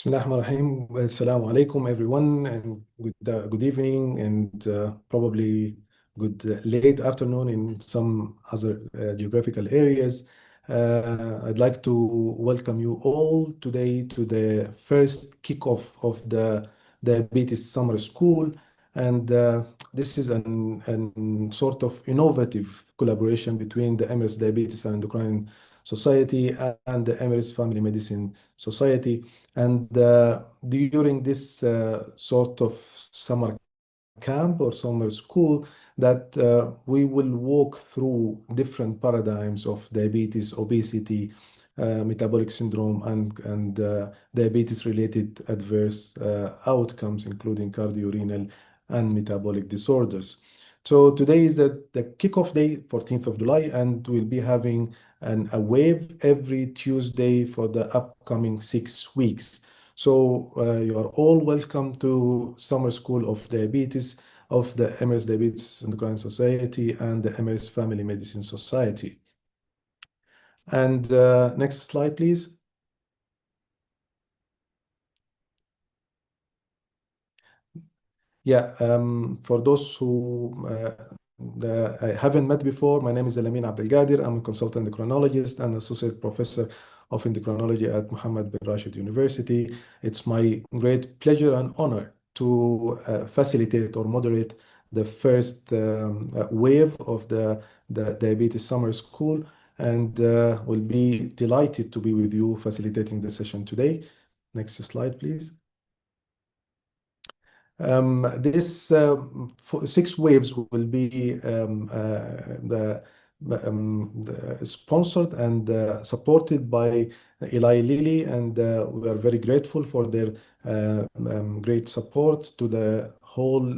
Bismillahirrahmanirrahim. Assalamu alaikum, everyone, and good evening, and probably good late afternoon in some other geographical areas. I'd like to welcome you all today to the first kickoff of the Diabetes Summer School, and this is an sort of innovative collaboration between the Emirates Diabetes and Endocrine Society and the Emirates Family Medicine Society. And during this sort of summer camp or summer school, that we will walk through different paradigms of diabetes, obesity, metabolic syndrome, and diabetes-related adverse outcomes, including cardiorenal and metabolic disorders. So today is the kickoff day, 14th of July, and we'll be having a wave every Tuesday for the upcoming 6 weeks. So you are all welcome to Summer School of Diabetes of the Emirates Diabetes Endocrine Society and the Emirates Family Medicine Society. And next slide, please. Yeah, for those who I haven't met before, my name is Alamin Abdelgadir. I'm a consultant endocrinologist and associate professor of endocrinology at Mohammed bin Rashid University. It's my great pleasure and honor to facilitate or moderate the first wave of the Diabetes Summer School, and will be delighted to be with you facilitating the session today. Next slide, please. This 6 waves will be sponsored and supported by Eli Lilly, and we are very grateful for their great support to the whole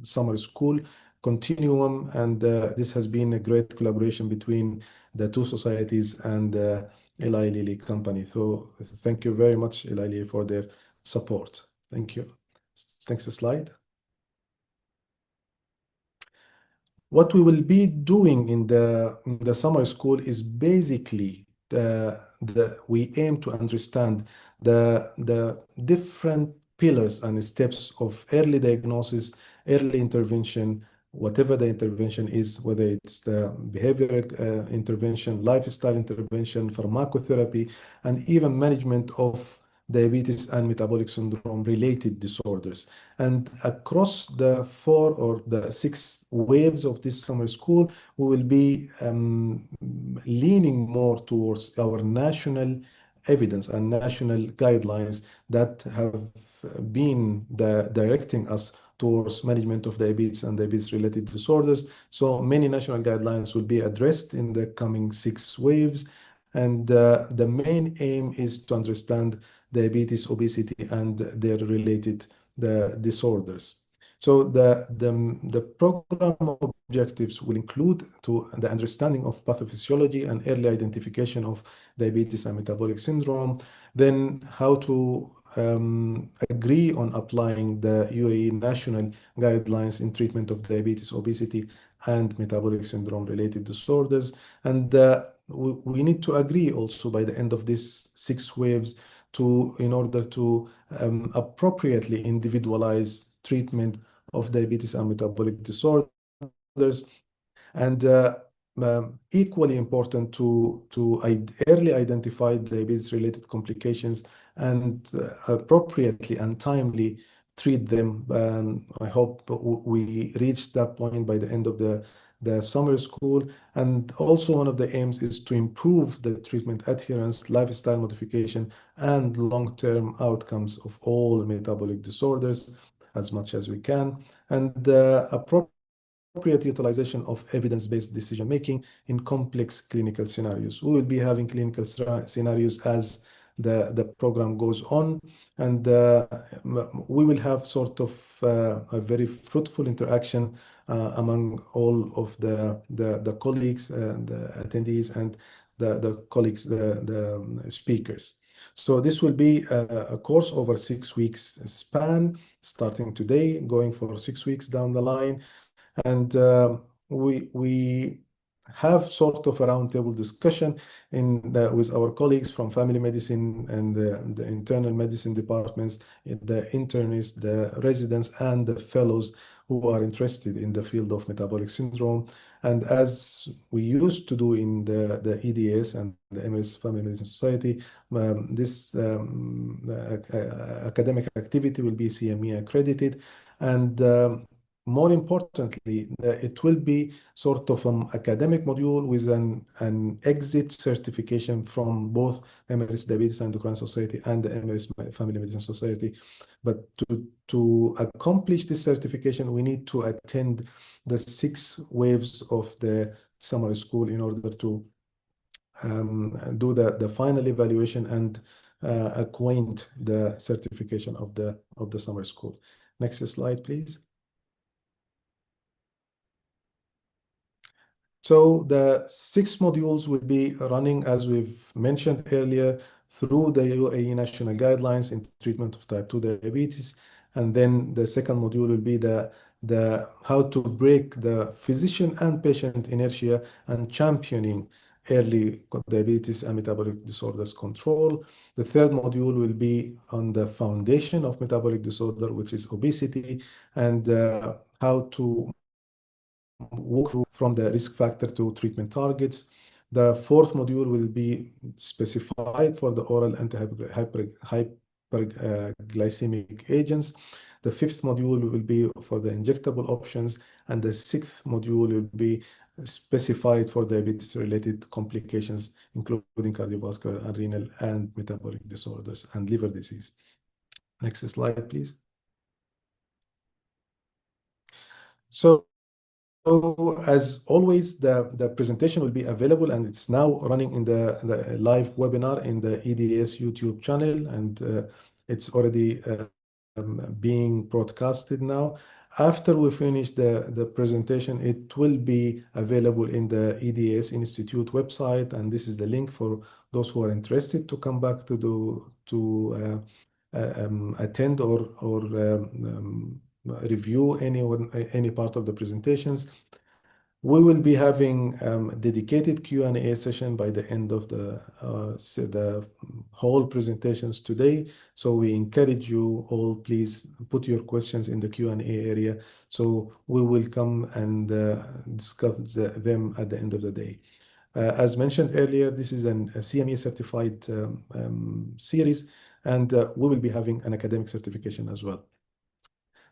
summer school continuum. And this has been a great collaboration between the two societies and Eli Lilly company. So thank you very much, Eli Lilly, for their support. Thank you. Next slide. What we will be doing in the summer school is basically we aim to understand the different pillars and steps of early diagnosis, early intervention, whatever the intervention is, whether it's the behavioral intervention, lifestyle intervention, pharmacotherapy, and even management of diabetes and metabolic syndrome related disorders. And across the 4 or 6 waves of this summer school, we will be leaning more towards our national evidence and national guidelines that have been directing us towards management of diabetes and diabetes-related disorders. So many national guidelines will be addressed in the coming 6 waves. And the main aim is to understand diabetes, obesity, and their related disorders. So the program objectives will include the understanding of pathophysiology and early identification of diabetes and metabolic syndrome, then how to agree on applying the UAE national guidelines in treatment of diabetes, obesity, and metabolic syndrome related disorders. And we need to agree also by the end of these 6 waves in order to appropriately individualize treatment of diabetes and metabolic disorders. And equally important to early identify diabetes-related complications and appropriately and timely treat them. I hope we reach that point by the end of the summer school. And also one of the aims is to improve the treatment adherence, lifestyle modification, and long-term outcomes of all metabolic disorders as much as we can. And appropriate utilization of evidence-based decision-making in complex clinical scenarios. We will be having clinical scenarios as the program goes on, and we will have sort of a very fruitful interaction among all of the colleagues and the attendees and the colleagues, the speakers. So this will be a course over 6 weeks span, starting today, going for 6 weeks down the line. And we have sort of a roundtable discussion with our colleagues from family medicine and the internal medicine departments, the internists, the residents, and the fellows who are interested in the field of metabolic syndrome. And as we used to do in the EDS and the Emirates Family Medicine Society, this academic activity will be CME accredited. And more importantly, it will be sort of an academic module with an exit certification from both Emirates Diabetes and Endocrine Society and the Emirates Family Medicine Society. But to accomplish this certification, we need to attend the 6 waves of the summer school in order to do the final evaluation and acquaint the certification of the summer school. Next slide, please. So the 6 modules will be running, as we've mentioned earlier, through the UAE national guidelines in treatment of type 2 diabetes. And then the second module will be the how to break the physician and patient inertia and championing early diabetes and metabolic disorders control. The third module will be on the foundation of metabolic disorder, which is obesity, and how to walk through from the risk factor to treatment targets. The fourth module will be specified for the oral anti-hyperglycemic agents. The fifth module will be for the injectable options, and the sixth module will be specified for diabetes-related complications, including cardiovascular and renal and metabolic disorders and liver disease. Next slide, please. So as always, the presentation will be available, and it's now running in the live webinar in the EDS YouTube channel, and it's already being broadcasted now. After we finish the presentation, it will be available in the EDS Institute website, and this is the link for those who are interested to come back to attend or review any part of the presentations. We will be having dedicated Q&A session by the end of the whole presentations today. So we encourage you all, please put your questions in the Q&A area. So we will come and discuss them at the end of the day. As mentioned earlier, this is a CME certified series, and we will be having an academic certification as well.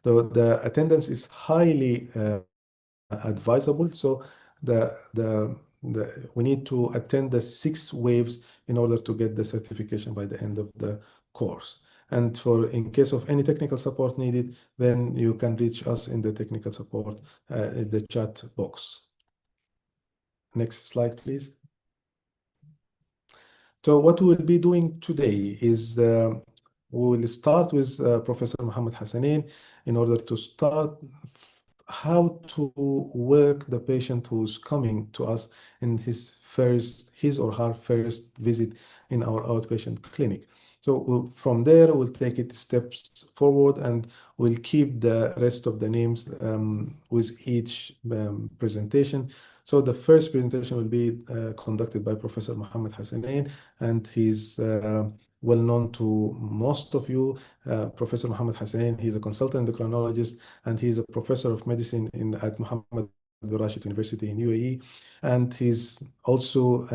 The attendance is highly advisable. So we need to attend the 6 waves in order to get the certification by the end of the course. And in case of any technical support needed, then you can reach us in the technical support in the chat box. Next slide, please. So what we will be doing today is we will start with Professor Mohammed Hassanein in order to start how to work the patient who's coming to us in his or her first visit in our outpatient clinic. So from there, we'll take it steps forward, and we'll keep the rest of the names with each presentation. So the first presentation will be conducted by Professor Mohammed Hassanein, and he's well known to most of you. Professor Mohammed Hassanein, he's a consultant endocrinologist, and he's a professor of medicine at Mohammed bin Rashid University in UAE. And he's also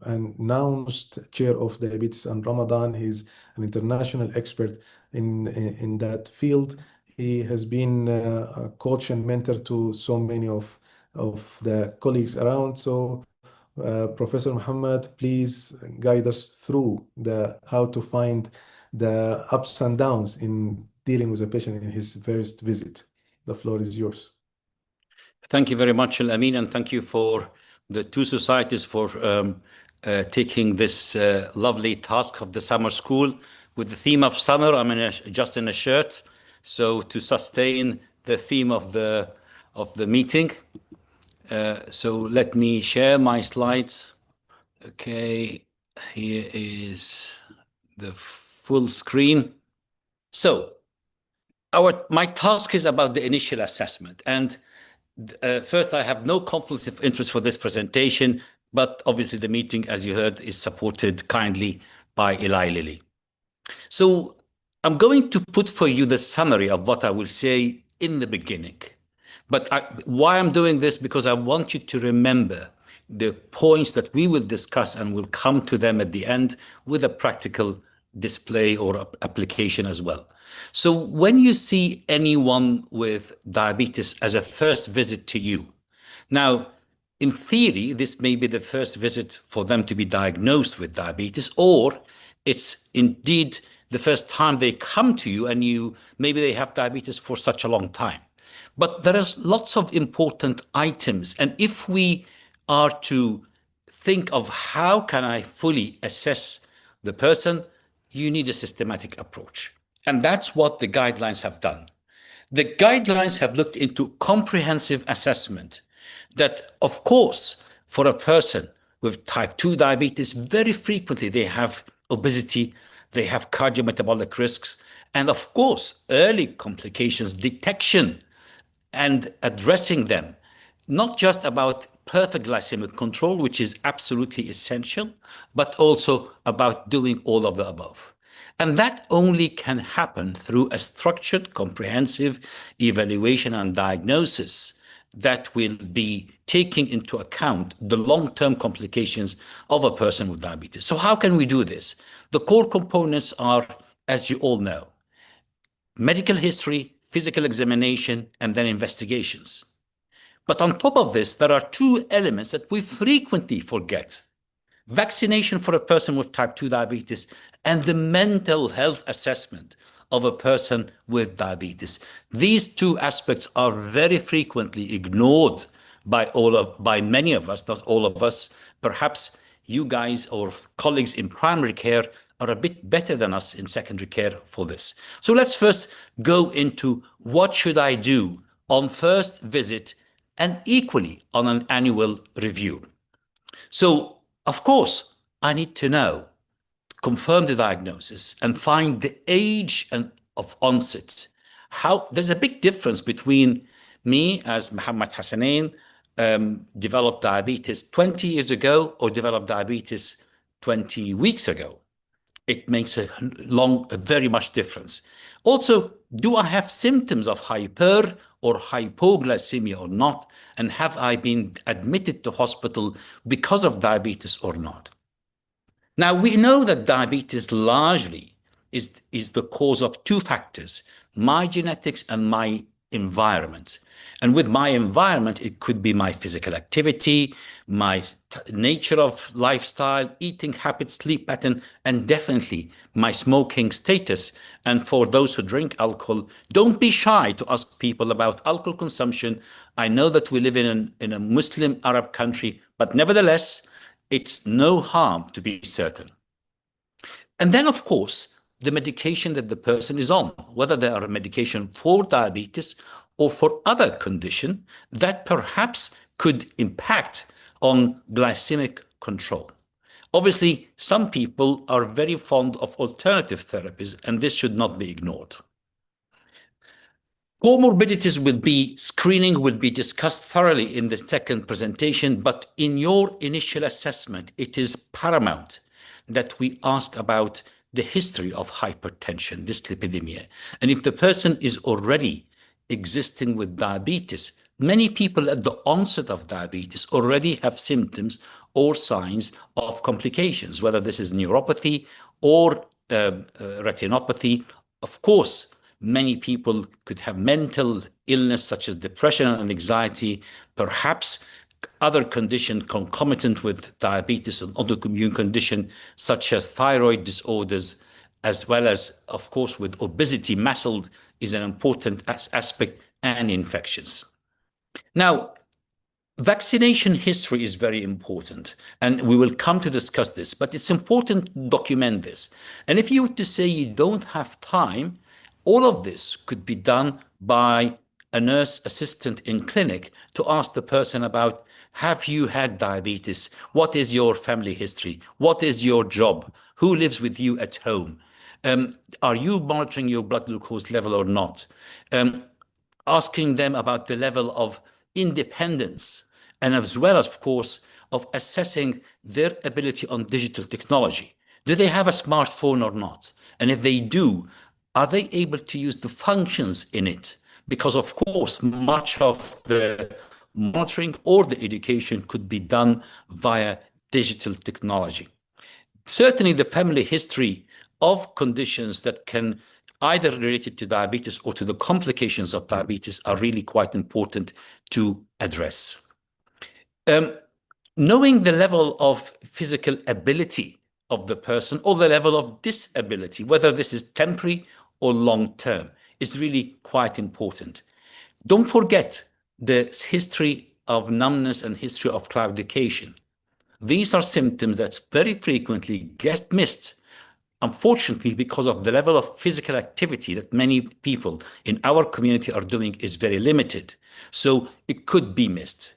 an announced chair of diabetes and Ramadan. He's an international expert in that field. He has been a coach and mentor to so many of the colleagues around. So Professor Muhammad, please guide us through how to find the ups and downs in dealing with a patient in his first visit. The floor is yours. Thank you very much, Al Amin, and thank you for the two societies for taking this lovely task of the summer school. With the theme of summer, I'm just in a shirt, so to sustain the theme of the meeting. So let me share my slides. Okay, here is the full screen. So my task is about the initial assessment, and First, I have no conflicts of interest for this presentation, but obviously the meeting, as you heard, is supported kindly by Eli Lilly. So I'm going to put for you the summary of what I will say in the beginning. But why I'm doing this? Because I want you to remember the points that we will discuss, and we'll come to them at the end with a practical display or application as well. So when you see anyone with diabetes as a first visit to you, now, in theory, this may be the first visit for them to be diagnosed with diabetes, or it's indeed the first time they come to you and maybe they have diabetes for such a long time. But there is lots of important items. And if we are to think of how can I fully assess the person, you need a systematic approach. And that's what the guidelines have done. The guidelines have looked into comprehensive assessment that, of course, for a person with type 2 diabetes, very frequently they have obesity, they have cardiometabolic risks, and of course, early complications detection and addressing them, not just about perfect glycemic control, which is absolutely essential, but also about doing all of the above. And that only can happen through a structured, comprehensive evaluation and diagnosis that will be taking into account the long-term complications of a person with diabetes. So how can we do this? The core components are, as you all know, medical history, physical examination, and then investigations. But on top of this, there are two elements that we frequently forget. Vaccination for a person with type 2 diabetes and the mental health assessment of a person with diabetes. These two aspects are very frequently ignored by many of us, not all of us. Perhaps you guys or colleagues in primary care are a bit better than us in secondary care for this. So let's first go into what should I do on first visit and equally on an annual review. So, of course, I need to know, confirm the diagnosis and find the age of onset. There's a big difference between me as Muhammad Hassanain developed diabetes 20 years ago or developed diabetes 20 weeks ago. It makes a very much difference. Also, do I have symptoms of hyper or hypoglycemia or not? And have I been admitted to hospital because of diabetes or not? Now, we know that diabetes largely is the cause of two factors, my genetics and my environment. And with my environment, it could be my physical activity, my nature of lifestyle, eating habits, sleep pattern, and definitely my smoking status. And for those who drink alcohol, don't be shy to ask people about alcohol consumption. I know that we live in a Muslim Arab country, but nevertheless, it's no harm to be certain. And then, of course, the medication that the person is on, whether they are a medication for diabetes or for other condition that perhaps could impact on glycemic control. Obviously, some people are very fond of alternative therapies, and this should not be ignored. Comorbidities screening will be discussed thoroughly in the second presentation, but in your initial assessment, it is paramount that we ask about the history of hypertension, dyslipidemia. And if the person is already existing with diabetes, many people at the onset of diabetes already have symptoms or signs of complications, whether this is neuropathy or retinopathy. Of course, many people could have mental illness such as depression and anxiety, perhaps other conditions concomitant with diabetes and autoimmune condition such as thyroid disorders, as well as, of course, with obesity. Muscle is an important aspect, and infections. Now, vaccination history is very important, and we will come to discuss this, but it's important to document this. And if you were to say you don't have time, all of this could be done by a nurse assistant in clinic to ask the person about, have you had diabetes? What is your family history? What is your job? Who lives with you at home? Are you monitoring your blood glucose level or not? Asking them about the level of independence, and as well as, of course, of assessing their ability on digital technology. Do they have a smartphone or not? And if they do, are they able to use the functions in it? Because, of course, much of the monitoring or the education could be done via digital technology. Certainly, the family history of conditions that can either related to diabetes or to the complications of diabetes are really quite important to address. Knowing the level of physical ability of the person or the level of disability, whether this is temporary or long-term, is really quite important. Don't forget the history of numbness and history of claudication. These are symptoms that very frequently get missed, unfortunately, because of the level of physical activity that many people in our community are doing is very limited. So it could be missed.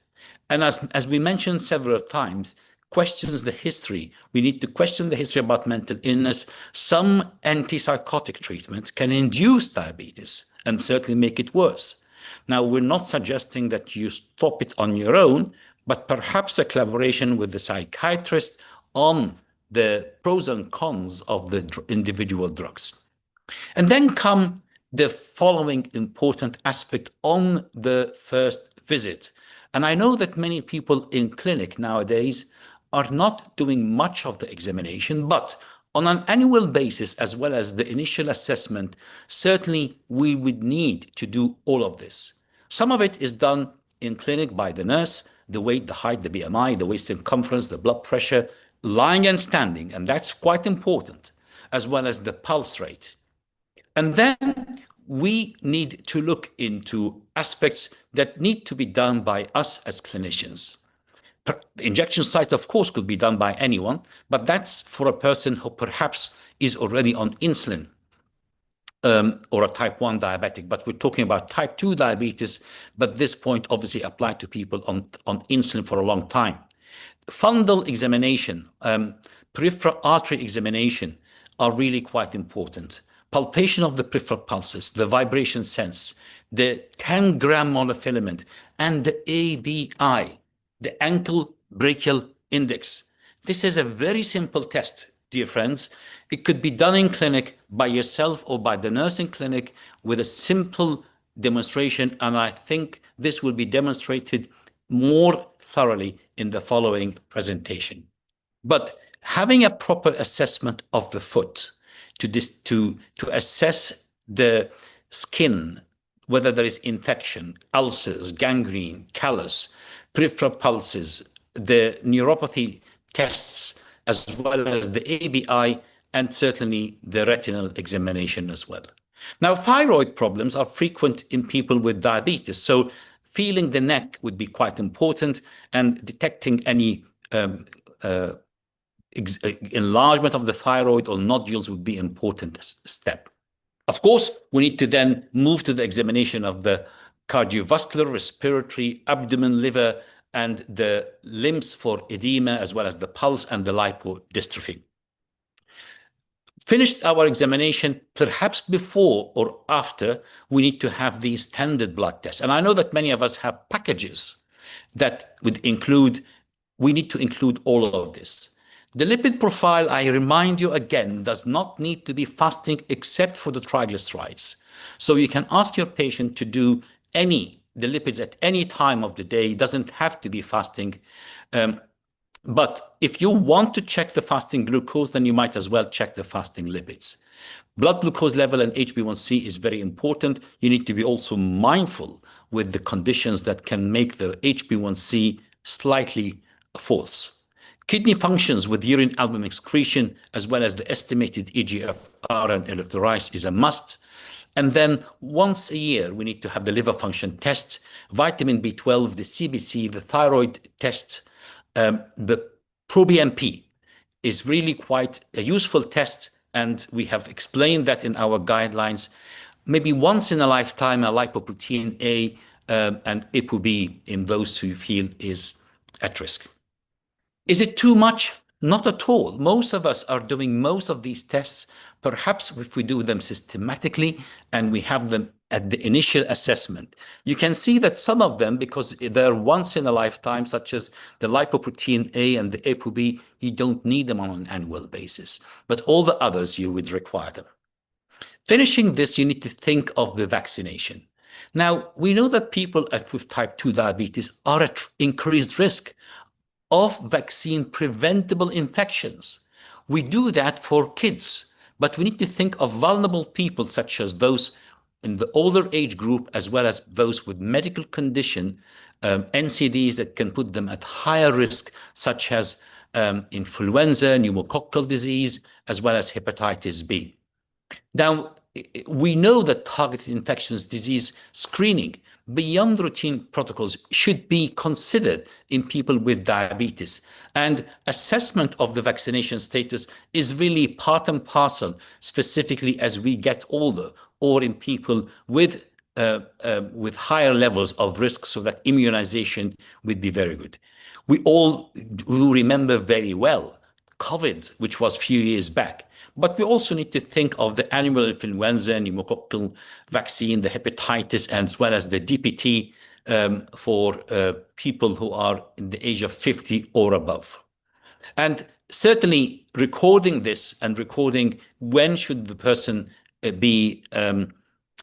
And as we mentioned several times, questions the history. We need to question the history about mental illness. Some antipsychotic treatments can induce diabetes and certainly make it worse. Now, we're not suggesting that you stop it on your own, but perhaps a collaboration with the psychiatrist on the pros and cons of the individual drugs. And then come the following important aspect on the first visit. And I know that many people in clinic nowadays are not doing much of the examination, but on an annual basis, as well as the initial assessment, certainly we would need to do all of this. Some of it is done in clinic by the nurse, the weight, the height, the BMI, the waist circumference, the blood pressure, lying and standing, and that's quite important, as well as the pulse rate. And then we need to look into aspects that need to be done by us as clinicians. The injection site, of course, could be done by anyone, but that's for a person who perhaps is already on insulin or a type 1 diabetic. But we're talking about type 2 diabetes, but this point obviously applied to people on insulin for a long time. Fundal examination, peripheral artery examination are really quite important. Palpation of the peripheral pulses, the vibration sense, the 10-gram monofilament, and the ABI, the ankle brachial index. This is a very simple test, dear friends. It could be done in clinic by yourself or by the nurse in clinic with a simple demonstration, and I think this will be demonstrated more thoroughly in the following presentation. But having a proper assessment of the foot to assess the skin, whether there is infection, ulcers, gangrene, callus, peripheral pulses, the neuropathy tests, as well as the ABI, and certainly the retinal examination as well. Now, thyroid problems are frequent in people with diabetes, so feeling the neck would be quite important, and detecting any enlargement of the thyroid or nodules would be an important step. Of course, we need to then move to the examination of the cardiovascular, respiratory, abdomen, liver, and the limbs for edema, as well as the pulse and the lipodystrophy. Finished our examination, perhaps before or after, we need to have these standard blood tests. And I know that many of us have packages that would include, we need to include all of this. The lipid profile, I remind you again, does not need to be fasting except for the triglycerides. So you can ask your patient to do the lipids at any time of the day. It doesn't have to be fasting. But if you want to check the fasting glucose, then you might as well check the fasting lipids. Blood glucose level and HbA1c is very important. You need to be also mindful with the conditions that can make the HbA1c slightly false. Kidney functions with urine albumin excretion, as well as the estimated eGFR and electrolytes, is a must. And then once a year, we need to have the liver function test, vitamin B12, the CBC, the thyroid test. The proBNP is really quite a useful test, and we have explained that in our guidelines. Maybe once in a lifetime, a lipoprotein A and ApoB in those who feel is at risk. Is it too much? Not at all. Most of us are doing most of these tests. Perhaps if we do them systematically and we have them at the initial assessment, you can see that some of them, because they're once in a lifetime, such as the lipoprotein A and the ApoB, you don't need them on an annual basis. But all the others, you would require them. Finishing this, you need to think of the vaccination. Now, we know that people with type 2 diabetes are at increased risk of vaccine preventable infections. We do that for kids, but we need to think of vulnerable people such as those in the older age group, as well as those with medical condition, NCDs that can put them at higher risk, such as influenza, pneumococcal disease, as well as hepatitis B. Now, we know that targeted infectious disease screening beyond routine protocols should be considered in people with diabetes. And assessment of the vaccination status is really part and parcel, specifically as we get older or in people with higher levels of risk, so that immunization would be very good. We all remember very well COVID, which was a few years back. But we also need to think of the annual influenza, pneumococcal vaccine, the hepatitis, as well as the DPT for people who are in the age of 50 or above. And certainly recording this and recording when should the person be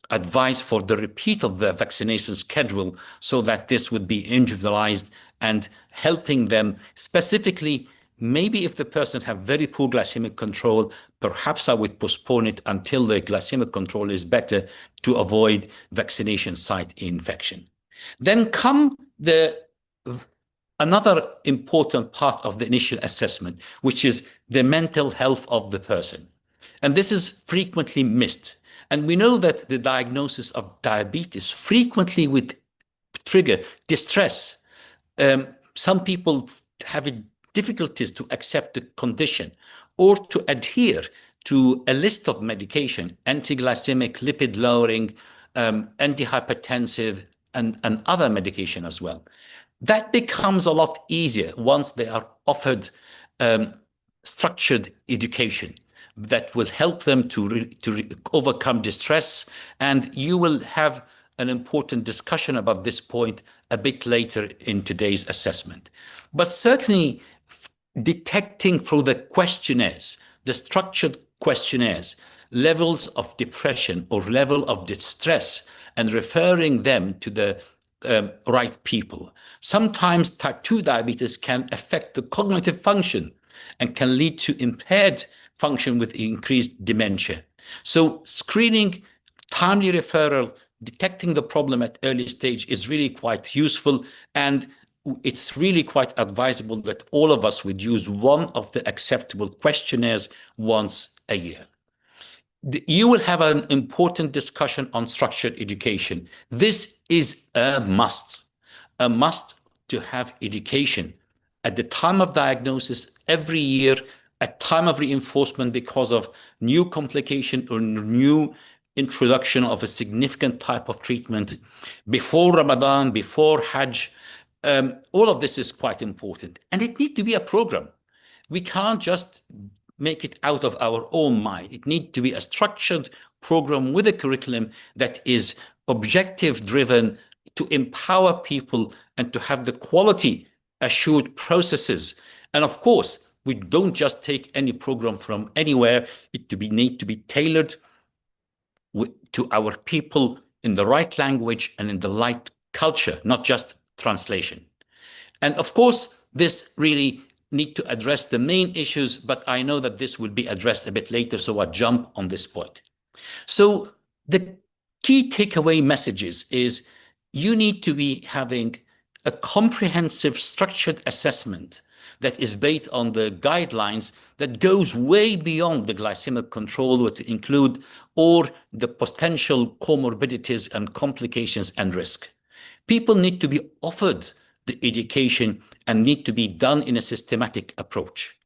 advised for the repeat of the vaccination schedule, so that this would be individualized and helping them specifically. Maybe if the person have very poor glycemic control, perhaps I would postpone it until the glycemic control is better to avoid vaccination site infection. Then come another important part of the initial assessment, which is the mental health of the person. And this is frequently missed. And we know that the diagnosis of diabetes frequently would trigger distress. Some people have difficulties to accept the condition or to adhere to a list of medication, anti-glycemic, lipid lowering, antihypertensive, and other medication as well. That becomes a lot easier once they are offered structured education that will help them to overcome distress. And you will have an important discussion about this point a bit later in today's assessment. But certainly, detecting through the questionnaires, the structured questionnaires, levels of depression or level of distress, and referring them to the right people. Sometimes type 2 diabetes can affect the cognitive function and can lead to impaired function with increased dementia. So screening, timely referral, detecting the problem at early stage is really quite useful, and it's really quite advisable that all of us would use one of the acceptable questionnaires once a year. You will have an important discussion on structured education. This is a must to have education at the time of diagnosis every year, at time of reinforcement because of new complication or new introduction of a significant type of treatment, before Ramadan, before Hajj. All of this is quite important, and it needs to be a program. We can't just make it out of our own mind. It needs to be a structured program with a curriculum that is objective driven, to empower people and to have the quality assured processes. And of course, we don't just take any program from anywhere. It need to be tailored to our people in the right language and in the right culture, not just translation. And of course, this really need to address the main issues, but I know that this will be addressed a bit later, so I'll jump on this point. So the key takeaway messages is you need to be having a comprehensive structured assessment that is based on the guidelines that goes way beyond the glycemic control, to include or the potential comorbidities and complications and risk. People need to be offered the education and need to be done in a systematic approach.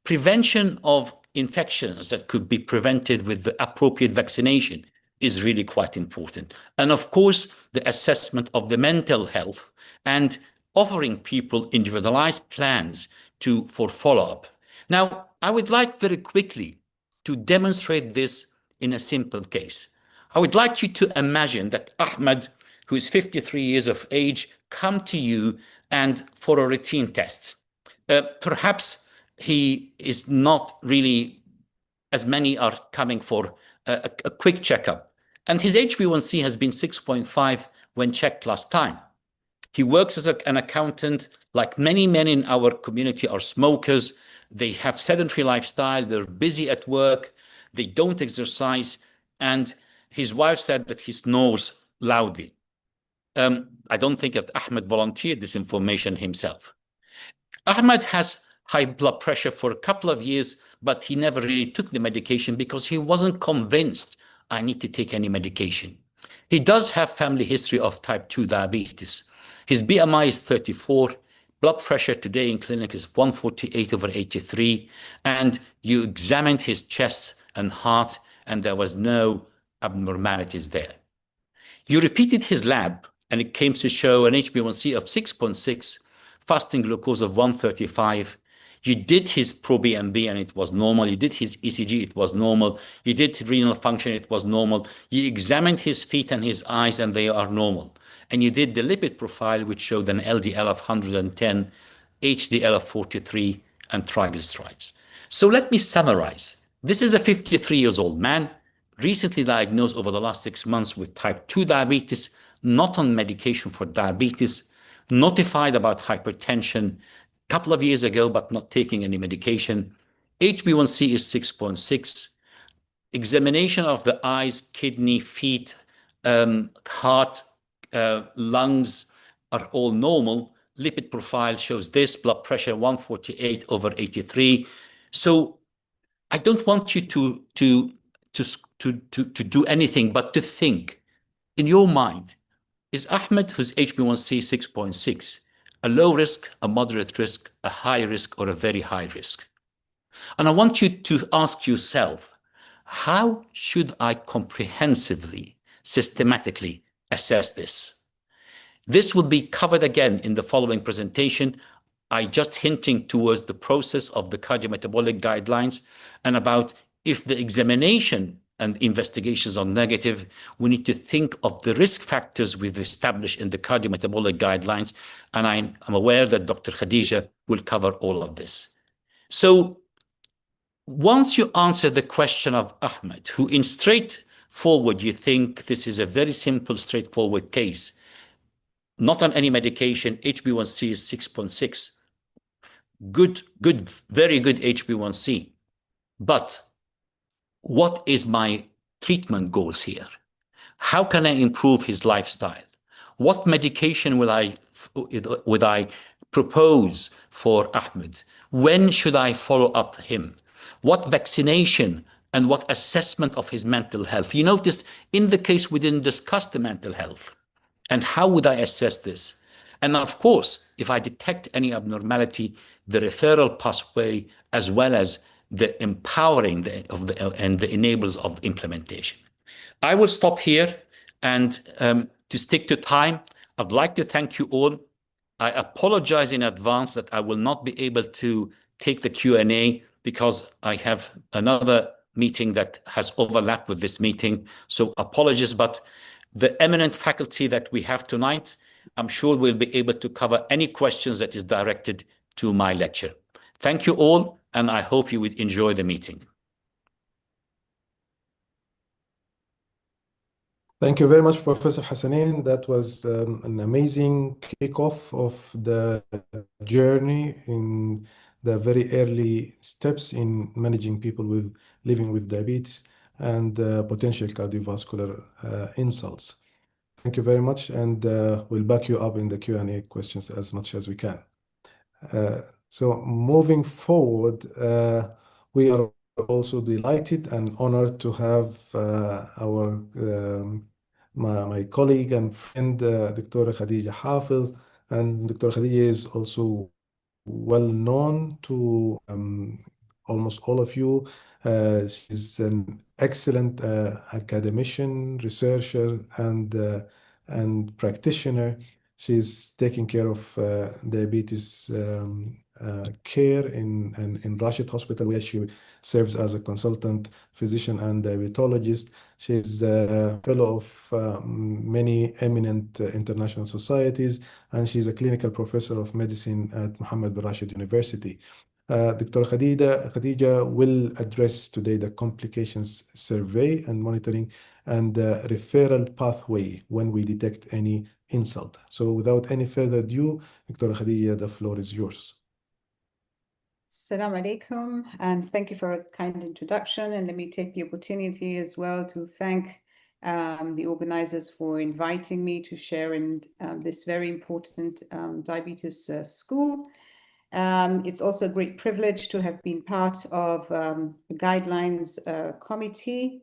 Prevention of infections that could be prevented with the appropriate vaccination is really quite important. And of course, the assessment of the mental health and offering people individualized plans for follow-up. Now, I would like very quickly to demonstrate this in a simple case. I would like you to imagine that Ahmed, who is 53 years of age, come to you and for a routine test. Perhaps he is not really, as many are coming for a quick checkup. And his HbA1c has been 6.5 when checked last time. He works as an accountant. Like many men in our community are smokers. They have sedentary lifestyle. They're busy at work. They don't exercise. And his wife said that he snores loudly. I don't think that Ahmed volunteered this information himself. Ahmed has high blood pressure for a couple of years, but he never really took the medication because he wasn't convinced I need to take any medication. He does have family history of type 2 diabetes. His BMI is 34. Blood pressure today in clinic is 148/83. And you examined his chest and heart, and there was no abnormalities there. You repeated his lab, and it came to show an HbA1c of 6.6, fasting glucose of 135. You did his pro-BNP and it was normal. You did his ECG, it was normal. You did renal function, it was normal. You examined his feet and his eyes, and they are normal. And you did the lipid profile, which showed an LDL of 110, HDL of 43, and triglycerides. So let me summarize. This is a 53 years old man, recently diagnosed over the last 6 months with type 2 diabetes, not on medication for diabetes, notified about hypertension a couple of years ago, but not taking any medication. HbA1c is 6.6. Examination of the eyes, kidney, feet, heart, lungs are all normal. Lipid profile shows this, blood pressure 148/83. So I don't want you to do anything but to think in your mind, is Ahmed, whose HbA1c 6.6, a low risk, a moderate risk, a high risk, or a very high risk? And I want you to ask yourself, how should I comprehensively, systematically assess this? This will be covered again in the following presentation. I just hinting towards the process of the cardiometabolic guidelines and about if the examination and investigations are negative, we need to think of the risk factors we've established in the cardiometabolic guidelines. And I'm aware that Dr. Khadija will cover all of this. So once you answer the question of Ahmed, who in straightforward, you think this is a very simple, straightforward case, not on any medication, HbA1c is 6.6. Good, very good HbA1c. But what is my treatment goals here? How can I improve his lifestyle? What medication would I propose for Ahmed? When should I follow up him? What vaccination and what assessment of his mental health? You notice in the case we didn't discuss the mental health. And how would I assess this? And of course, if I detect any abnormality, the referral pathway, as well as the empowering and the enablers of implementation. I will stop here, and to stick to time, I'd like to thank you all. I apologize in advance that I will not be able to take the Q&A because I have another meeting that has overlapped with this meeting. So apologies, but the eminent faculty that we have tonight, I'm sure we'll be able to cover any questions that is directed to my lecture. Thank you all, and I hope you would enjoy the meeting. Thank you very much, Professor Hassanin. That was an amazing kickoff of the journey in the very early steps in managing people living with diabetes and potential cardiovascular insults. Thank you very much, and we'll back you up in the Q&A questions as much as we can. So moving forward, we are also delighted and honored to have my colleague and friend, Dr. Khadija Hafiz. And Dr. Khadija is also well known to almost all of you. She's an excellent academician, researcher, and practitioner. She's taking care of diabetes care in Rashid Hospital, where she serves as a consultant physician and diabetologist. She's the fellow of many eminent international societies, and she's a clinical professor of medicine at Mohammed bin Rashid University. Dr. Khadija will address today the complications survey and monitoring and the referral pathway when we detect any insult. So without any further ado, Dr. Khadija, the floor is yours. Assalamu alaikum, and thank you for a kind introduction. And let me take the opportunity as well to thank the organizers for inviting me to share in this very important diabetes school. It's also a great privilege to have been part of the guidelines committee.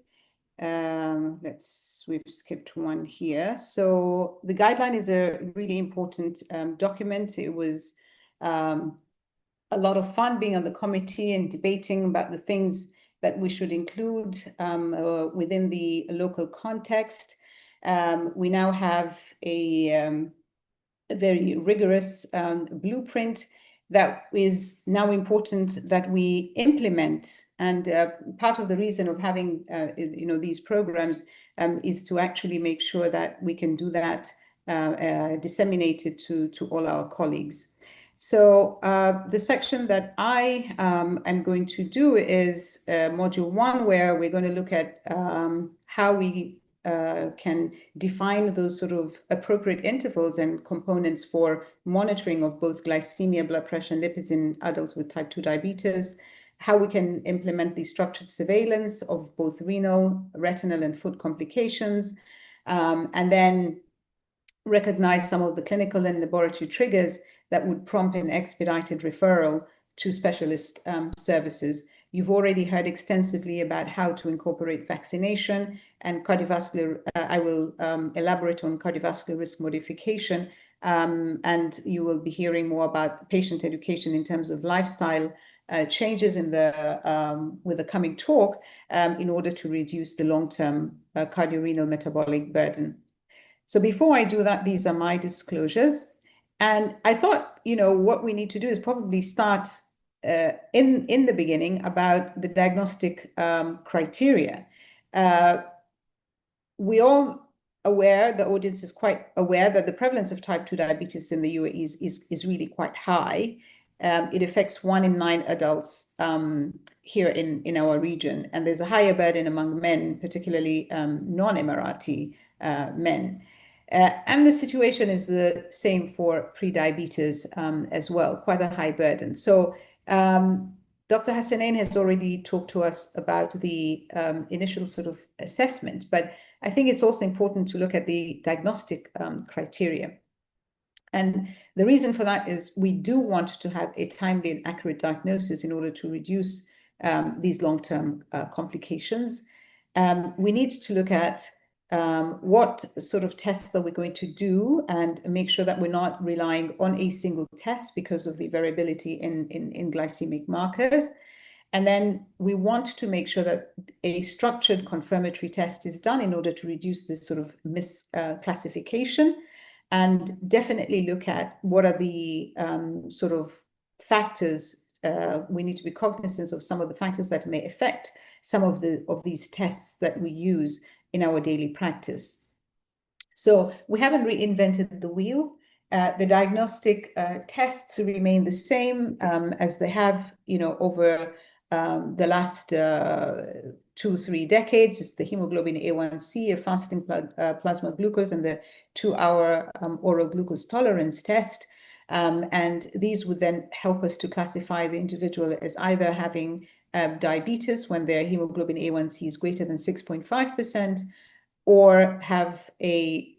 We've skipped one here. So the guideline is a really important document. It was a lot of fun being on the committee and debating about the things that we should include within the local context. We now have a very rigorous blueprint that is now important that we implement. And part of the reason of having these programs is to actually make sure that we can do that disseminated to all our colleagues. So the section that I am going to do is module 1, where we're going to look at how we can define those sort of appropriate intervals and components for monitoring of both glycemia, blood pressure, and lipids in adults with type 2 diabetes, how we can implement the structured surveillance of both renal, retinal, and food complications, and then recognize some of the clinical and laboratory triggers that would prompt an expedited referral to specialist services. You've already heard extensively about how to incorporate vaccination and cardiovascular. I will elaborate on cardiovascular risk modification, and you will be hearing more about patient education in terms of lifestyle changes with the coming talk in order to reduce the long-term cardiorenal metabolic burden. So before I do that, these are my disclosures. And I thought, what we need to do is probably start in the beginning about the diagnostic criteria. We all aware, the audience is quite aware that the prevalence of type 2 diabetes in the UAE is really quite high. It affects 1 in 9 adults here in our region. And there's a higher burden among men, particularly non-Emirati men. And the situation is the same for pre-diabetes as well, quite a high burden. So Dr. Hassanein has already talked to us about the initial sort of assessment, but I think it's also important to look at the diagnostic criteria. And the reason for that is we do want to have a timely and accurate diagnosis in order to reduce these long-term complications. We need to look at what sort of tests are we going to do and make sure that we're not relying on a single test because of the variability in glycemic markers. And then we want to make sure that a structured confirmatory test is done in order to reduce this sort of misclassification, and definitely look at what are the sort of factors. We need to be cognizant of some of the factors that may affect some of these tests that we use in our daily practice. So we haven't reinvented the wheel. The diagnostic tests remain the same as they have, over the last 2-3 decades. It's the hemoglobin A1C, a fasting plasma glucose, and the 2-hour oral glucose tolerance test. And these would then help us to classify the individual as either having diabetes when their hemoglobin A1C is greater than 6.5%, or have a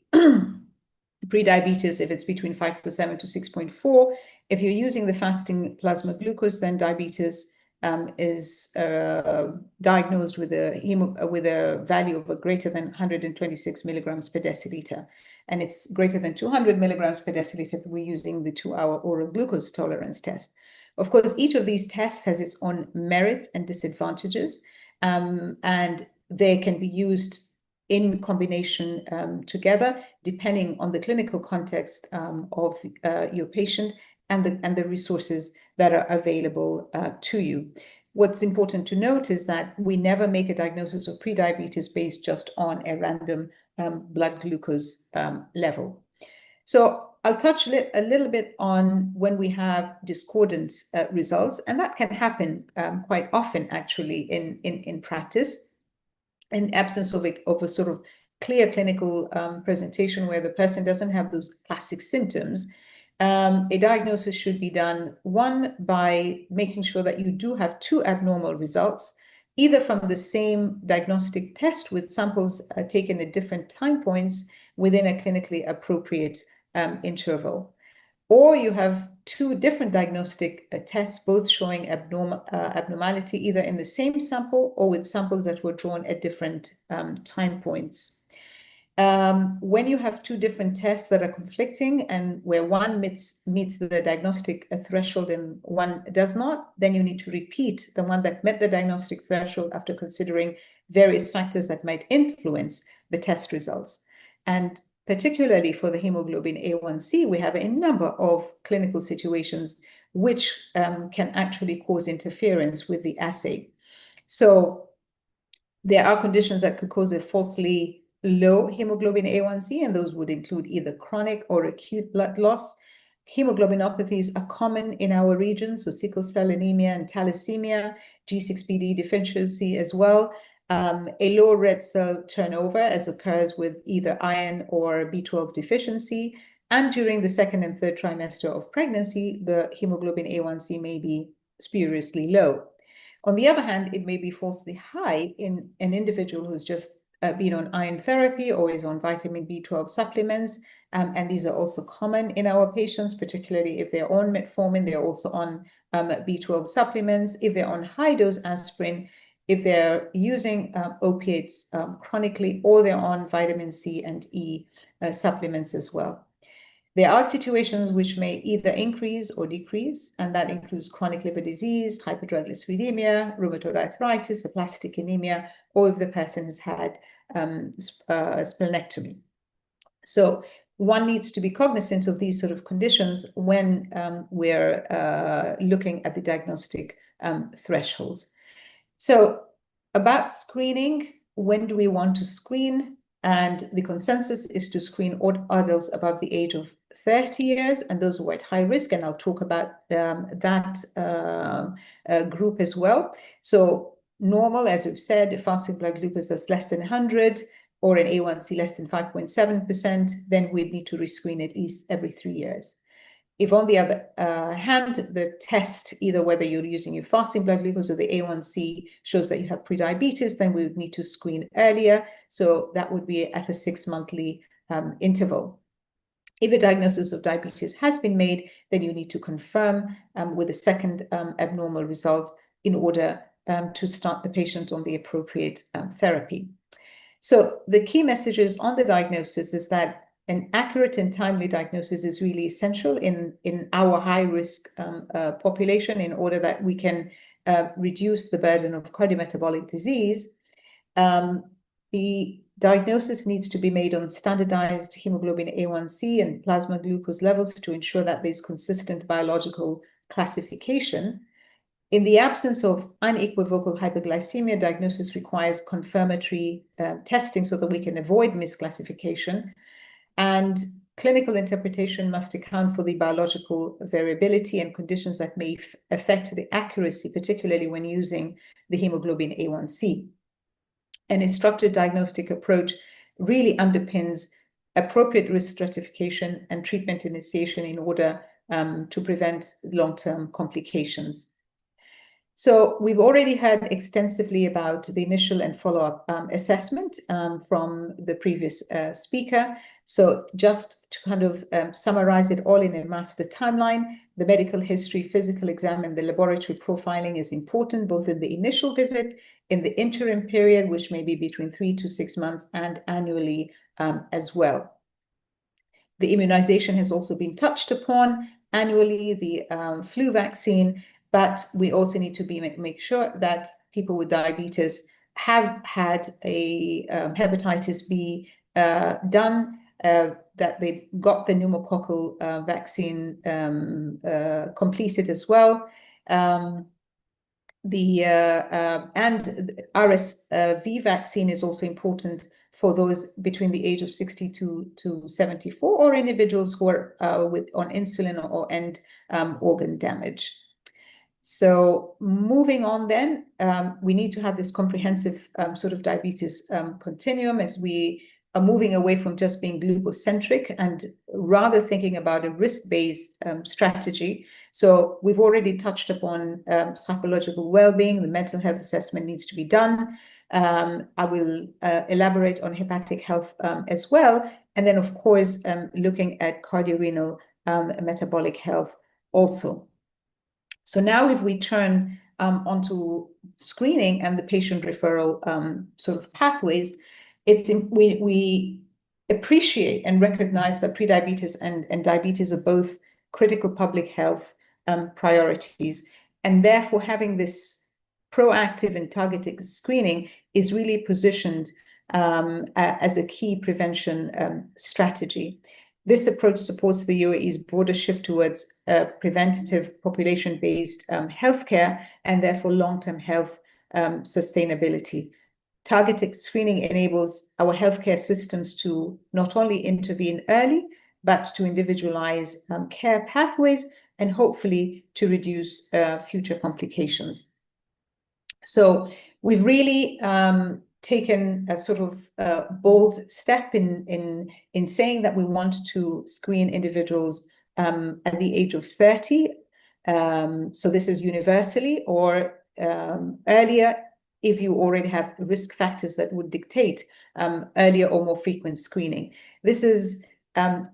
pre-diabetes if it's between 5.7 to 6.4. If you're using the fasting plasma glucose, then diabetes is diagnosed with a value of greater than 126 milligrams per deciliter. And it's greater than 200 milligrams per deciliter if we're using the 2-hour oral glucose tolerance test. Of course, each of these tests has its own merits and disadvantages, and they can be used, in combination together, depending on the clinical context of your patient and the resources that are available to you. What's important to note is that we never make a diagnosis of prediabetes based just on a random blood glucose level. So I'll touch a little bit on when we have discordant results, and that can happen quite often actually in practice, in absence of a sort of clear clinical presentation where the person doesn't have those classic symptoms. A diagnosis should be done, one, by making sure that you do have two abnormal results, either from the same diagnostic test with samples taken at different time points within a clinically appropriate interval. Or you have two different diagnostic tests, both showing abnormality either in the same sample or with samples that were drawn at different time points. When you have two different tests that are conflicting and where one meets the diagnostic threshold and one does not, then you need to repeat the one that met the diagnostic threshold after considering various factors that might influence the test results. And particularly for the hemoglobin A1C, we have a number of clinical situations which can actually cause interference with the assay. So there are conditions that could cause a falsely low hemoglobin A1C, and those would include either chronic or acute blood loss. Hemoglobinopathies are common in our region, so sickle cell anemia and thalassemia, G6PD deficiency as well. A low red cell turnover, as occurs with either iron or B12 deficiency. And during the second and third trimester of pregnancy, the hemoglobin A1C may be spuriously low. On the other hand, it may be falsely high in an individual who's just been on iron therapy or is on vitamin B12 supplements. And these are also common in our patients, particularly if they're on metformin, they're also on B12 supplements. If they're on high-dose aspirin, if they're using opiates chronically, or they're on vitamin C and E supplements as well. There are situations which may either increase or decrease, and that includes chronic liver disease, hypertriglyceridemia, rheumatoid arthritis, aplastic anemia, or if the person has had splenectomy. So one needs to be cognizant of these sort of conditions when we're looking at the diagnostic thresholds. So about screening, when do we want to screen? And the consensus is to screen all adults above the age of 30 years, and those who are at high risk, and I'll talk about that group as well. So normal, as we've said, fasting blood glucose that's less than 100, or an A1C less than 5.7%, then we'd need to rescreen at least every 3 years. If on the other hand, the test, either whether you're using your fasting blood glucose or the A1C shows that you have prediabetes, then we would need to screen earlier. So that would be at a 6-monthly interval. If a diagnosis of diabetes has been made, then you need to confirm with a second abnormal result in order to start the patient on the appropriate therapy. So the key messages on the diagnosis is that an accurate and timely diagnosis is really essential in our high-risk population in order that we can reduce the burden of cardiometabolic disease. The diagnosis needs to be made on standardized hemoglobin A1C and plasma glucose levels to ensure that there's consistent biological classification. In the absence of unequivocal hyperglycemia, diagnosis requires confirmatory testing so that we can avoid misclassification. And clinical interpretation must account for the biological variability and conditions that may affect the accuracy, particularly when using the hemoglobin A1C. And a structured diagnostic approach really underpins appropriate risk stratification and treatment initiation in order to prevent long-term complications. So we've already heard extensively about the initial and follow-up assessment from the previous speaker. So just to kind of summarize it all in a master timeline, the medical history, physical exam, and the laboratory profiling is important, both in the initial visit, in the interim period, which may be between 3 to 6 months, and annually as well. The immunization has also been touched upon annually, the flu vaccine, but we also need to make sure that people with diabetes have had a hepatitis B done, that they've got the pneumococcal vaccine completed as well. And RSV vaccine is also important for those between the age of 62 to 74, or individuals who are on insulin or end organ damage. So moving on then, we need to have this comprehensive sort of diabetes continuum, as we are moving away from just being glucocentric and rather thinking about a risk-based strategy. So we've already touched upon psychological well-being. The mental health assessment needs to be done. I will elaborate on hepatic health as well. And then, of course, looking at cardiorenal metabolic health also. So now if we turn onto screening and the patient referral sort of pathways, we appreciate and recognize that prediabetes and diabetes are both critical public health priorities. And therefore, having this proactive and targeted screening is really positioned as a key prevention strategy. This approach supports the UAE's broader shift towards preventative population-based healthcare and therefore long-term health sustainability. Targeted screening enables our healthcare systems to not only intervene early, but to individualize care pathways and hopefully to reduce future complications. So we've really taken a sort of bold step in saying that we want to screen individuals at the age of 30. So this is universally, or earlier if you already have risk factors that would dictate earlier or more frequent screening. This is,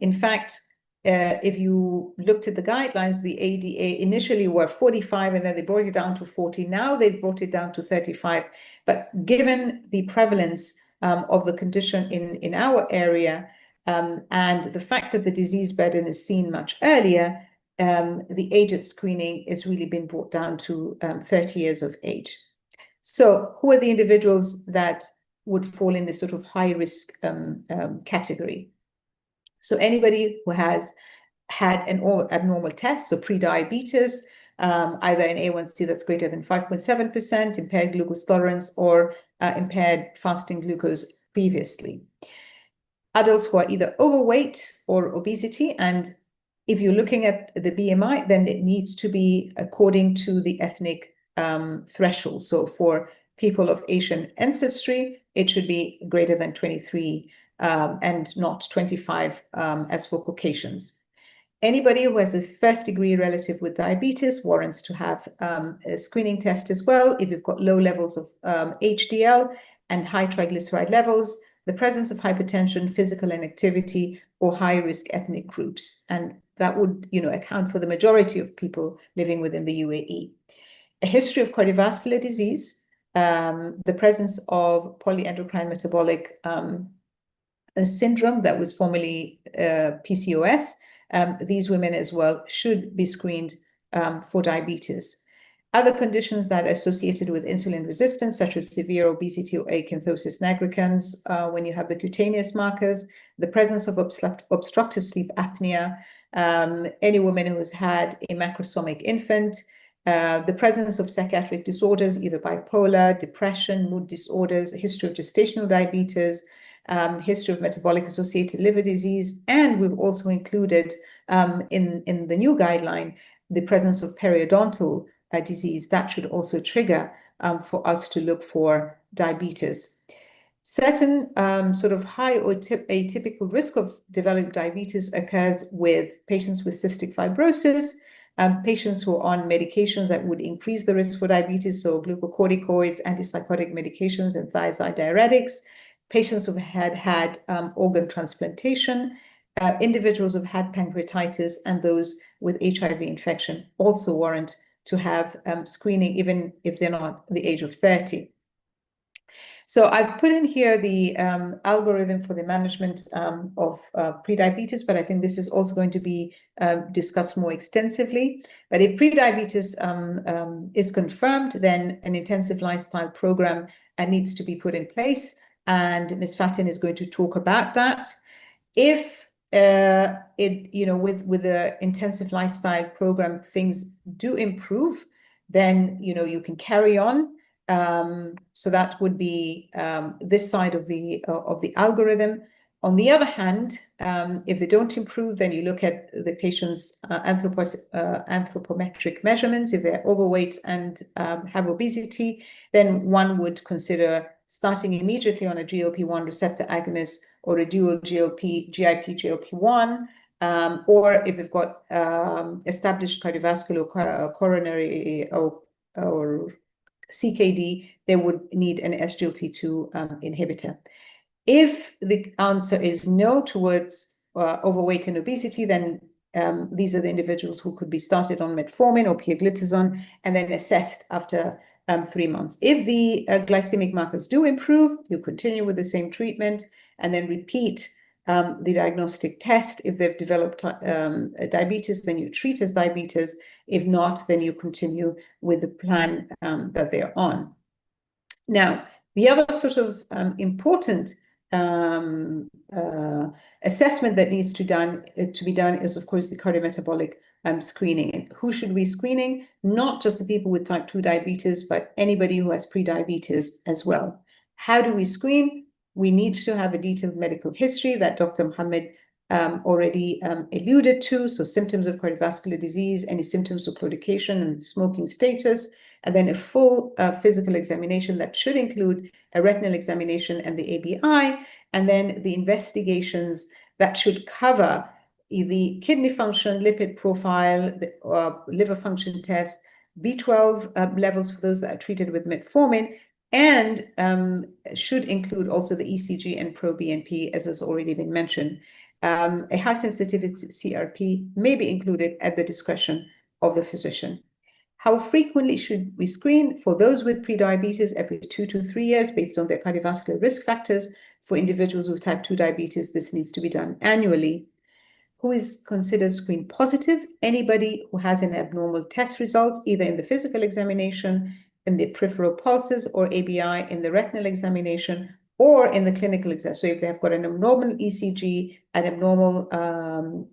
in fact, if you looked at the guidelines, the ADA initially were 45 and then they brought it down to 40. Now they've brought it down to 35. But given the prevalence of the condition in our area and the fact that the disease burden is seen much earlier, the age at screening has really been brought down to 30 years of age. So who are the individuals that would fall in this sort of high risk category? So anybody who has had an abnormal test, so pre-diabetes, either an A1C that's greater than 5.7%, impaired glucose tolerance, or impaired fasting glucose previously. Adults who are either overweight or obesity, and if you're looking at the BMI, then it needs to be according to the ethnic threshold. So for people of Asian ancestry, it should be greater than 23 and not 25 as for Caucasians. Anybody who has a first-degree relative with diabetes warrants to have a screening test as well. If you've got low levels of HDL and high triglyceride levels, the presence of hypertension, physical inactivity, or high-risk ethnic groups. And that would, account for the majority of people living within the UAE. A history of cardiovascular disease, the presence of polyendocrine metabolic syndrome that was formerly PCOS. These women as well should be screened for diabetes. Other conditions that are associated with insulin resistance, such as severe obesity or acanthosis nigricans, when you have the cutaneous markers, the presence of obstructive sleep apnea, any woman who has had a macrosomic infant, the presence of psychiatric disorders, either bipolar, depression, mood disorders, a history of gestational diabetes, history of metabolic associated liver disease, and we've also included in the new guideline the presence of periodontal disease. That should also trigger for us to look for diabetes. Certain sort of high or atypical risk of developing diabetes occurs with patients with cystic fibrosis, patients who are on medications that would increase the risk for diabetes, so glucocorticoids, antipsychotic medications, and thiazide diuretics, patients who've had organ transplantation, individuals who've had pancreatitis, and those with HIV infection also warrant to have screening, even if they're not the age of 30. So I've put in here the algorithm for the management of prediabetes, but I think this is also going to be discussed more extensively. But if prediabetes is confirmed, then an intensive lifestyle program needs to be put in place, and Ms. Fatin is going to talk about that. If with the intensive lifestyle program, things do improve, then you can carry on. So that would be this side of the algorithm. On the other hand, if they don't improve, then you look at the patient's anthropometric measurements. If they're overweight and have obesity, then one would consider starting immediately on a GLP-1 receptor agonist or a dual GIP-GLP-1, or if they've got established cardiovascular coronary or CKD, they would need an SGLT2 inhibitor. If the answer is no towards overweight and obesity, then these are the individuals who could be started on metformin or pioglitazone and then assessed after 3 months. If the glycemic markers do improve, you continue with the same treatment and then repeat the diagnostic test. If they've developed diabetes, then you treat as diabetes. If not, then you continue with the plan that they're on. Now, the other sort of important assessment that needs to be done is, of course, the cardiometabolic screening. And who should be screening? Not just the people with type 2 diabetes, but anybody who has prediabetes as well. How do we screen? We need to have a detailed medical history that Dr. Mohammed already alluded to. So symptoms of cardiovascular disease, any symptoms of claudication and smoking status, and then a full physical examination that should include a retinal examination and the ABI, and then the investigations that should cover the kidney function, lipid profile, the liver function test, B12 levels for those that are treated with metformin, and should include also the ECG and proBNP, as has already been mentioned. A high sensitivity CRP may be included at the discretion of the physician. How frequently should we screen? For those with prediabetes, every 2 to 3 years based on their cardiovascular risk factors. For individuals with type 2 diabetes, this needs to be done annually. Who is considered screen positive? Anybody who has an abnormal test results, either in the physical examination, in the peripheral pulses, or ABI in the retinal examination, or in the clinical exam. So if they have got an abnormal ECG, an abnormal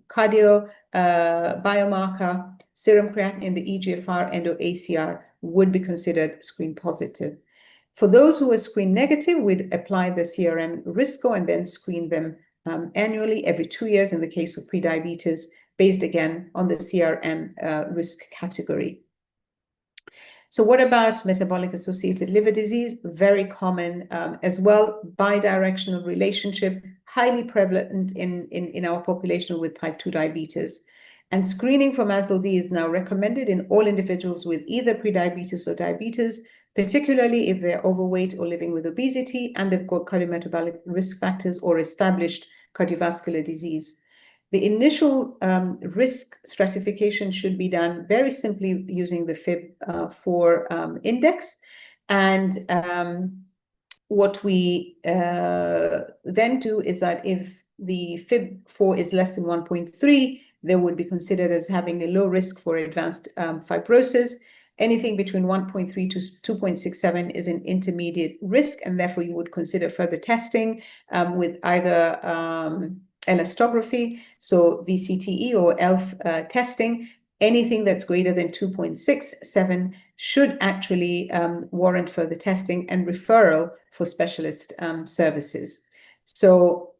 cardio biomarker, serum creatinine, the EGFR, and or ACR would be considered screen positive. For those who are screen negative, we'd apply the CRM risk score and then screen them annually every 2 years in the case of prediabetes, based again on the CRM risk category. So what about metabolic associated liver disease? Very common as well, bidirectional relationship, highly prevalent in our population with type 2 diabetes. And screening for MASLD is now recommended in all individuals with either prediabetes or diabetes, particularly if they're overweight or living with obesity and they've got cardiometabolic risk factors or established cardiovascular disease. The initial risk stratification should be done very simply using the FIB-4 index. And what we then do is that if the FIB-4 is less than 1.3, they would be considered as having a low risk for advanced fibrosis. Anything between 1.3 to 2.67 is an intermediate risk, and therefore you would consider further testing with either elastography, so VCTE or ELF testing. Anything that's greater than 2.67 should actually warrant further testing and referral for specialist services. So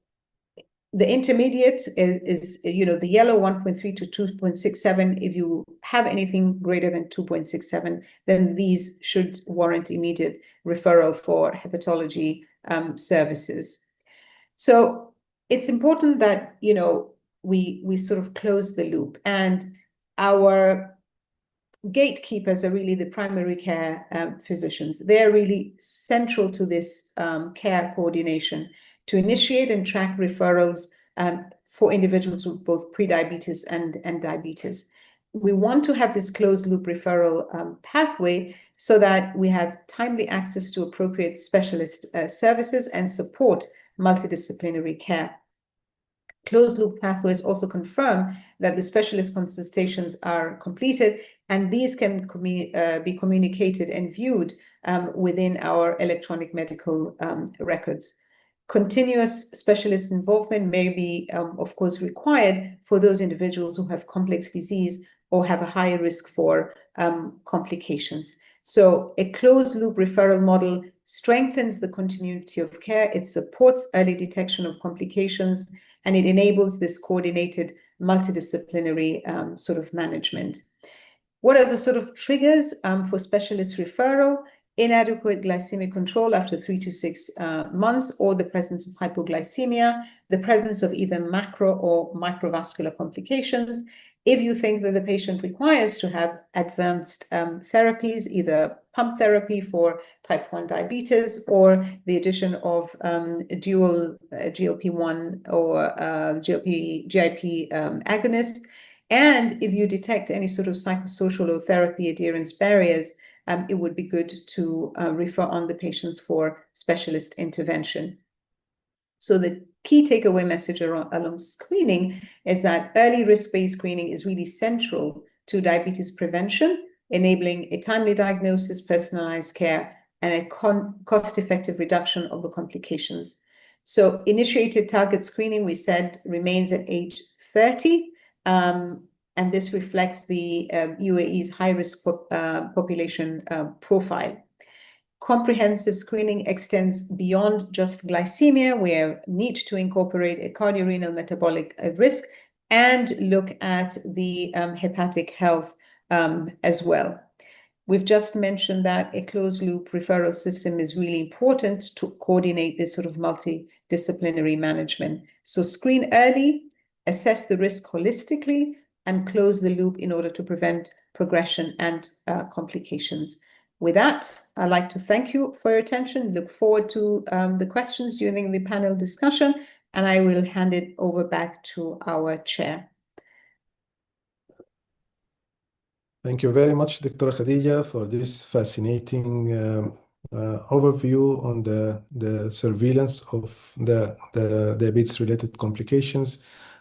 the intermediate is the yellow 1.3 to 2.67. If you have anything greater than 2.67, then these should warrant immediate referral for hepatology services. So it's important that, we sort of close the loop, and our gatekeepers are really the primary care physicians. They're really central to this care coordination to initiate and track referrals for individuals with both prediabetes and diabetes. We want to have this closed loop referral pathway so that we have timely access to appropriate specialist services and support multidisciplinary care. Closed loop pathways also confirm that the specialist consultations are completed, and these can be communicated and viewed within our electronic medical records. Continuous specialist involvement may be, of course, required for those individuals who have complex disease or have a higher risk for complications. So a closed loop referral model strengthens the continuity of care, it supports early detection of complications, and it enables this coordinated multidisciplinary sort of management. What are the sort of triggers for specialist referral? Inadequate glycemic control after 3 to 6 months, or the presence of hypoglycemia, the presence of either macro or microvascular complications. If you think that the patient requires to have advanced therapies, either pump therapy for type 1 diabetes or the addition of dual GLP-1 or GIP agonists, and if you detect any sort of psychosocial or therapy adherence barriers, it would be good to refer on the patients for specialist intervention. So the key takeaway message along screening is that early risk-based screening is really central to diabetes prevention, enabling a timely diagnosis, personalized care, and a cost-effective reduction of the complications. So initiated target screening, we said, remains at age 30. And this reflects the UAE's high-risk population profile. Comprehensive screening extends beyond just glycemia, where need to incorporate a cardiorenal metabolic risk and look at the hepatic health as well. We've just mentioned that a closed-loop referral system is really important to coordinate this sort of multidisciplinary management. So screen early, assess the risk holistically, and close the loop in order to prevent progression and complications. With that, I'd like to thank you for your attention. Look forward to the questions during the panel discussion, and I will hand it over back to our chair. Thank you very much, Dr. Khadija, for this fascinating overview on the surveillance of the diabetes-related complications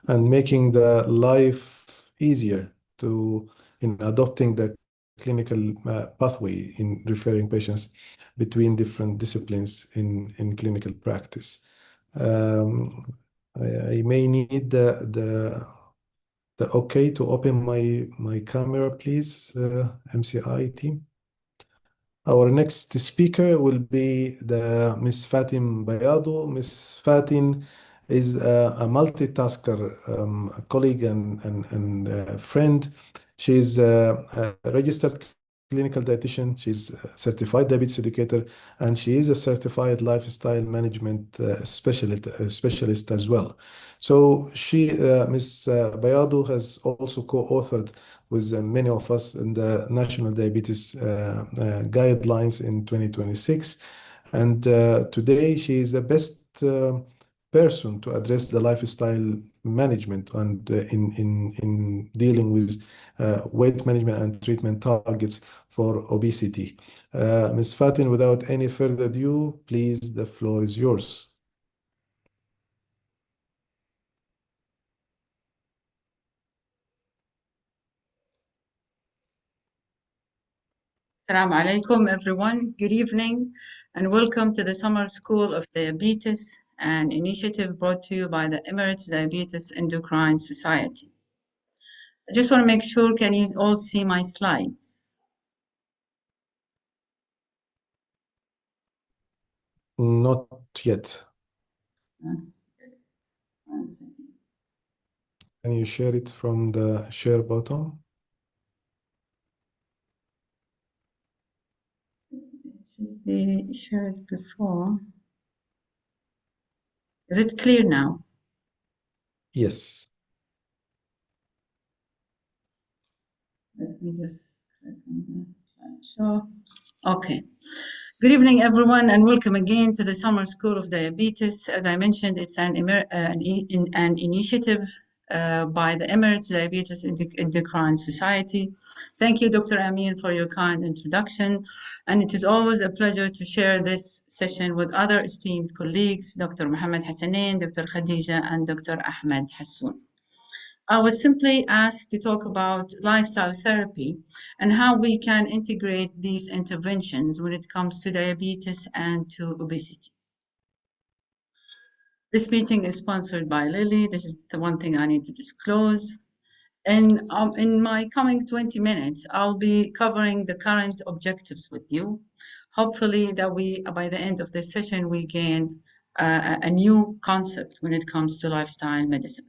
and making the life easier in adopting the clinical pathway in referring patients between different disciplines in clinical practice. I may need the okay to open my camera, please, MCI team. Our next speaker will be Ms. Fatin Bayado. Ms. Fatin is a multitasker, colleague and friend. She's a registered clinical dietitian. She's a certified diabetes educator, and she is a certified lifestyle management specialist as well. So Ms. Bayado has also co-authored with many of us in the National Diabetes Guidelines in 2026. And today she is the best person to address the lifestyle management and in dealing with weight management and treatment targets for obesity. Ms. Fatin, without any further ado, please, the floor is yours. Assalamu alaikum, everyone. Good evening, and welcome to the Summer School of Diabetes, an initiative brought to you by the Emirates Diabetes Endocrine Society. I just want to make sure, can you all see my slides? Not yet. One second. Can you share it from the share button? It should be shared before. Is it clear now? Yes. Let me just click on the slideshow. Okay. Good evening, everyone, and welcome again to the Summer School of Diabetes. As I mentioned, it's an initiative by the Emirates Diabetes Endocrine Society. Thank you, Dr. Amin, for your kind introduction. And it is always a pleasure to share this session with other esteemed colleagues, Dr. Mohammed Hassanein, Dr. Khadija, and Dr. Ahmed Hassoun. I was simply asked to talk about lifestyle therapy and how we can integrate these interventions when it comes to diabetes and to obesity. This meeting is sponsored by Lily. This is the one thing I need to disclose. And in my coming 20 minutes, I'll be covering the current objectives with you. Hopefully that by the end of this session, we gain a new concept when it comes to lifestyle medicine.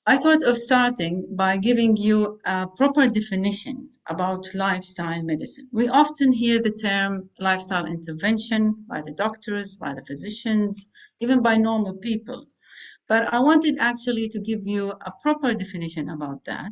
I thought of starting by giving you a proper definition about lifestyle medicine. We often hear the term lifestyle intervention by the doctors, by the physicians, even by normal people. But I wanted actually to give you a proper definition about that.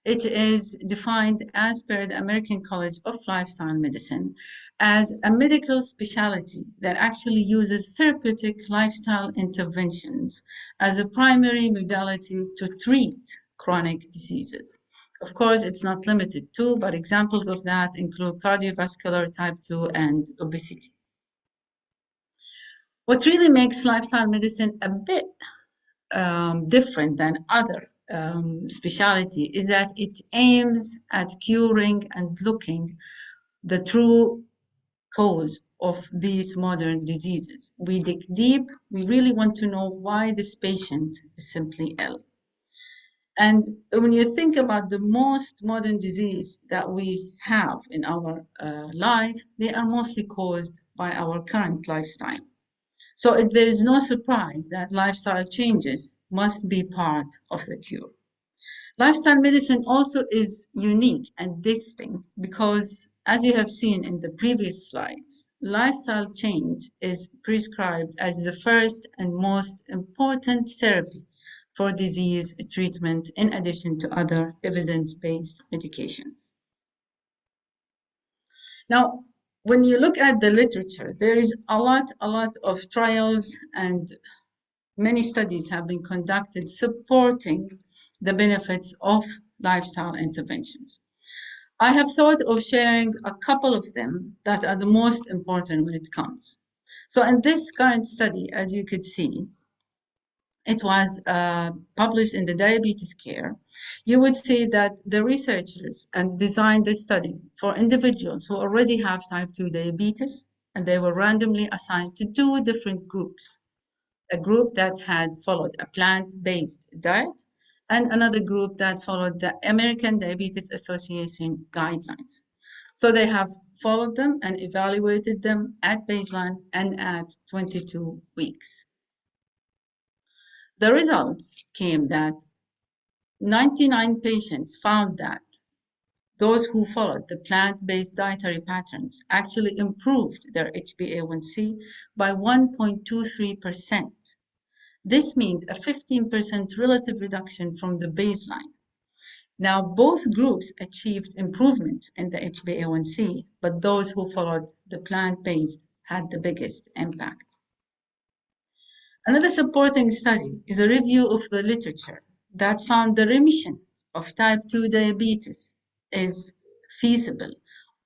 It is defined as per the American College of Lifestyle Medicine as a medical specialty that actually uses therapeutic lifestyle interventions as a primary modality to treat chronic diseases. Of course, it's not limited to, but examples of that include cardiovascular, type 2, and obesity. What really makes lifestyle medicine a bit different than other specialty is that it aims at curing and looking the true cause of these modern diseases. We dig deep. We really want to know why this patient is simply ill. And when you think about the most modern disease that we have in our life, they are mostly caused by our current lifestyle. So there is no surprise that lifestyle changes must be part of the cure. Lifestyle medicine also is unique and distinct because, as you have seen in the previous slides, lifestyle change is prescribed as the first and most important therapy for disease treatment in addition to other evidence-based medications. Now, when you look at the literature, there is a lot of trials and many studies have been conducted supporting the benefits of lifestyle interventions. I have thought of sharing a couple of them that are the most important when it comes. So in this current study, as you could see, it was published in the Diabetes Care. You would see that the researchers designed this study for individuals who already have type 2 diabetes, and they were randomly assigned to two different groups. A group that had followed a plant-based diet and another group that followed the American Diabetes Association guidelines. So they have followed them and evaluated them at baseline and at 22 weeks. The results came that 99 patients found that those who followed the plant-based dietary patterns actually improved their HbA1c by 1.23%. This means a 15% relative reduction from the baseline. Now, both groups achieved improvements in the HbA1c, but those who followed the plant-based had the biggest impact. Another supporting study is a review of the literature that found the remission of type 2 diabetes is feasible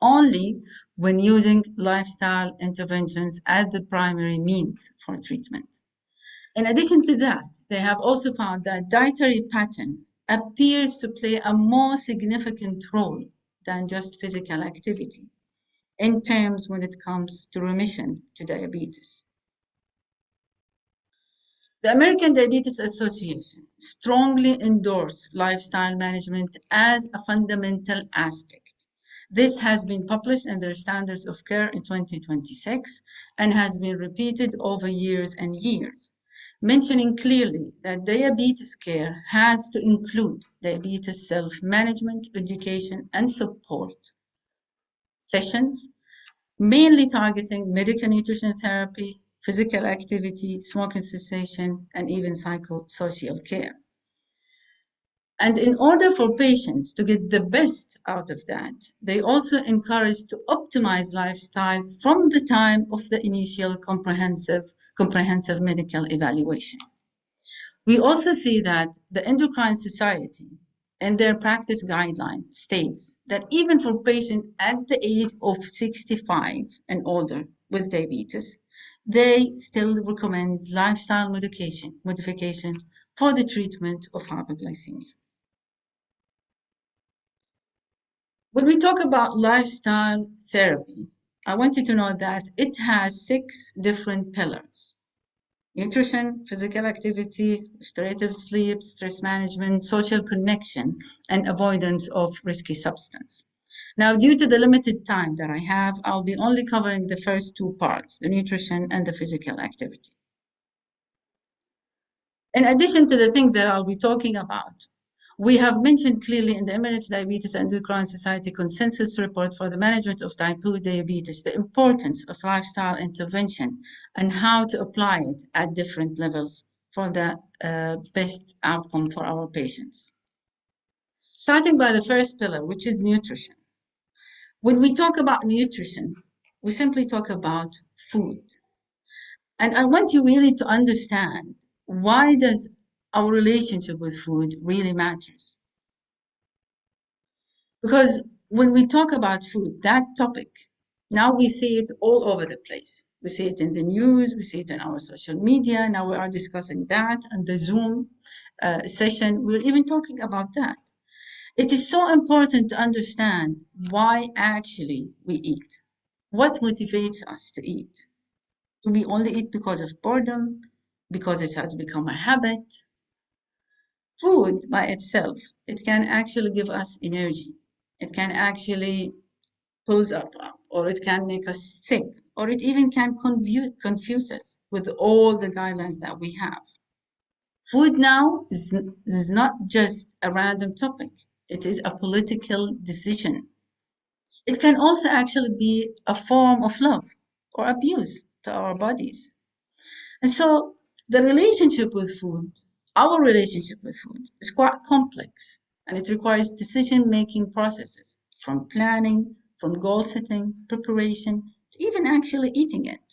only when using lifestyle interventions as the primary means for treatment. In addition to that, they have also found that dietary pattern appears to play a more significant role than just physical activity in terms when it comes to remission to diabetes. The American Diabetes Association strongly endorsed lifestyle management as a fundamental aspect. This has been published in their Standards of Care in 2026 and has been repeated over years and years, mentioning clearly that diabetes care has to include diabetes self-management, education, and support sessions, mainly targeting medical nutrition therapy, physical activity, smoking cessation, and even psychosocial care. And in order for patients to get the best out of that, they also encourage to optimize lifestyle from the time of the initial comprehensive medical evaluation. We also see that the Endocrine Society in their practice guideline states that even for patients at the age of 65 and older with diabetes, they still recommend lifestyle modification for the treatment of hypoglycemia. When we talk about lifestyle therapy, I want you to know that it has 6 different pillars: nutrition, physical activity, restorative sleep, stress management, social connection, and avoidance of risky substance. Now, due to the limited time that I have, I'll be only covering the first 2 parts, the nutrition and the physical activity. In addition to the things that I'll be talking about, we have mentioned clearly in the Emirates Diabetes and Endocrine Society consensus report for the management of type 2 diabetes, the importance of lifestyle intervention and how to apply it at different levels for the best outcome for our patients. Starting by the first pillar, which is nutrition. When we talk about nutrition, we simply talk about food. And I want you really to understand, why does our relationship with food really matters? Because when we talk about food, that topic, now we see it all over the place. We see it in the news, we see it in our social media. Now we are discussing that and the Zoom session. We're even talking about that. It is so important to understand why actually we eat. What motivates us to eat? Do we only eat because of boredom, because it has become a habit? Food by itself, it can actually give us energy. It can actually pull us up, or it can make us sick, or it even can confuse us with all the guidelines that we have. Food now is not just a random topic. It is a political decision. It can also actually be a form of love or abuse to our bodies. And so the relationship with food, our relationship with food, is quite complex, and it requires decision-making processes, from planning, from goal setting, preparation, to even actually eating it.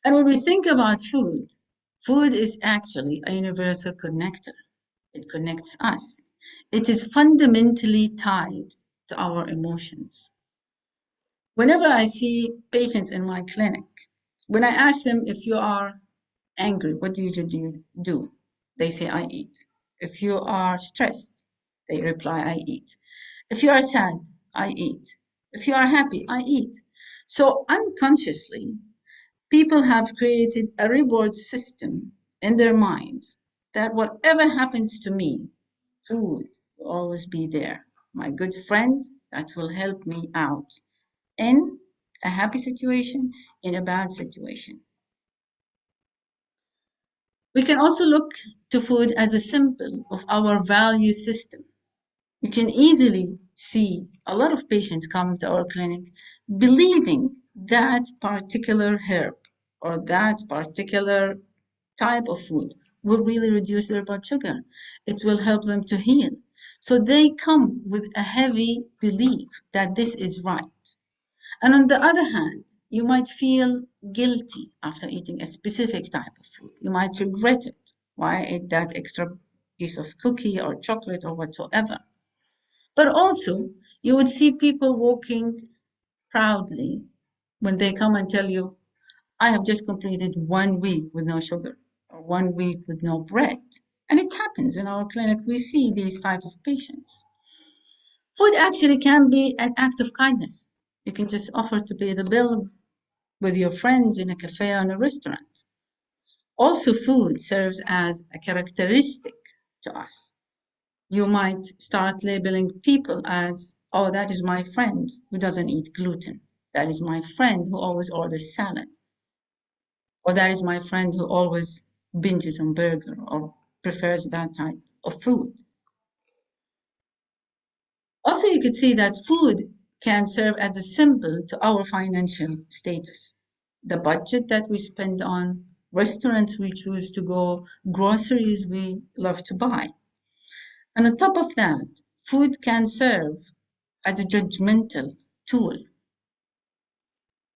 And when we think about food, food is actually a universal connector. It connects us. It is fundamentally tied to our emotions. Whenever I see patients in my clinic, when I ask them, if you are angry, what do you usually do? They say, I eat. If you are stressed, they reply, I eat. If you are sad, I eat. If you are happy, I eat. So unconsciously, people have created a reward system in their minds that whatever happens to me, food will always be there. My good friend that will help me out in a happy situation, in a bad situation. We can also look to food as a symbol of our value system. You can easily see a lot of patients coming to our clinic believing that particular herb or that particular type of food will really reduce their blood sugar. It will help them to heal. So they come with a heavy belief that this is right. And on the other hand, you might feel guilty after eating a specific type of food. You might regret it. Why I ate that extra piece of cookie or chocolate or whatsoever. But also, you would see people walking proudly when they come and tell you, I have just completed 1 week with no sugar or 1 week with no bread. And it happens in our clinic. We see these type of patients. Food actually can be an act of kindness. You can just offer to pay the bill with your friends in a cafe or in a restaurant. Also, food serves as a characteristic to us. You might start labeling people as, oh, that is my friend who doesn't eat gluten. That is my friend who always orders salad. Or that is my friend who always binges on burger or prefers that type of food. Also, you could see that food can serve as a symbol to our financial status. The budget that we spend on, restaurants we choose to go, groceries we love to buy. And on top of that, food can serve as a judgmental tool.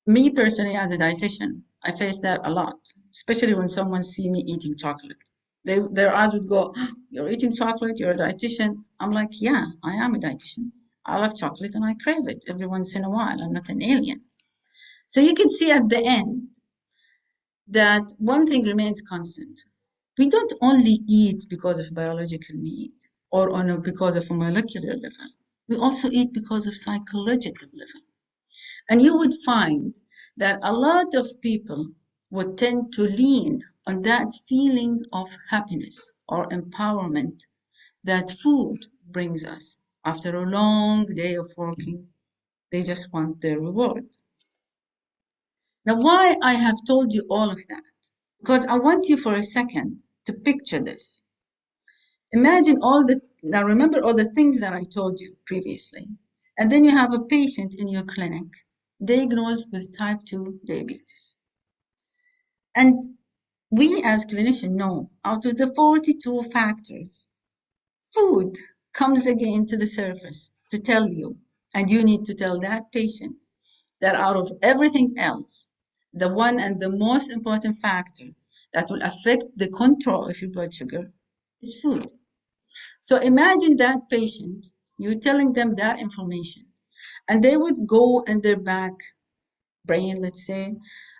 Me personally, as a dietitian, I face that a lot, especially when someone sees me eating chocolate. Their eyes would go, oh, you're eating chocolate, you're a dietitian. I'm like, yeah, I am a dietitian. I love chocolate and I crave it every once in a while. I'm not an alien. So you can see at the end that one thing remains constant. we don't only eat because of biological need or because of a molecular level. We also eat because of psychological level. And you would find that a lot of people would tend to lean on that feeling of happiness or empowerment that food brings us. After a long day of working, they just want their reward. Now, why I have told you all of that? Because I want you for a second to picture this. Imagine now remember all the things that I told you previously. And then you have a patient in your clinic diagnosed with type 2 diabetes. And we as clinicians know out of the 42 factors, food comes again to the surface to tell you, and you need to tell that patient that out of everything else, the one and the most important factor that will affect the control of your blood sugar is food. So imagine that patient, you telling them that information, and they would go in their back brain, let's say,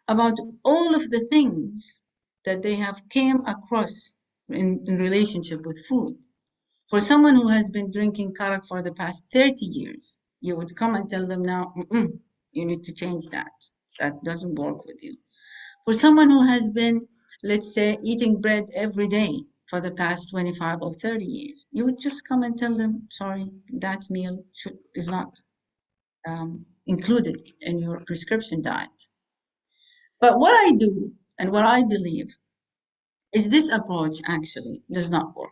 about all of the things that they have came across in relationship with food. For someone who has been drinking karak for the past 30 years, you would come and tell them now, you need to change that. That doesn't work with you. For someone who has been, let's say, eating bread every day for the past 25 or 30 years, you would just come and tell them, sorry, that meal is not included in your prescription diet. But what I do and what I believe is this approach actually does not work.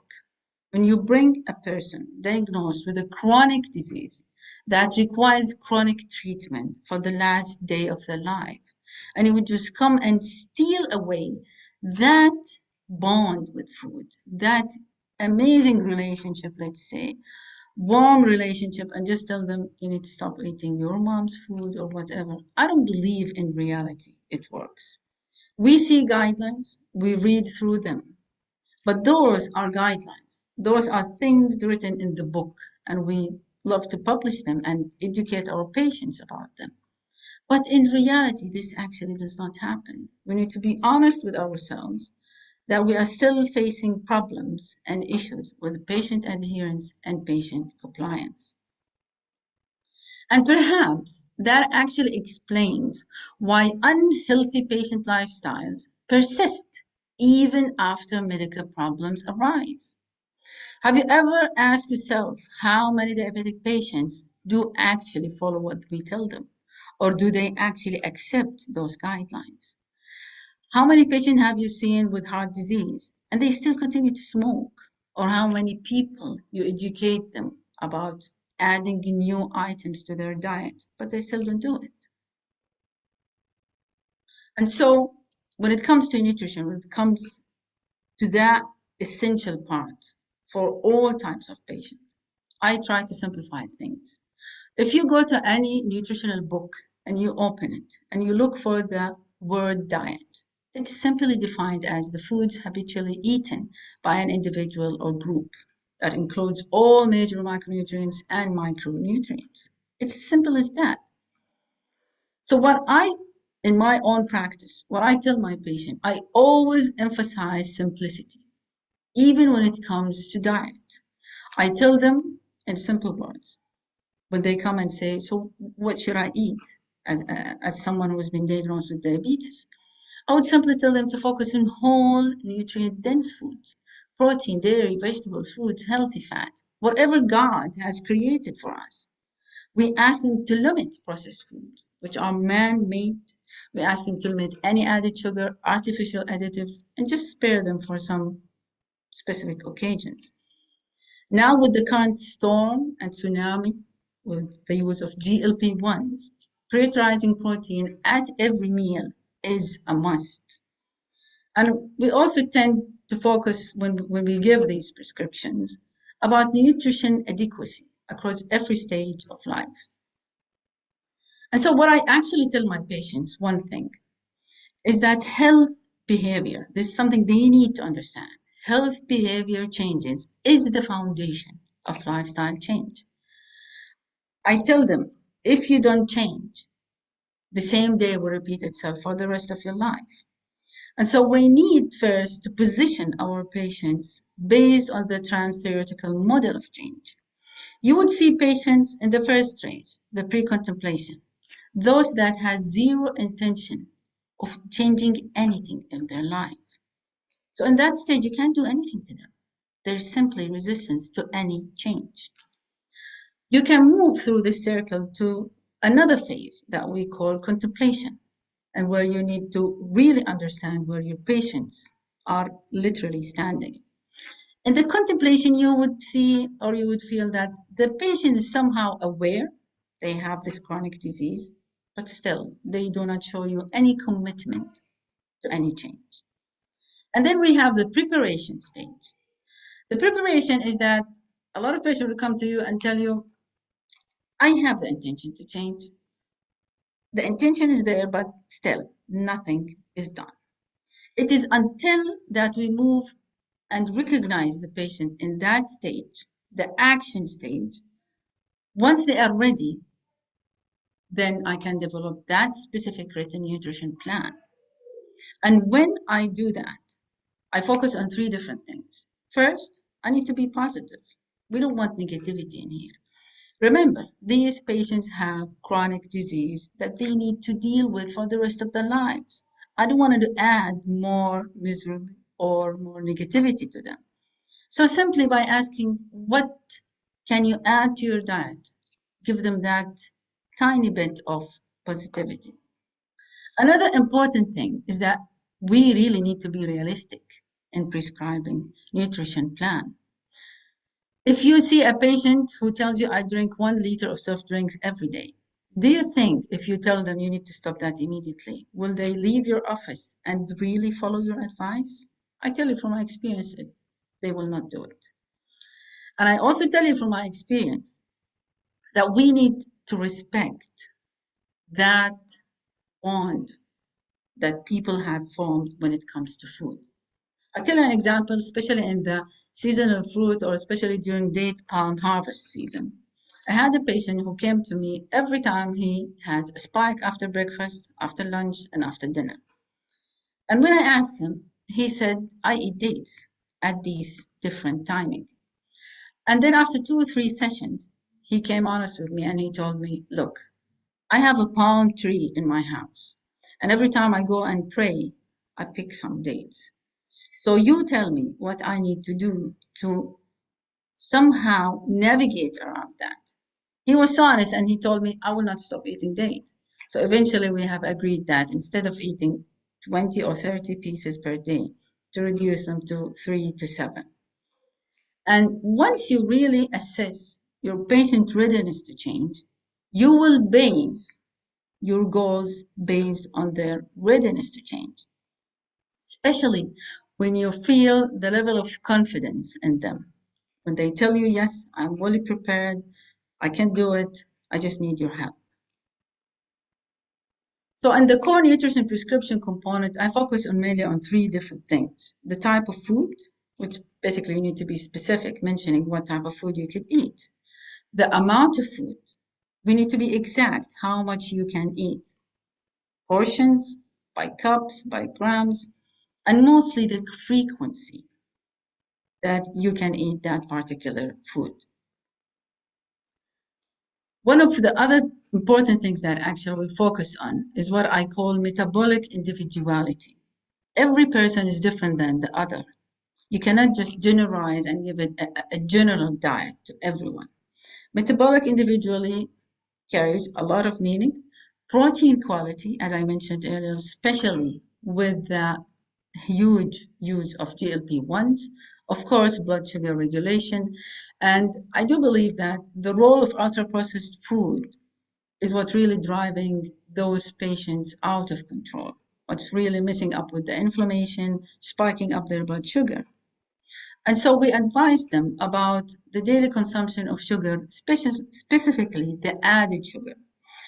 When you bring a person diagnosed with a chronic disease that requires chronic treatment for the last day of their life, and you would just come and steal away that bond with food, that amazing relationship, let's say, warm relationship, and just tell them you need to stop eating your mom's food or whatever. I don't believe in reality it works. We see guidelines, we read through them, but those are guidelines. Those are things written in the book, and we love to publish them and educate our patients about them. But in reality, this actually does not happen. We need to be honest with ourselves that we are still facing problems and issues with patient adherence and patient compliance. And perhaps that actually explains why unhealthy patient lifestyles persist even after medical problems arise. Have you ever asked yourself how many diabetic patients do actually follow what we tell them? Or do they actually accept those guidelines? How many patients have you seen with heart disease and they still continue to smoke? Or how many people you educate them about adding new items to their diet, but they still don't do it? And so when it comes to nutrition, when it comes to that essential part for all types of patients, I try to simplify things. If you go to any nutritional book and you open it and you look for the word diet, it's simply defined as the foods habitually eaten by an individual or group that includes all major macronutrients and micronutrients. It's as simple as that. So in my own practice, what I tell my patient, I always emphasize simplicity, even when it comes to diet. I tell them in simple words, when they come and say, so what should I eat as someone who has been diagnosed with diabetes? I would simply tell them to focus on whole, nutrient-dense foods, protein, dairy, vegetables, fruits, healthy fat, whatever God has created for us. We ask them to limit processed food, which are man-made. We ask them to limit any added sugar, artificial additives, and just spare them for some specific occasions. Now, with the current storm and tsunami, with the use of GLP-1s, prioritizing protein at every meal is a must. And we also tend to focus, when we give these prescriptions, about nutrition adequacy across every stage of life. And so what I actually tell my patients, one thing, is that health behavior, this is something they need to understand. Health behavior changes is the foundation of lifestyle change. I tell them, if you don't change, the same day will repeat itself for the rest of your life. And so we need first to position our patients based on the trans-theoretical model of change. You would see patients in the first stage, the pre-contemplation, those that have zero intention of changing anything in their life. So in that stage, you can't do anything to them. There's simply resistance to any change. You can move through this circle to another phase that we call contemplation, and where you need to really understand where your patients are literally standing. In the contemplation, you would see or you would feel that the patient is somehow aware they have this chronic disease, but still they do not show you any commitment to any change. And then we have the preparation stage. The preparation is that a lot of patients will come to you and tell you, I have the intention to change. The intention is there, but still nothing is done. It is until that we move and recognize the patient in that stage, the action stage. Once they are ready, then I can develop that specific written nutrition plan. And when I do that, I focus on three different things. First, I need to be positive. We don't want negativity in here. Remember, these patients have chronic disease that they need to deal with for the rest of their lives. I don't want to add more misery or more negativity to them. So simply by asking, what can you add to your diet? Give them that tiny bit of positivity. Another important thing is that we really need to be realistic in prescribing nutrition plan. If you see a patient who tells you, I drink 1 liter of soft drinks every day, do you think if you tell them you need to stop that immediately, will they leave your office and really follow your advice? I tell you from my experience, they will not do it. And I also tell you from my experience that we need to respect that bond that people have formed when it comes to food. I'll tell you an example, especially in the seasonal fruit or especially during date palm harvest season. I had a patient who came to me every time he has a spike after breakfast, after lunch, and after dinner. And when I asked him, he said, I eat dates at these different timing. And then after 2 or 3 sessions, he came honest with me and he told me, look, I have a palm tree in my house. And every time I go and pray, I pick some dates. So you tell me what I need to do to somehow navigate around that. He was so honest and he told me, I will not stop eating dates. So eventually we have agreed that instead of eating 20 or 30 pieces per day, to reduce them to 3 to 7. And once you really assess your patient readiness to change, you will base your goals based on their readiness to change, especially when you feel the level of confidence in them. When they tell you, yes, I'm fully prepared, I can do it, I just need your help. So in the core nutrition prescription component, I focus mainly on 3 different things. The type of food, which basically you need to be specific, mentioning what type of food you could eat. The amount of food, we need to be exact how much you can eat. Portions, by cups, by grams, and mostly the frequency that you can eat that particular food. One of the other important things that actually we focus on is what I call metabolic individuality. Every person is different than the other. You cannot just generalize and give it a general diet to everyone. Metabolic individuality carries a lot of meaning. Protein quality, as I mentioned earlier, especially with the huge use of GLP-1s, of course, blood sugar regulation. And I do believe that the role of ultra-processed food is what's really driving those patients out of control. What's really messing up with the inflammation, spiking up their blood sugar. And so we advise them about the daily consumption of sugar, specifically the added sugar.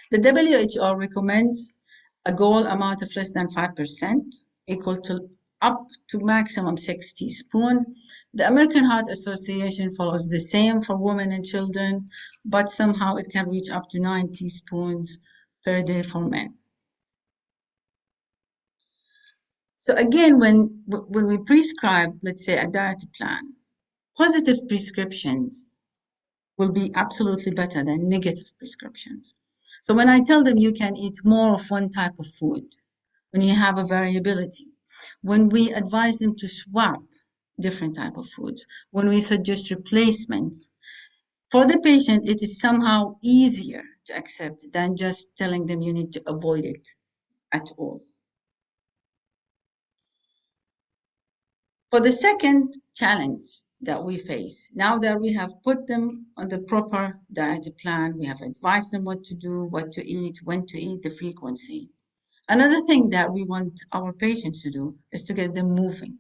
The WHO recommends a goal amount of less than 5%, equal to up to maximum 6 teaspoons. The American Heart Association follows the same for women and children, but somehow it can reach up to 9 teaspoons per day for men. So again, when we prescribe, let's say, a diet plan, positive prescriptions will be absolutely better than negative prescriptions. So when I tell them you can eat more of one type of food, when you have a variability, when we advise them to swap different type of foods, when we suggest replacements, for the patient, it is somehow easier to accept than just telling them you need to avoid it at all. For the second challenge that we face, now that we have put them on the proper diet plan, we have advised them what to do, what to eat, when to eat, the frequency. Another thing that we want our patients to do is to get them moving.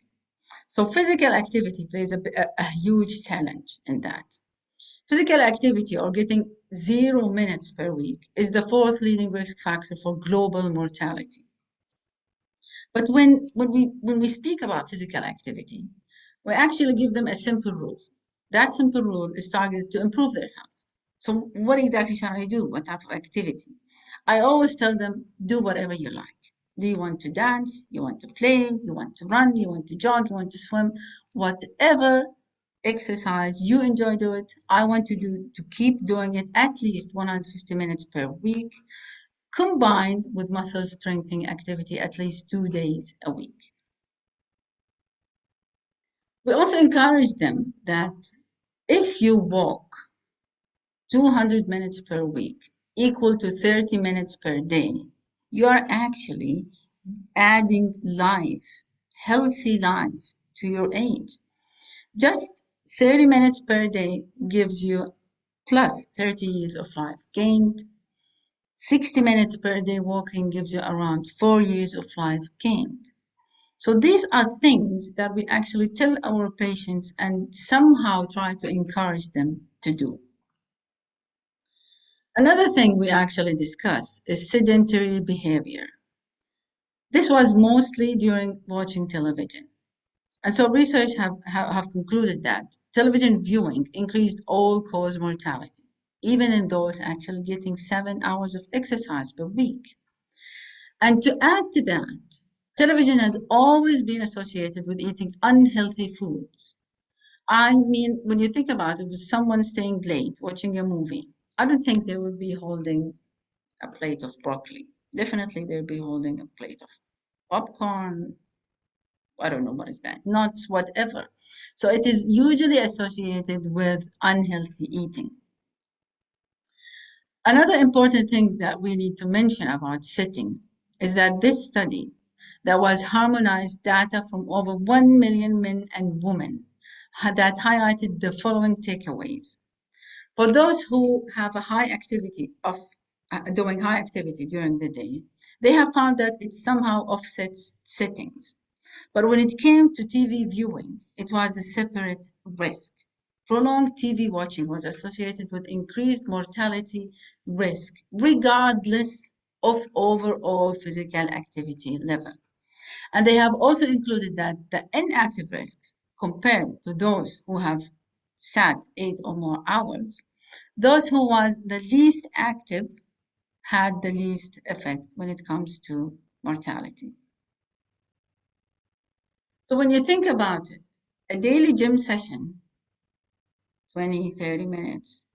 So physical activity plays a huge challenge in that. Physical activity, or getting 0 minutes per week, is the fourth leading risk factor for global mortality. But when we speak about physical activity, we actually give them a simple rule. That simple rule is targeted to improve their health. So what exactly shall I do? What type of activity? I always tell them, do whatever you like. Do you want to dance? You want to play? You want to run? You want to jog? You want to swim? Whatever exercise you enjoy doing it, I want you to keep doing it at least 150 minutes per week, combined with muscle strengthening activity at least 2 days a week. We also encourage them that if you walk 200 minutes per week, equal to 30 minutes per day, you are actually adding life, healthy life to your age. Just 30 minutes per day gives you plus 30 years of life gained. 60 minutes per day walking gives you around 4 years of life gained. So these are things that we actually tell our patients and somehow try to encourage them to do. Another thing we actually discuss is sedentary behavior. This was mostly during watching television. And so research have concluded that television viewing increased all-cause mortality, even in those actually getting 7 hours of exercise per week. And to add to that, television has always been associated with eating unhealthy foods. I mean, when you think about it, with someone staying late watching a movie, I don't think they would be holding a plate of broccoli. Definitely they'll be holding a plate of popcorn. I don't know what is that, nuts, whatever. So it is usually associated with unhealthy eating. Another important thing that we need to mention about sitting is that this study that was harmonized data from over 1 million men and women that highlighted the following takeaways. For those who have a high activity of doing high activity during the day, they have found that it somehow offsets sittings. But when it came to TV viewing, it was a separate risk. Prolonged TV watching was associated with increased mortality risk, regardless of overall physical activity level. And they have also included that the inactive risks, compared to those who have sat 8 or more hours, those who was the least active had the least effect when it comes to mortality. So when you think about it, a daily gym session, 20, 30 minutes,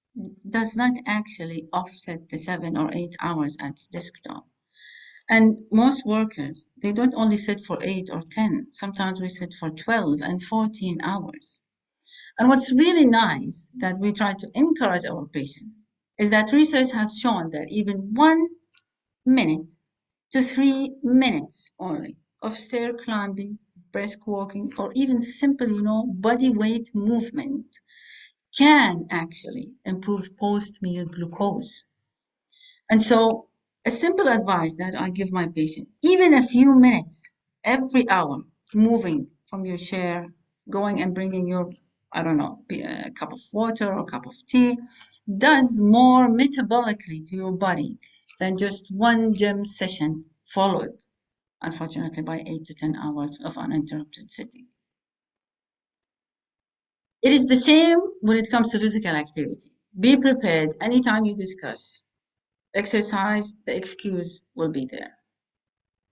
does not actually offset the 7 or 8 hours at desktop. And most workers, they don't only sit for 8 or 10. Sometimes we sit for 12 and 14 hours. And what's really nice that we try to encourage our patients is that research has shown that even 1 minute to 3 minutes only of stair climbing, brisk walking, or even simple, body weight movement can actually improve post-meal glucose. And so a simple advice that I give my patient, even a few minutes every hour, moving from your chair, going and bringing your, I don't know, a cup of water or a cup of tea, does more metabolically to your body than just one gym session followed, unfortunately, by 8 to 10 hours of uninterrupted sitting. It is the same when it comes to physical activity. Be prepared anytime you discuss exercise, the excuse will be there.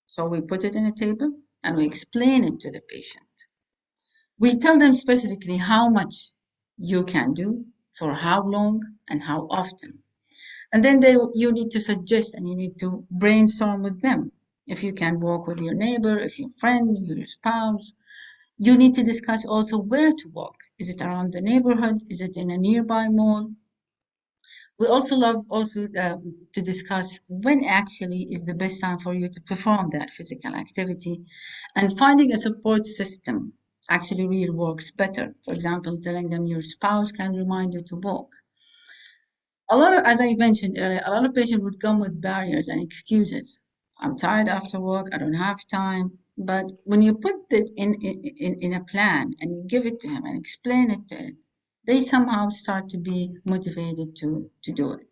So we put it in a table, and we explain it to the patient. We tell them specifically how much you can do, for how long, and how often. And then you need to suggest and you need to brainstorm with them. If you can walk with your neighbor, if your friend, your spouse, you need to discuss also where to walk. Is it around the neighborhood? Is it in a nearby mall? We also love to discuss when actually is the best time for you to perform that physical activity, and finding a support system actually really works better. For example, telling them your spouse can remind you to walk. As I mentioned earlier, a lot of patients would come with barriers and excuses. I'm tired after work, I don't have time. But when you put it in a plan and you give it to him and explain it to him, they somehow start to be motivated to do it.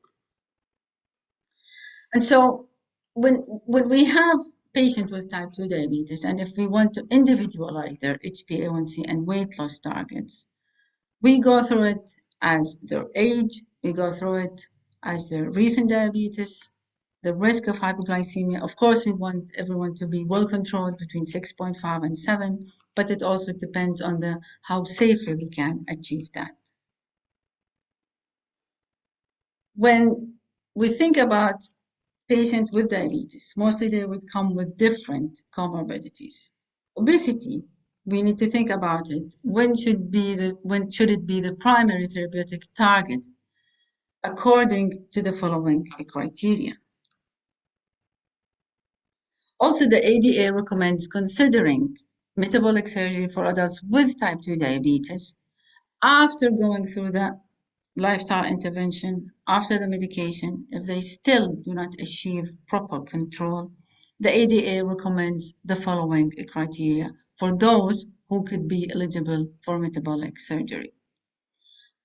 And so when we have patients with type 2 diabetes, and if we want to individualize their HbA1c and weight loss targets, we go through it as their age, we go through it as their recent diabetes, the risk of hypoglycemia. Of course, we want everyone to be well controlled between 6.5 and 7, but it also depends on how safely we can achieve that. When we think about patients with diabetes, mostly they would come with different comorbidities. Obesity, we need to think about it. When should it be the primary therapeutic target according to the following criteria? Also, the ADA recommends considering metabolic surgery for adults with type 2 diabetes after going through the lifestyle intervention, after the medication. If they still do not achieve proper control, the ADA recommends the following criteria for those who could be eligible for metabolic surgery.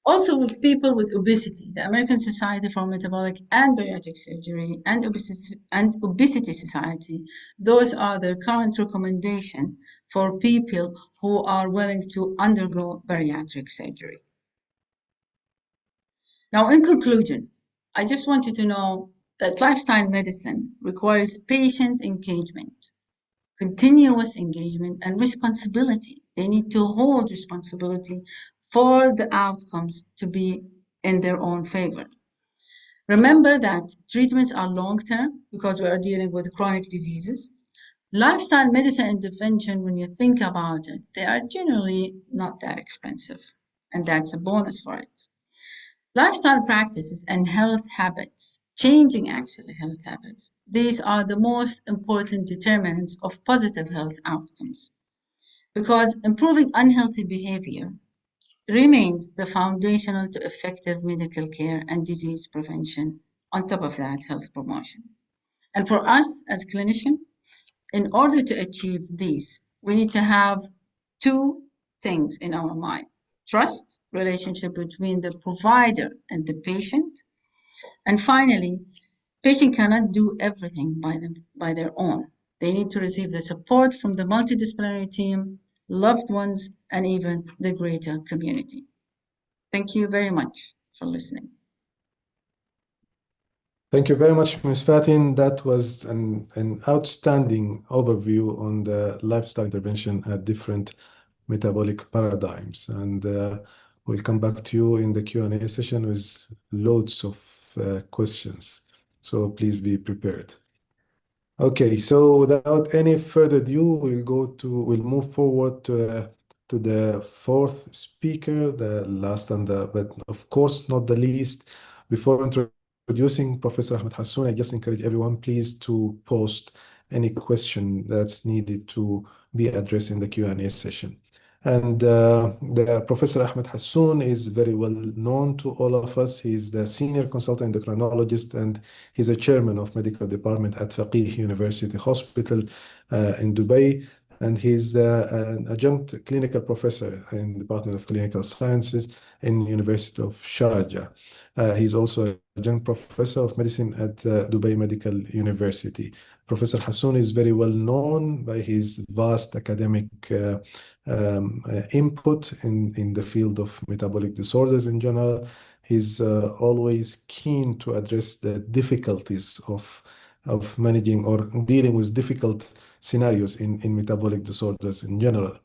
Also, with people with obesity, the American Society for Metabolic and Bariatric Surgery and Obesity Society, those are their current recommendation for people who are willing to undergo bariatric surgery. Now, in conclusion, I just want you to know that lifestyle medicine requires patient engagement, continuous engagement, and responsibility. They need to hold responsibility for the outcomes to be in their own favor. Remember that treatments are long-term because we are dealing with chronic diseases. Lifestyle medicine intervention, when you think about it, they are generally not that expensive, and that's a bonus for it. Lifestyle practices and health habits, changing actually health habits, these are the most important determinants of positive health outcomes, because improving unhealthy behavior remains the foundational to effective medical care and disease prevention, on top of that, health promotion. And for us as clinicians, in order to achieve these, we need to have two things in our mind: trust, relationship between the provider and the patient. And finally, patient cannot do everything by their own. They need to receive the support from the multidisciplinary team, loved ones, and even the greater community. Thank you very much for listening. Thank you very much, Ms. Fatin. That was an outstanding overview on the lifestyle intervention at different metabolic paradigms. And we'll come back to you in the Q&A session with loads of questions. So please be prepared. Okay, so without any further ado, we'll move forward to the fourth speaker, the last but of course not the least. Before introducing Professor Ahmed Hassoun, I just encourage everyone, please, to post any question that's needed to be addressed in the Q&A session. And the Professor Ahmed Hassoun is very well known to all of us. He's the senior consultant endocrinologist, and he's a chairman of medical department at Faqih University Hospital in Dubai. And he's an adjunct clinical professor in the Department of Clinical Sciences in University of Sharjah. He's also adjunct professor of medicine at Dubai Medical University. Professor Hassoun is very well known by his vast academic input in the field of metabolic disorders in general. He's always keen to address the difficulties of of managing or dealing with difficult scenarios in metabolic disorders in general.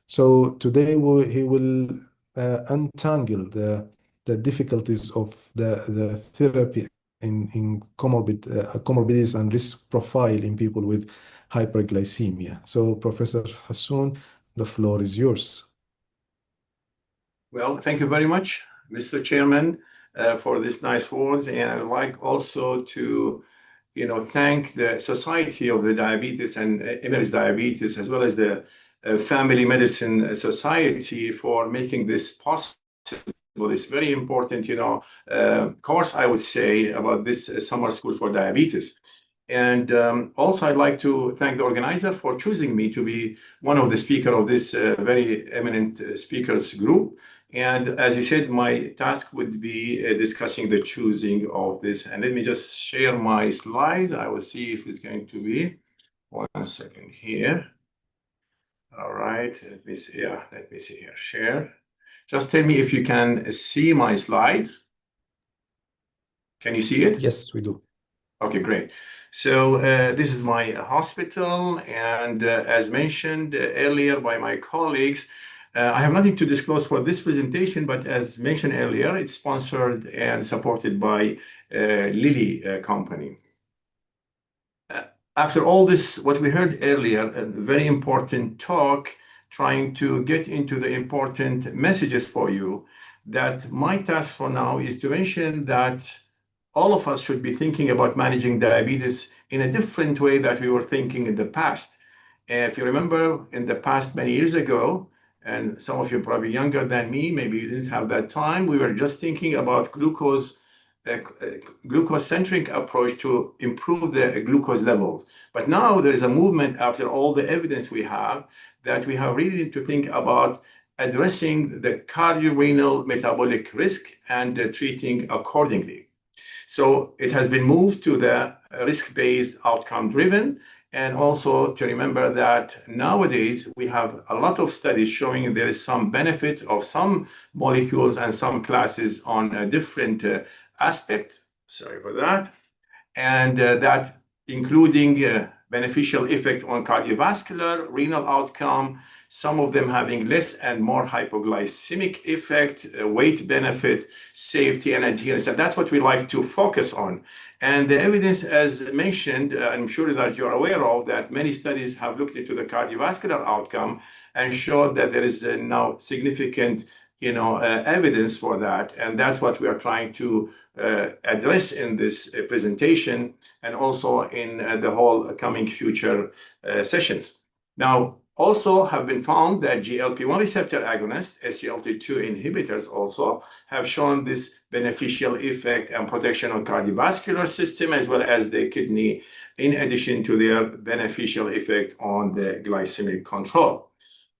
So today he will untangle the difficulties of the therapy in comorbidities and risk profile in people with hyperglycemia. So Professor Hassoun, the floor is yours. Well, thank you very much, Mr. Chairman, for these nice words. And I would like also to, thank the Society of the Diabetes and Emirates Diabetes, as well as the Family Medicine Society for making this possible. It's very important, course, I would say, about this summer school for diabetes. And also, I'd like to thank the organizer for choosing me to be one of the speakers of this very eminent speakers group. And as you said, my task would be discussing the choosing of this. And let me just share my slides. I will see if it's going to be. 1 second here. All right, let me see. Yeah, let me see here. Share. Just tell me if you can see my slides. Can you see it? Yes, we do. Okay, great. So this is my hospital, and as mentioned earlier by my colleagues, I have nothing to disclose for this presentation, but as mentioned earlier, it's sponsored and supported by Lilly company. After all this, what we heard earlier, a very important talk, trying to get into the important messages for you, that my task for now is to mention that all of us should be thinking about managing diabetes in a different way that we were thinking in the past. And if you remember, in the past, many years ago, and some of you are probably younger than me, maybe you didn't have that time, we were just thinking about glucose-centric approach to improve the glucose levels. But now there is a movement, after all the evidence we have, that we have really need to think about addressing the cardiorenal metabolic risk and treating accordingly. So it has been moved to the risk-based outcome-driven, and also to remember that nowadays we have a lot of studies showing there is some benefit of some molecules and some classes on a different aspect. Sorry for that. And that including beneficial effect on cardiovascular, renal outcome, some of them having less and more hypoglycemic effect, weight benefit, safety and adherence. And that's what we like to focus on. And the evidence, as mentioned, I'm sure that you're aware of, that many studies have looked into the cardiovascular outcome and showed that there is now significant evidence for that. And that's what we are trying to address in this presentation and also in the whole coming future sessions. Now, also have been found that GLP-1 receptor agonists, SGLT2 inhibitors also have shown this beneficial effect and protection on cardiovascular system as well as the kidney, in addition to their beneficial effect on the glycemic control.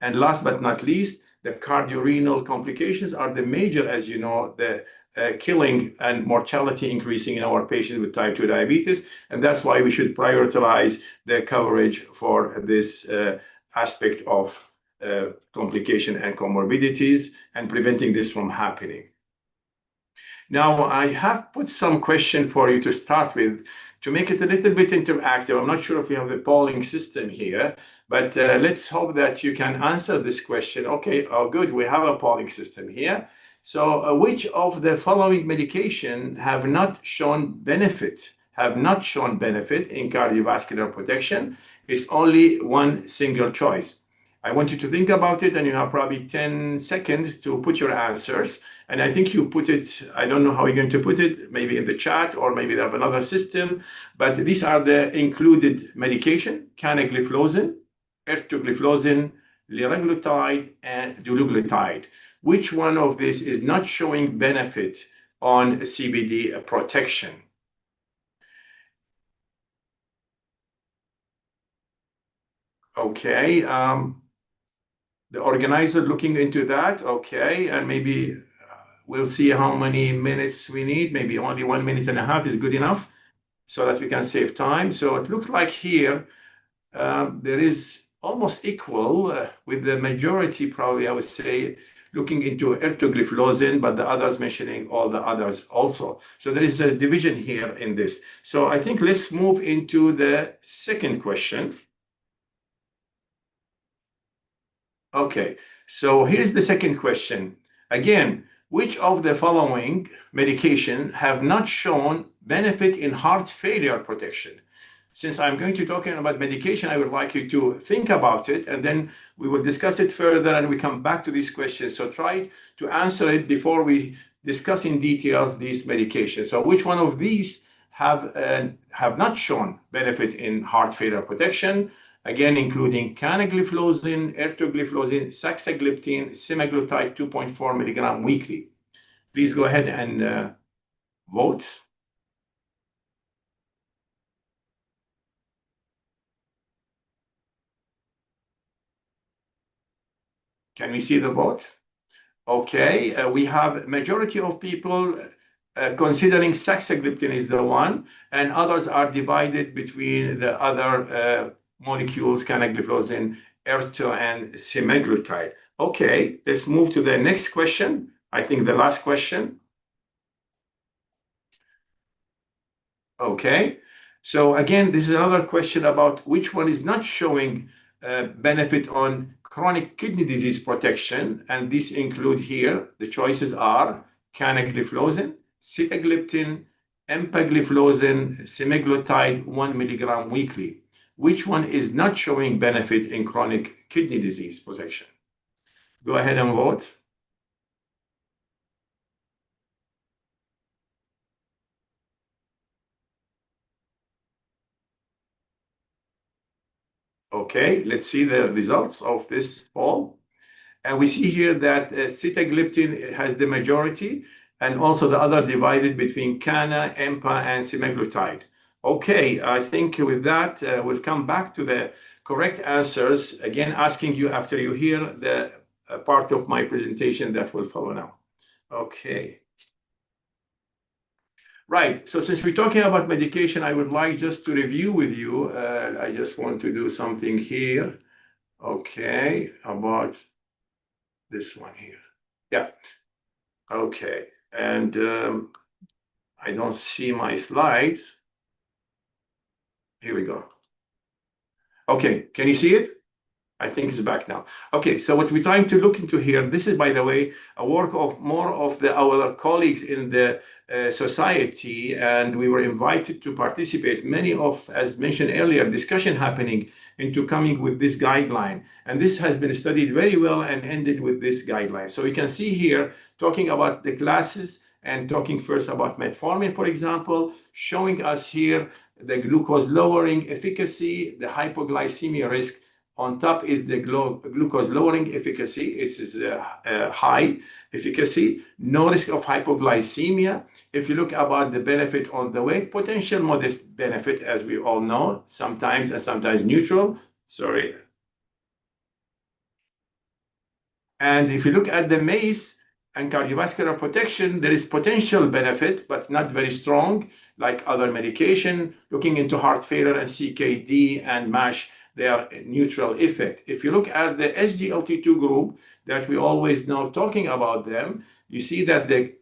And last but not least, the cardiorenal complications are the major, as you know, the killing and mortality increasing in our patients with type 2 diabetes. And that's why we should prioritize the coverage for this aspect of complication and comorbidities and preventing this from happening. Now, I have put some question for you to start with to make it a little bit interactive. I'm not sure if we have a polling system here, but let's hope that you can answer this question. Okay, oh, good, we have a polling system here. So which of the following medication have not shown benefit in cardiovascular protection? It's only one single choice. I want you to think about it, and you have probably 10 seconds to put your answers. And I think you put it, I don't know how you're going to put it, maybe in the chat or maybe they have another system, but these are the included medication: canagliflozin, ertugliflozin, liraglutide, and dulaglutide. Which one of these is not showing benefit on CVD protection? Okay, the organizer looking into that. Okay, and maybe we'll see how many minutes we need. Maybe only 1.5 minutes is good enough so that we can save time. So it looks like here there is almost equal with the majority, probably I would say, looking into ertugliflozin, but the others mentioning all the others also. So there is a division here in this. So I think let's move into the second question. Okay, so here's the second question. Again, which of the following medication have not shown benefit in heart failure protection? Since I'm going to talking about medication, I would like you to think about it, and then we will discuss it further, and we come back to these questions. So try to answer it before we discuss in details these medications. So which one of these have not shown benefit in heart failure protection? Again, including canagliflozin, ertugliflozin, saxagliptin, semaglutide 2.4 milligram weekly. Please go ahead and vote. Can we see the vote? Okay, we have majority of people considering saxagliptin is the one, and others are divided between the other molecules, canagliflozin, erto, and semaglutide. Okay, let's move to the next question. I think the last question. Okay, so again, this is another question about which one is not showing benefit on chronic kidney disease protection, and these include here, the choices are canagliflozin, sitagliptin, empagliflozin, semaglutide 1 milligram weekly. Which one is not showing benefit in chronic kidney disease protection? Go ahead and vote. Okay, let's see the results of this poll. And we see here that sitagliptin has the majority, and also the other divided between cana, empa, and semaglutide. Okay, I think with that, we'll come back to the correct answers, again, asking you after you hear the part of my presentation that will follow now. Okay. Right, so since we're talking about medication, I would like just to review with you. I just want to do something here. Okay, about this one here. Yeah. Okay. And I don't see my slides. Here we go. Okay. Can you see it? I think it's back now. Okay. So what we're trying to look into here, this is, by the way, a work of more of our colleagues in the society, and we were invited to participate. Many of, as mentioned earlier, discussion happening into coming with this guideline. And this has been studied very well and ended with this guideline. So you can see here, talking about the classes and talking first about metformin, for example, showing us here the glucose lowering efficacy, the hypoglycemia risk. On top is the glucose lowering efficacy. It is high efficacy, no risk of hypoglycemia. If you look about the benefit on the weight, potential modest benefit, as we all know, sometimes and sometimes neutral. Sorry. And if you look at the MACE and cardiovascular protection, there is potential benefit, but not very strong, like other medication. Looking into heart failure and CKD and MASH, they are neutral effect. If you look at the SGLT2 group that we always know talking about them, you see that the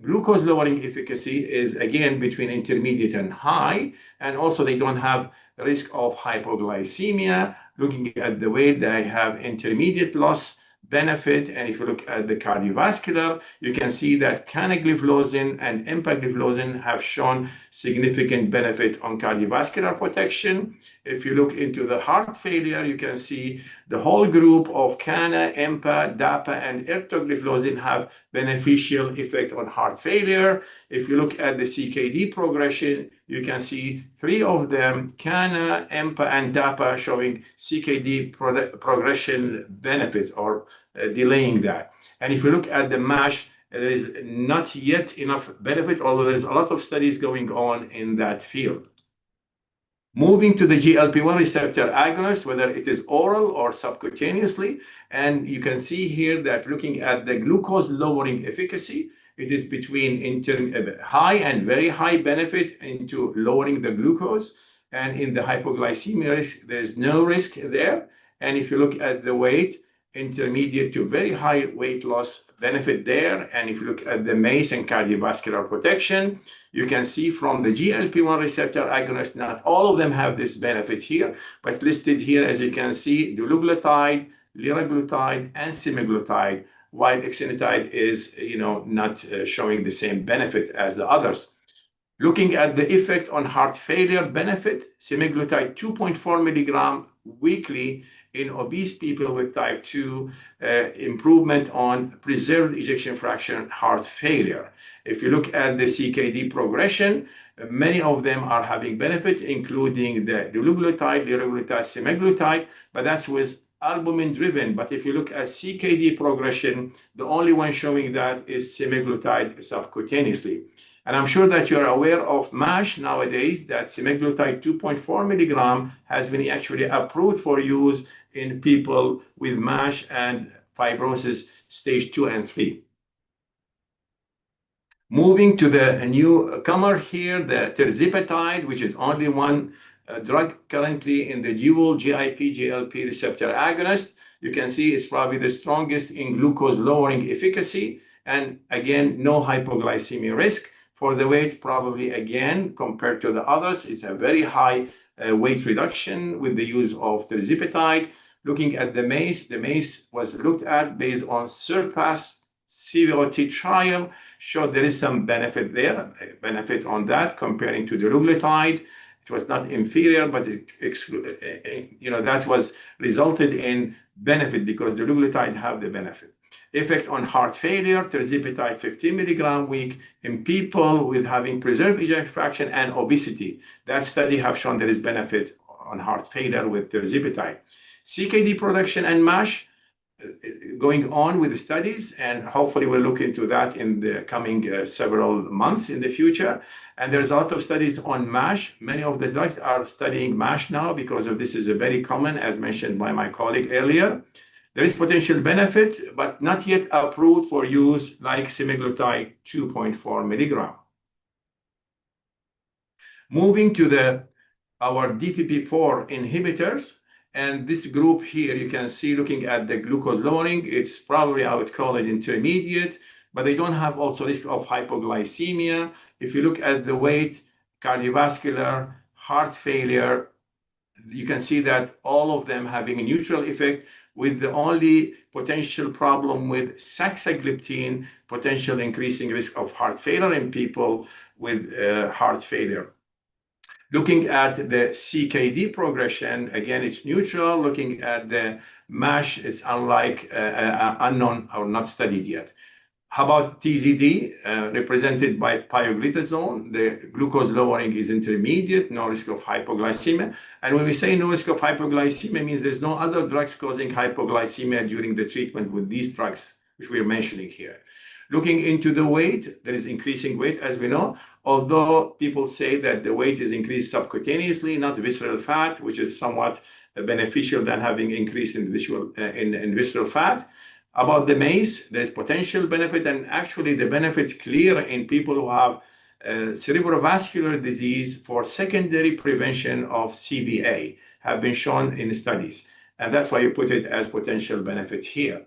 glucose lowering efficacy is again between intermediate and high, and also they don't have risk of hypoglycemia. Looking at the weight, they have intermediate loss benefit. And if you look at the cardiovascular, you can see that canagliflozin and empagliflozin have shown significant benefit on cardiovascular protection. If you look into the heart failure, you can see the whole group of cana, empa, dapa, and ertugliflozin have beneficial effect on heart failure. If you look at the CKD progression, you can see three of them, cana, empa, and dapa, showing CKD progression benefits or delaying that. And if you look at the MASH, there is not yet enough benefit, although there's a lot of studies going on in that field. Moving to the GLP-1 receptor agonist, whether it is oral or subcutaneously, and you can see here that looking at the glucose lowering efficacy, it is between high and very high benefit into lowering the glucose. And in the hypoglycemia risk, there's no risk there. And if you look at the weight, intermediate to very high weight loss benefit there. And if you look at the MACE and cardiovascular protection, you can see from the GLP-1 receptor agonist, not all of them have this benefit here, but listed here, as you can see, dulaglutide, liraglutide, and semaglutide, while exenatide is, not showing the same benefit as the others. Looking at the effect on heart failure benefit, semaglutide 2.4 milligram weekly in obese people with type 2, improvement on preserved ejection fraction heart failure. If you look at the CKD progression, many of them are having benefit, including the dulaglutide, liraglutide, semaglutide, but that's with albumin driven. But if you look at CKD progression, the only one showing that is semaglutide subcutaneously. And I'm sure that you're aware of MASH nowadays, that semaglutide 2.4 milligram has been actually approved for use in people with MASH and fibrosis stage 2 and 3. Moving to the newcomer here, the tirzepatide, which is only one drug currently in the dual GIP-GLP receptor agonist. You can see it's probably the strongest in glucose lowering efficacy, and again, no hypoglycemia risk. For the weight, probably again, compared to the others, it's a very high weight reduction with the use of tirzepatide. Looking at the MACE was looked at based on SURPASS CVOT trial, showed there is some benefit there, benefit on that comparing to the dulaglutide. It was not inferior, but that was resulted in benefit because the dulaglutide have the benefit. Effect on heart failure, tirzepatide 15 milligram week in people with having preserved ejection fraction and obesity. That study have shown there is benefit on heart failure with tirzepatide. CKD production and MASH, going on with the studies, and hopefully we'll look into that in the coming several months in the future. And there's a lot of studies on MASH. Many of the drugs are studying MASH now because of this is a very common, as mentioned by my colleague earlier. There is potential benefit, but not yet approved for use like semaglutide 2.4 milligram. Moving to our DPP-4 inhibitors, and this group here, you can see looking at the glucose lowering, it's probably, I would call it intermediate, but they don't have also risk of hypoglycemia. If you look at the weight, cardiovascular, heart failure, you can see that all of them having a neutral effect, with the only potential problem with saxagliptin, potential increasing risk of heart failure in people with heart failure. Looking at the CKD progression, again, it's neutral. Looking at the MASH, it's unlike unknown or not studied yet. How about TZD, represented by pioglitazone? The glucose lowering is intermediate, no risk of hypoglycemia. And when we say no risk of hypoglycemia, means there's no other drugs causing hypoglycemia during the treatment with these drugs, which we're mentioning here. Looking into the weight, there is increasing weight, as we know, although people say that the weight is increased subcutaneously, not visceral fat, which is somewhat beneficial than having increase in visceral fat. About the MACE, there's potential benefit, and actually the benefit clear in people who have cerebrovascular disease for secondary prevention of CVA have been shown in studies. And that's why you put it as potential benefit here.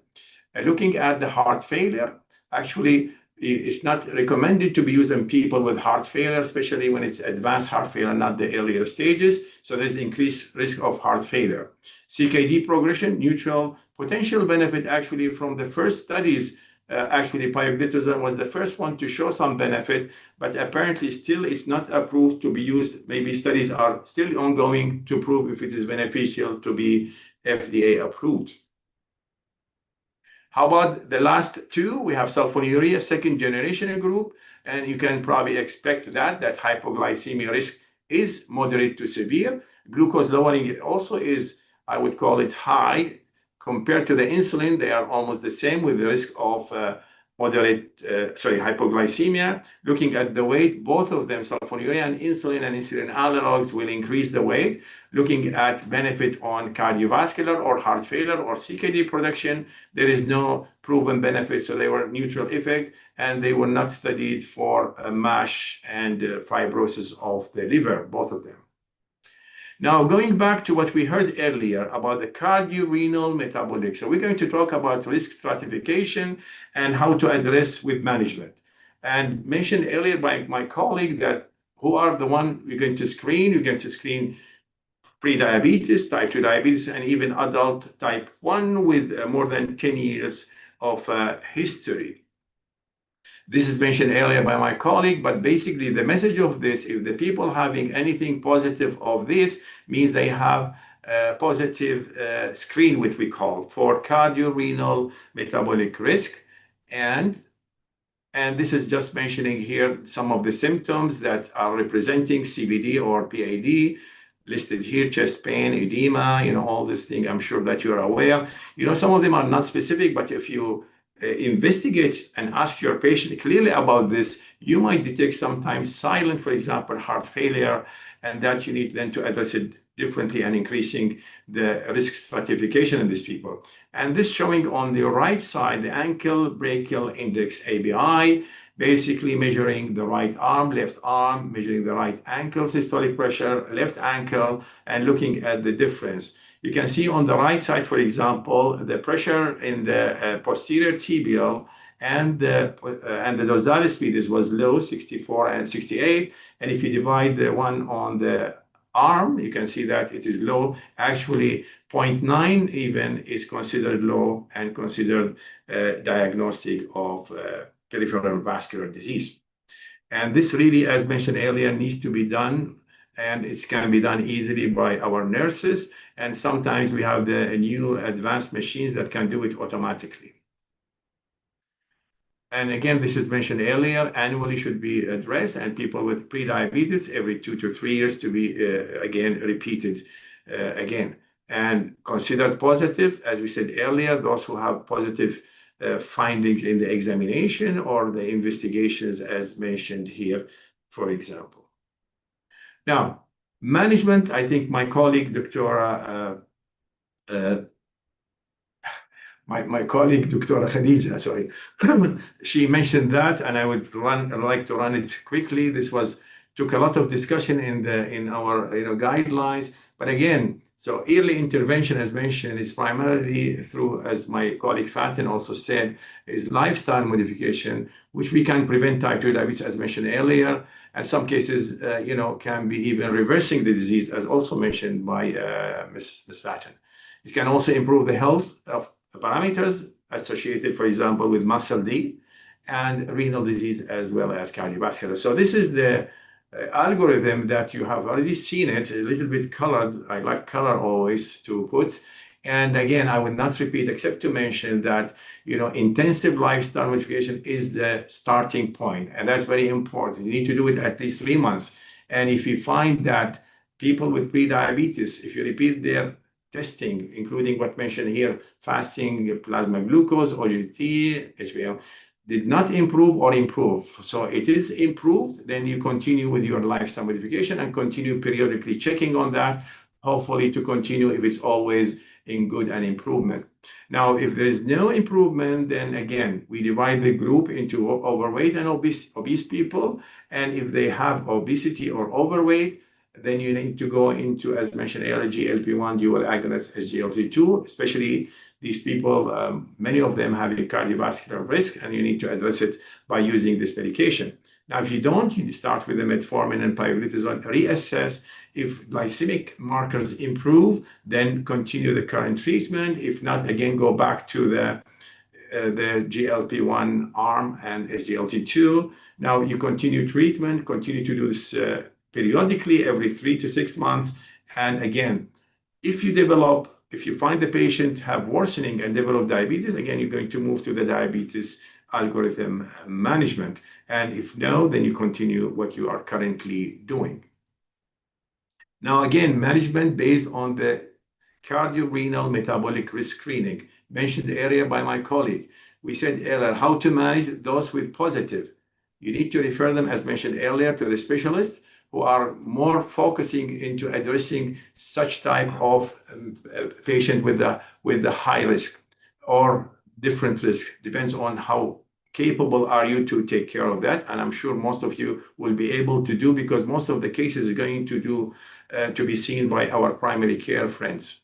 Looking at the heart failure, actually, it's not recommended to be used in people with heart failure, especially when it's advanced heart failure, not the earlier stages. So there's increased risk of heart failure. CKD progression, neutral. Potential benefit actually from the first studies, actually pioglitazone was the first one to show some benefit, but apparently still it's not approved to be used. Maybe studies are still ongoing to prove if it is beneficial to be FDA approved. How about the last two? We have sulfonylurea, second generation group, and you can probably expect that hypoglycemia risk is moderate to severe. Glucose lowering also is, I would call it high. Compared to the insulin, they are almost the same with the risk of hypoglycemia. Looking at the weight, both of them, sulfonylurea and insulin analogs, will increase the weight. Looking at benefit on cardiovascular or heart failure or CKD production, there is no proven benefit, so they were neutral effect, and they were not studied for MASH and fibrosis of the liver, both of them. Now, going back to what we heard earlier about the cardiorenal metabolic. So we're going to talk about risk stratification and how to address with management. And mentioned earlier by my colleague that who are the one you're going to screen. You're going to screen pre-diabetes, type 2 diabetes, and even adult type 1 with more than 10 years of history. This is mentioned earlier by my colleague, but basically the message of this, if the people having anything positive of this, means they have a positive screen, which we call, for cardiorenal metabolic risk. And this is just mentioning here some of the symptoms that are representing CVD or PAD, listed here: chest pain, edema, all these things. I'm sure that you're aware. Some of them are not specific, but if you investigate and ask your patient clearly about this, you might detect sometimes silent, for example, heart failure, and that you need then to address it differently and increasing the risk stratification in these people. And this showing on the right side, the ankle brachial index ABI, basically measuring the right arm, left arm, measuring the right ankle systolic pressure, left ankle, and looking at the difference. You can see on the right side, for example, the pressure in the posterior tibial and the dorsalis pedis was low, 64 and 68. And if you divide the one on the arm, you can see that it is low. Actually, 0.9 even is considered low and considered diagnostic of peripheral vascular disease. And this really, as mentioned earlier, needs to be done, and it can be done easily by our nurses. And sometimes we have the new advanced machines that can do it automatically. And again, this is mentioned earlier, annually should be addressed, and people with pre-diabetes every 2 to 3 years to be, again, repeated again. And considered positive, as we said earlier, those who have positive findings in the examination or the investigations as mentioned here, for example. Now, management, I think my colleague, my colleague, Dr. Khadija, sorry, she mentioned that, and I would like to run it quickly. This took a lot of discussion in our guidelines, but again, so early intervention, as mentioned, is primarily through, as my colleague Fatin also said, is lifestyle modification, which we can prevent type 2 diabetes, as mentioned earlier. And some cases, can be even reversing the disease, as also mentioned by Ms. Fatin. It can also improve the health of parameters associated, for example, with muscle D and renal disease, as well as cardiovascular. So this is the algorithm that you have already seen it, a little bit colored. I like color always to put. And again, I will not repeat except to mention that, intensive lifestyle modification is the starting point. And that's very important. You need to do it at least 3 months. And if you find that people with pre-diabetes, if you repeat their testing, including what mentioned here, fasting, plasma glucose, OGT, HbA1c, did not improve or improve. So it is improved, then you continue with your lifestyle modification and continue periodically checking on that, hopefully to continue if it's always in good and improvement. Now, if there is no improvement, then again, we divide the group into overweight and obese people. And if they have obesity or overweight, then you need to go into, as mentioned earlier, GLP-1 dual agonist, SGLT2, especially these people, many of them have a cardiovascular risk, and you need to address it by using this medication. Now, if you don't, you start with the metformin and pioglitazone, reassess. If glycemic markers improve, then continue the current treatment. If not, again, go back to the GLP-1 arm and SGLT2. Now you continue treatment, continue to do this periodically every 3 to 6 months. And again, if you find the patient have worsening and develop diabetes, again, you're going to move to the diabetes algorithm management. And if no, then you continue what you are currently doing. Now, again, management based on the cardiorenal metabolic risk screening mentioned earlier by my colleague. We said earlier how to manage those with positive. You need to refer them, as mentioned earlier, to the specialists who are more focusing into addressing such type of patient with the high risk or different risk, depends on how capable are you to take care of that? And I'm sure most of you will be able to do, because most of the cases are going to be seen by our primary care friends.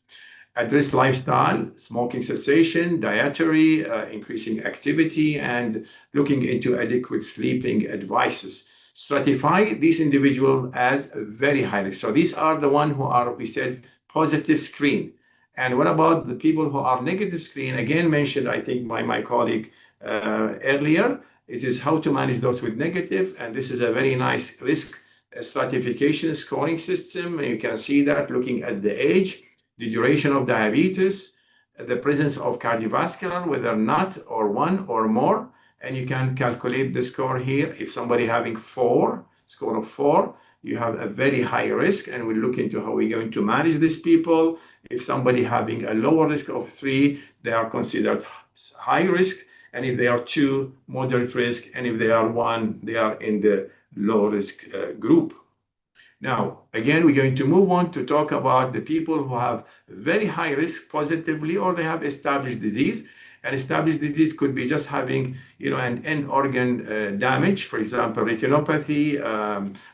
Address lifestyle, smoking cessation, dietary, increasing activity, and looking into adequate sleeping advices. Stratify these individuals as very high risk. So these are the ones who are, we said, positive screen. And what about the people who are negative screen? Again, mentioned, I think, by my colleague earlier. It is how to manage those with negative. And this is a very nice risk stratification scoring system. And you can see that looking at the age, the duration of diabetes, the presence of cardiovascular, whether not or one or more, and you can calculate the score here. If somebody having score of 4, you have a very high risk, and we'll look into how we're going to manage these people. If somebody having a lower risk of 3, they are considered high risk, and if they are 2, moderate risk, and if they are 1, they are in the low risk group. Now, again, we're going to move on to talk about the people who have very high risk positively, or they have established disease. And established disease could be just having, an end organ damage, for example, retinopathy,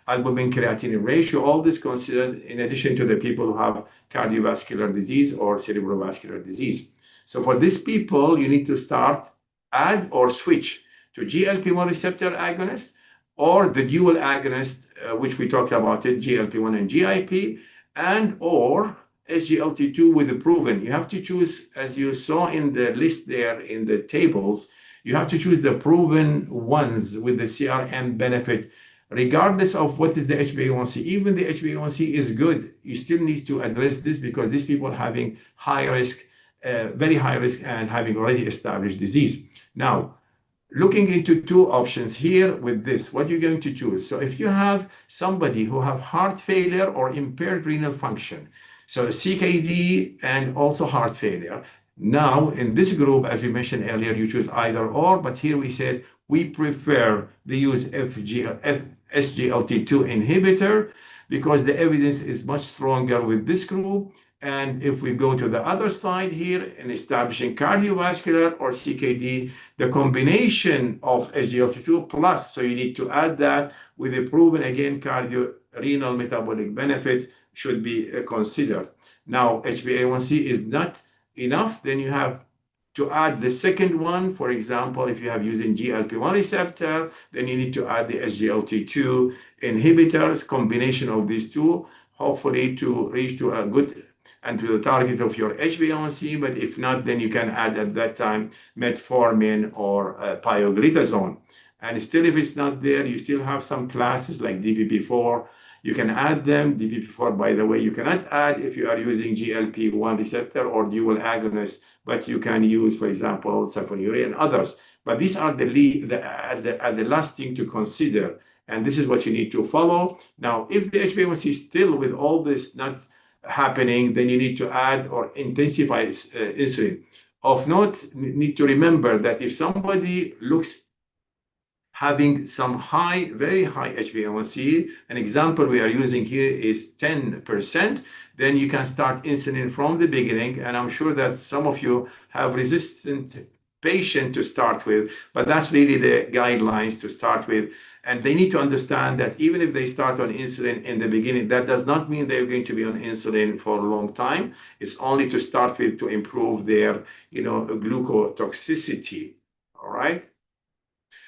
albumin creatinine ratio, all this considered in addition to the people who have cardiovascular disease or cerebrovascular disease. So for these people, you need to add or switch to GLP-1 receptor agonist, or the dual agonist, which we talked about it, GLP-1 and GIP, and or SGLT2 with the proven. You have to choose, as you saw in the list there in the tables, you have to choose the proven ones with the CRM benefit, regardless of what is the HbA1c. Even the HbA1c is good. You still need to address this, because these people are having high risk, very high risk, and having already established disease. Now, looking into 2 options here with this, what you're going to choose. So if you have somebody who have heart failure or impaired renal function, so CKD and also heart failure. Now, in this group, as we mentioned earlier, you choose either or, but here we said we prefer the use SGLT2 inhibitor, because the evidence is much stronger with this group. And if we go to the other side here in establishing cardiovascular or CKD, the combination of SGLT2 plus, so you need to add that with the proven, again, cardiorenal metabolic benefits should be considered. Now, HbA1c is not enough, then you have to add the second one. For example, if you have using GLP-1 receptor, then you need to add the SGLT2 inhibitors, combination of these 2, hopefully to reach to a good and to the target of your HbA1c. But if not, then you can add at that time metformin or pioglitazone. And still, if it's not there, you still have some classes like DPP-4. You can add them. DPP-4, by the way, you cannot add if you are using GLP-1 receptor or dual agonist, but you can use, for example, sulfonylurea and others. But these are the last thing to consider. And this is what you need to follow. Now, if the HbA1c is still with all this not happening, then you need to add or intensify insulin. Of note, you need to remember that if somebody looks having some very high HbA1c, an example we are using here is 10%, then you can start insulin from the beginning. And I'm sure that some of you have resistant patient to start with, but that's really the guidelines to start with. And they need to understand that even if they start on insulin in the beginning, that does not mean they're going to be on insulin for a long time. It's only to start with to improve their, glucotoxicity. All right.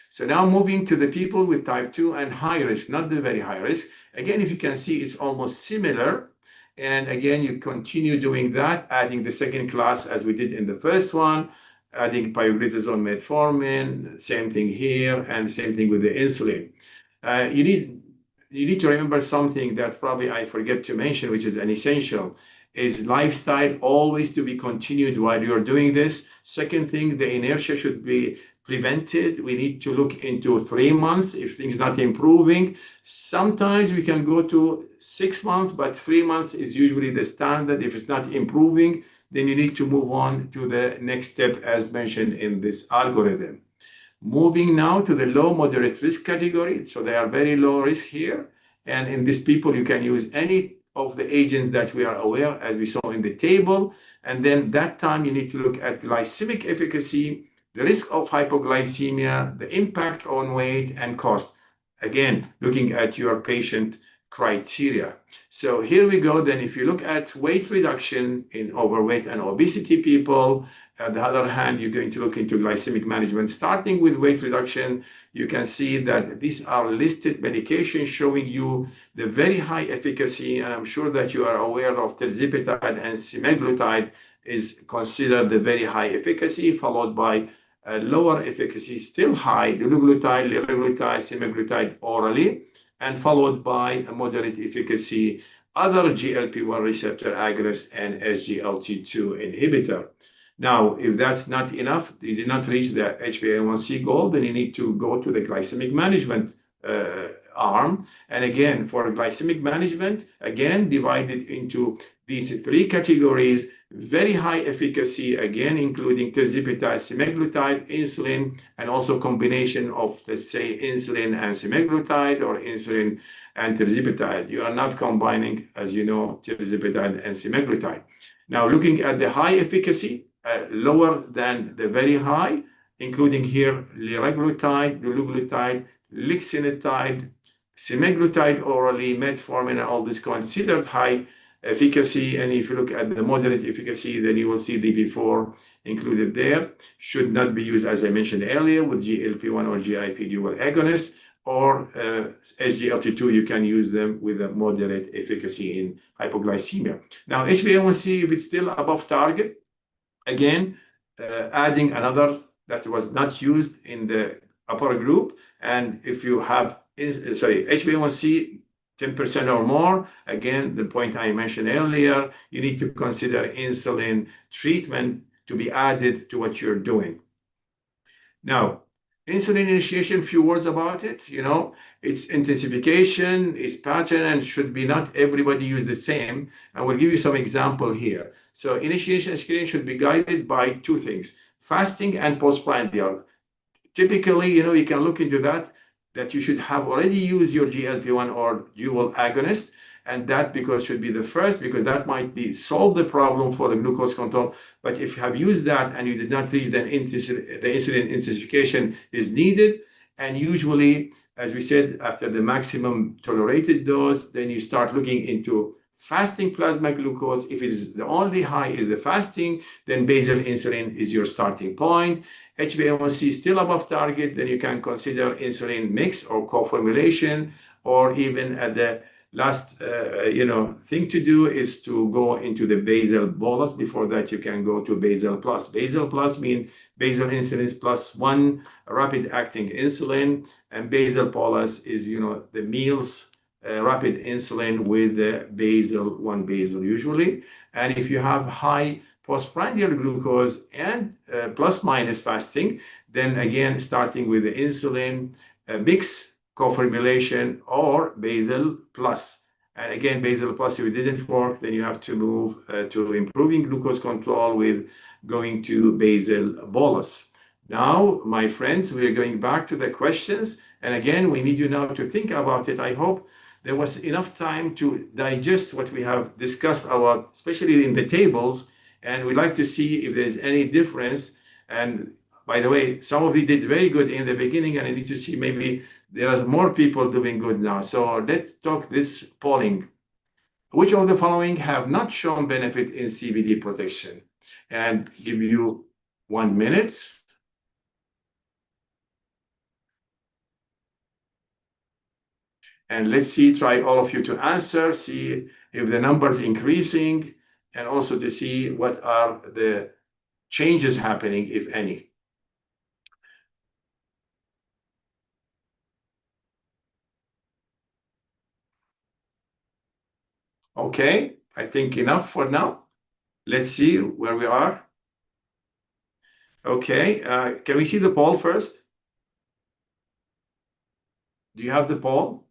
So now moving to the people with type 2 and high risk, not the very high risk. Again, if you can see, it's almost similar. And again, you continue doing that, adding the second class as we did in the first one, adding pioglitazone, metformin, same thing here, and same thing with the insulin. You need to remember something that probably I forget to mention, which is an essential, is lifestyle always to be continued while you're doing this. Second thing, the inertia should be prevented. We need to look into 3 months if things not improving. Sometimes we can go to 6 months, but 3 months is usually the standard. If it's not improving, then you need to move on to the next step as mentioned in this algorithm. Moving now to the low moderate risk category. So they are very low risk here. And in these people, you can use any of the agents that we are aware, as we saw in the table. And then that time you need to look at glycemic efficacy, the risk of hypoglycemia, the impact on weight and cost. Again, looking at your patient criteria. So here we go. Then if you look at weight reduction in overweight and obesity people, on the other hand, you're going to look into glycemic management. Starting with weight reduction, you can see that these are listed medications showing you the very high efficacy. And I'm sure that you are aware of tirzepatide and semaglutide is considered the very high efficacy, followed by lower efficacy, still high, dulaglutide, liraglutide, semaglutide orally, and followed by a moderate efficacy, other GLP-1 receptor agonist and SGLT2 inhibitor. Now, if that's not enough, you did not reach the HbA1c goal, then you need to go to the glycemic management arm. And again, for glycemic management, again, divided into these three categories, very high efficacy, again, including tirzepatide, semaglutide, insulin, and also combination of, let's say, insulin and semaglutide or insulin and tirzepatide. You are not combining, as you know, tirzepatide and semaglutide. Now, looking at the high efficacy, lower than the very high, including here liraglutide, dulaglutide, lixisenatide, semaglutide orally, metformin, and all this considered high efficacy. And if you look at the moderate efficacy, then you will see DP4 included there. Should not be used, as I mentioned earlier, with GLP-1 or GIP dual agonist, or SGLT2, you can use them with a moderate efficacy in hypoglycemia. Now, HbA1c, if it's still above target, again, adding another that was not used in the upper group. And if you have, HbA1c 10% or more, again, the point I mentioned earlier, you need to consider insulin treatment to be added to what you're doing. Now, insulin initiation, few words about it. Its intensification, its pattern, and should be not everybody use the same. And we'll give you some example here. So initiation screening should be guided by two things, fasting and postprandial. Typically, you can look into that you should have already used your GLP-1 or dual agonist, and that because should be the first, because that might be solve the problem for the glucose control. But if you have used that and you did not reach the insulin intensification is needed, and usually, as we said, after the maximum tolerated dose, then you start looking into fasting plasma glucose. If it's the only high is the fasting, then basal insulin is your starting point. HbA1c still above target, then you can consider insulin mix or co-formulation, or even at the last thing to do is to go into the basal bolus. Before that, you can go to basal plus. Basal plus means basal insulin plus one rapid acting insulin, and basal bolus is the meals rapid insulin with the one basal usually. And if you have high postprandial glucose and plus minus fasting, then again, starting with the insulin mix co-formulation or basal plus. And again, basal plus, if it didn't work, then you have to move to improving glucose control with going to basal bolus. Now, my friends, we are going back to the questions. And again, we need you now to think about it. I hope there was enough time to digest what we have discussed about, especially in the tables. And we'd like to see if there's any difference. And by the way, some of you did very good in the beginning, and I need to see maybe there are more people doing good now. So let's talk this polling. Which of the following have not shown benefit in CVD protection? And give you 1 minute. And let's see, try all of you to answer, see if the numbers increasing, and also to see what are the changes happening, if any. Okay, I think enough for now. Let's see where we are. Okay, can we see the poll first? Do you have the poll?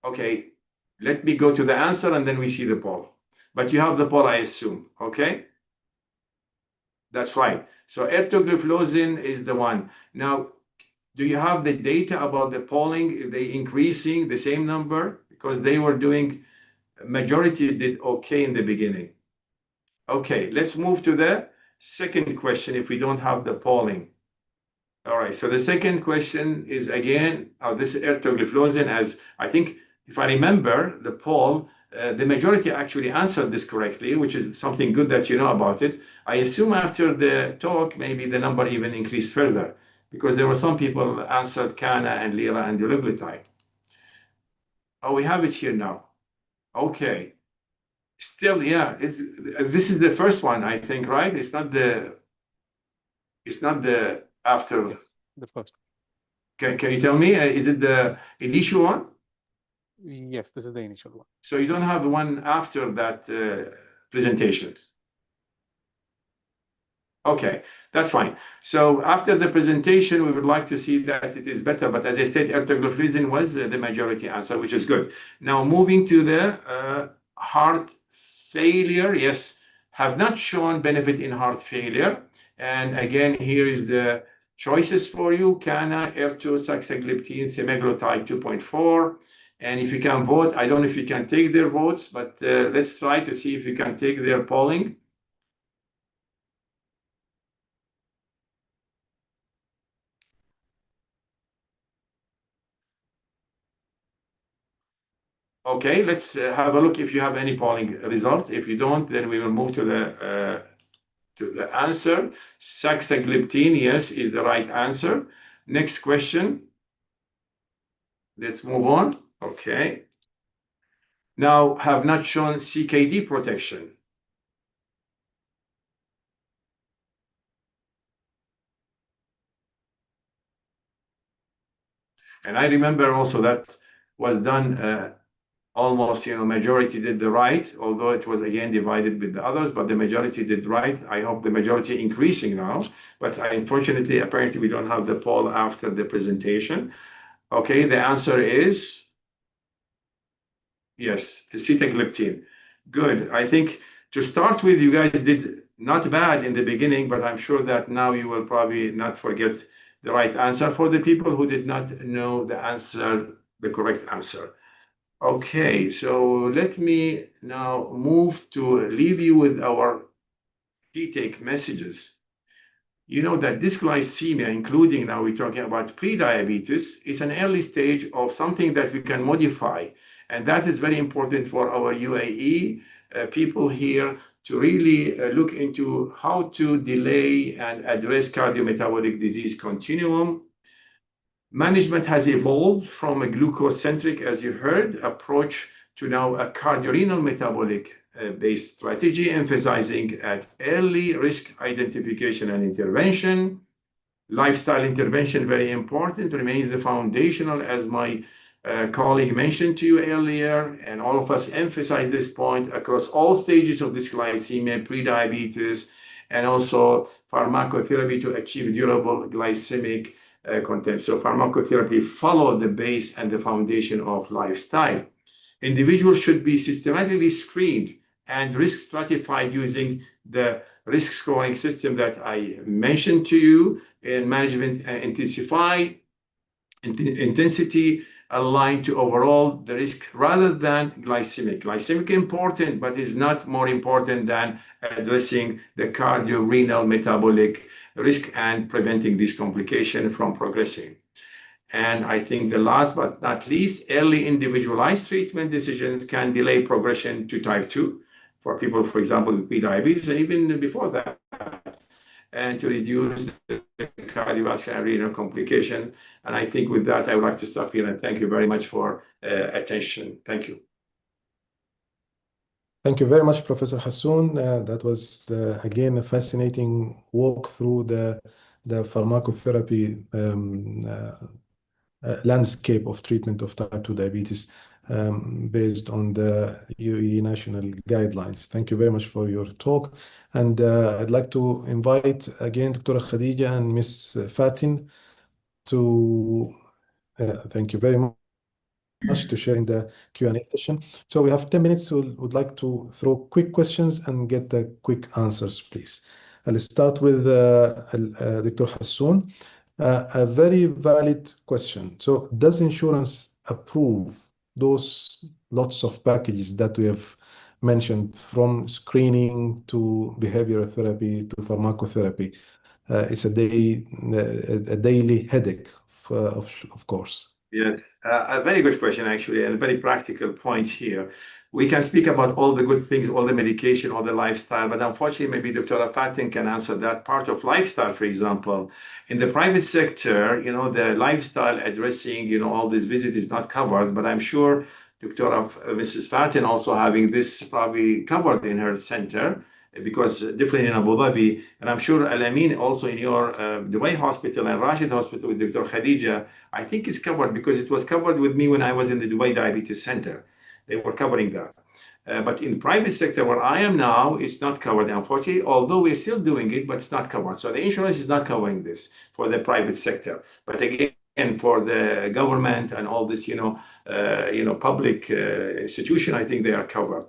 Okay, let me go to the answer and then we see the poll. But you have the poll, I assume, okay? That's right. So ertugliflozin is the one. Now, do you have the data about the polling? Are they increasing the same number? Because they were doing, majority did okay in the beginning. Okay, let's move to the second question if we don't have the polling. All right, so the second question is again, this ertugliflozin, as I think, if I remember the poll, the majority actually answered this correctly, which is something good that you know about it. I assume after the talk, maybe the number even increased further because there were some people answered Kana and Lira and dulaglutide. Oh, we have it here now. Okay. Still, yeah, this is the first one, I think, right? It's not the after. Yes, the first. Can you tell me, is it the initial one? Yes, this is the initial one. So you don't have the one after that presentation? Okay, that's fine. So after the presentation, we would like to see that it is better. But as I said, ertugliflozin was the majority answer, which is good. Now moving to the heart failure. Yes, have not shown benefit in heart failure. And again, here is the choices for you: Kana, Ertu, saxagliptin, semaglutide 2.4. And if you can vote, I don't know if you can take their votes, but let's try to see if you can take their polling. Okay, let's have a look if you have any polling results. If you don't, then we will move to the answer. Saxagliptin, yes, is the right answer. Next question. Let's move on. Okay. Now, have not shown CKD protection. And I remember also that was done almost, majority did the right, although it was again divided with the others, but the majority did right. I hope the majority increasing now, but unfortunately, apparently we don't have the poll after the presentation. Okay, the answer is yes, sitagliptin. Good. I think to start with, you guys did not bad in the beginning, but I'm sure that now you will probably not forget the right answer for the people who did not know the answer, the correct answer. Okay, so let me now move to leave you with our key take messages. You know that dysglycemia, including now we're talking about pre-diabetes, is an early stage of something that we can modify. And that is very important for our UAE people here to really look into how to delay and address cardiometabolic disease continuum. Management has evolved from a glucose-centric, as you heard, approach to now a cardiorenal metabolic based strategy, emphasizing at early risk identification and intervention. Lifestyle intervention, very important, remains the foundational, as my colleague mentioned to you earlier, and all of us emphasize this point across all stages of dysglycemia, pre-diabetes, and also pharmacotherapy to achieve durable glycemic content. So pharmacotherapy follow the base and the foundation of lifestyle. Individuals should be systematically screened and risk stratified using the risk scoring system that I mentioned to you in management intensity aligned to overall the risk rather than glycemic. Glycemic important, but is not more important than addressing the cardiorenal metabolic risk and preventing this complication from progressing. And I think the last but not least, early individualized treatment decisions can delay progression to type 2 for people, for example, with pre-diabetes and even before that, and to reduce the cardiovascular and renal complication. And I think with that, I would like to stop here and thank you very much for attention. Thank you. Thank you very much, Professor Hassoun. That was, again, a fascinating walk through the pharmacotherapy landscape of treatment of type 2 diabetes based on the UAE national guidelines. Thank you very much for your talk. And I'd like to invite again Dr. Khadija and Ms. Fatin to, thank you very much, to share in the Q&A session. So we have 10 minutes. So would like to throw quick questions and get the quick answers, please. I'll start with Dr. Hassoun. A very valid question. So does insurance approve those lots of packages that we have mentioned, from screening to behavioral therapy to pharmacotherapy. It's a daily headache, of course. Yes, a very good question, actually, and a very practical point here. We can speak about all the good things, all the medication, all the lifestyle, but unfortunately, maybe Dr. Fatin can answer that part of lifestyle, for example. In the private sector, the lifestyle addressing, all these visits is not covered, but I'm sure Mrs. Fatin also having this probably covered in her center, because different in Abu Dhabi, and I'm sure Al-Amin also in your Dubai hospital and Rashid hospital with Dr. Khadija, I think it's covered because it was covered with me when I was in the Dubai Diabetes Center. They were covering that. But in the private sector where I am now, it's not covered, unfortunately, although we're still doing it, but it's not covered. So the insurance is not covering this for the private sector. But again, for the government and all this, public institution, I think they are covered.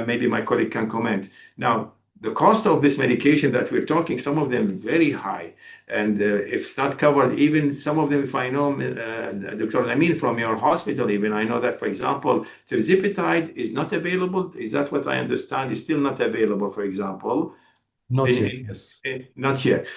Maybe my colleague can comment. Now, the cost of this medication that we're talking, some of them very high. And if it's not covered, even some of them, if I know, Dr. Lamin from your hospital, even I know that, for example, tirzepatide is not available. Is that what I understand? Is still not available, for example. Not yet, yes. Not yet.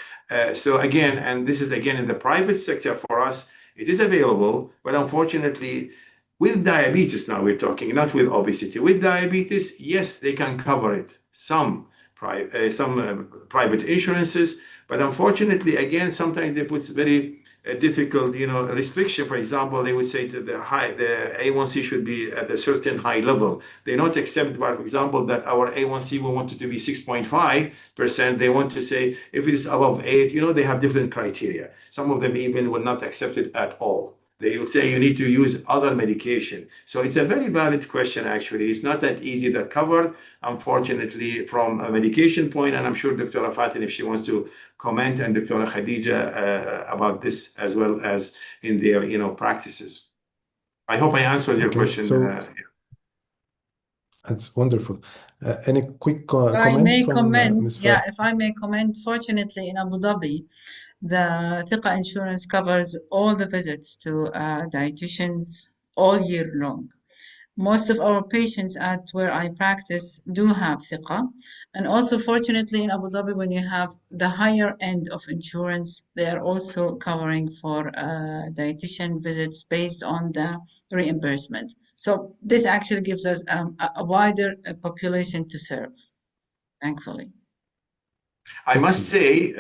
So again, and this is again in the private sector for us, it is available, but unfortunately, with diabetes now we're talking, not with obesity. With diabetes, yes, they can cover it. Some private insurances, but unfortunately, again, sometimes they put very difficult, restriction. For example, they would say that the A1C should be at a certain high level. They not accept, for example, that our A1C we want it to be 6.5%. They want to say if it is above 8, they have different criteria. Some of them even will not accept it at all. They will say you need to use other medication. So it's a very valid question, actually. It's not that easy that covered, unfortunately, from a medication point. And I'm sure Dr. Fatin, if she wants to comment, and Dr. Khadija about this as well as in their, practices. I hope I answered your question. That's wonderful. Any quick If I comment may from comment, Ms. yeah, Fatin? if I may comment, fortunately in Abu Dhabi, the Thiqa insurance covers all the visits to dietitians all year long. Most of our patients at where I practice do have Thiqa. And also, fortunately, in Abu Dhabi, when you have the higher end of insurance, they are also covering for dietitian visits based on the reimbursement. So this actually gives us a wider population to serve, thankfully. I must say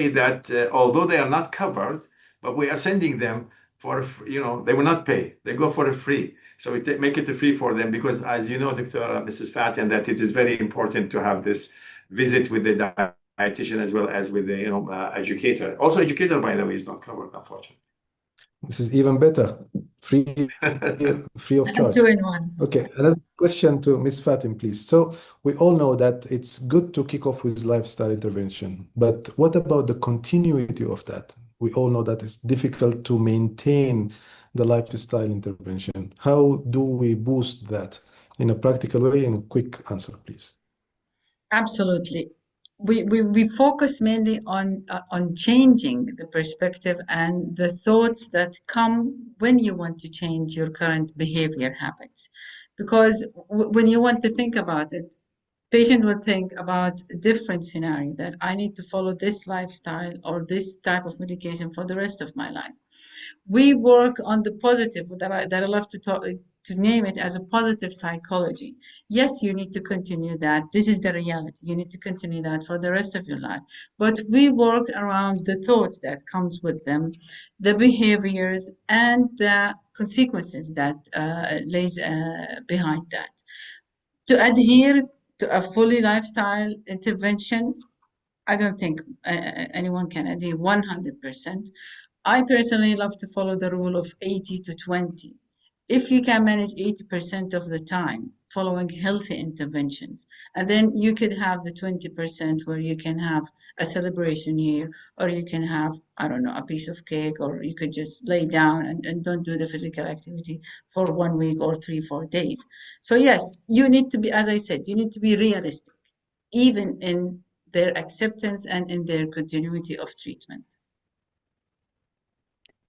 that although they are not covered, but we are sending them for, they will not pay. They go for a free. So we make it a free for them because, as you know, Dr. Mrs. Fatian, that it is very important to have this visit with the dietitian as well as with the, educator. Also, educator, by the way, is not covered, unfortunately. This is even better. Free of charge. 2 in 1. Okay, another question to Ms. Fatim, please. So we all know that it's good to kick off with lifestyle intervention, but what about the continuity of that? We all know that it's difficult to maintain the lifestyle intervention. How do we boost that in a practical way? In a quick answer, please. Absolutely. We focus mainly on changing the perspective and the thoughts that come when you want to change your current behavior habits. Because when you want to think about it, patient would think about a different scenario that I need to follow this lifestyle or this type of medication for the rest of my life. We work on the positive that I love to name it as a positive psychology. Yes, you need to continue that. This is the reality. You need to continue that for the rest of your life. But we work around the thoughts that comes with them, the behaviors, and the consequences that lays behind that. To adhere to a fully lifestyle intervention, I don't think anyone can adhere 100%. I personally love to follow the rule of 80 to 20. If you can manage 80% of the time following healthy interventions, and then you could have the 20% where you can have a celebration here, or you can have, I don't know, a piece of cake, or you could just lay down and don't do the physical activity for 1 week or 3-4 days. So yes, you need to be, as I said, you need to be realistic, even in their acceptance and in their continuity of treatment.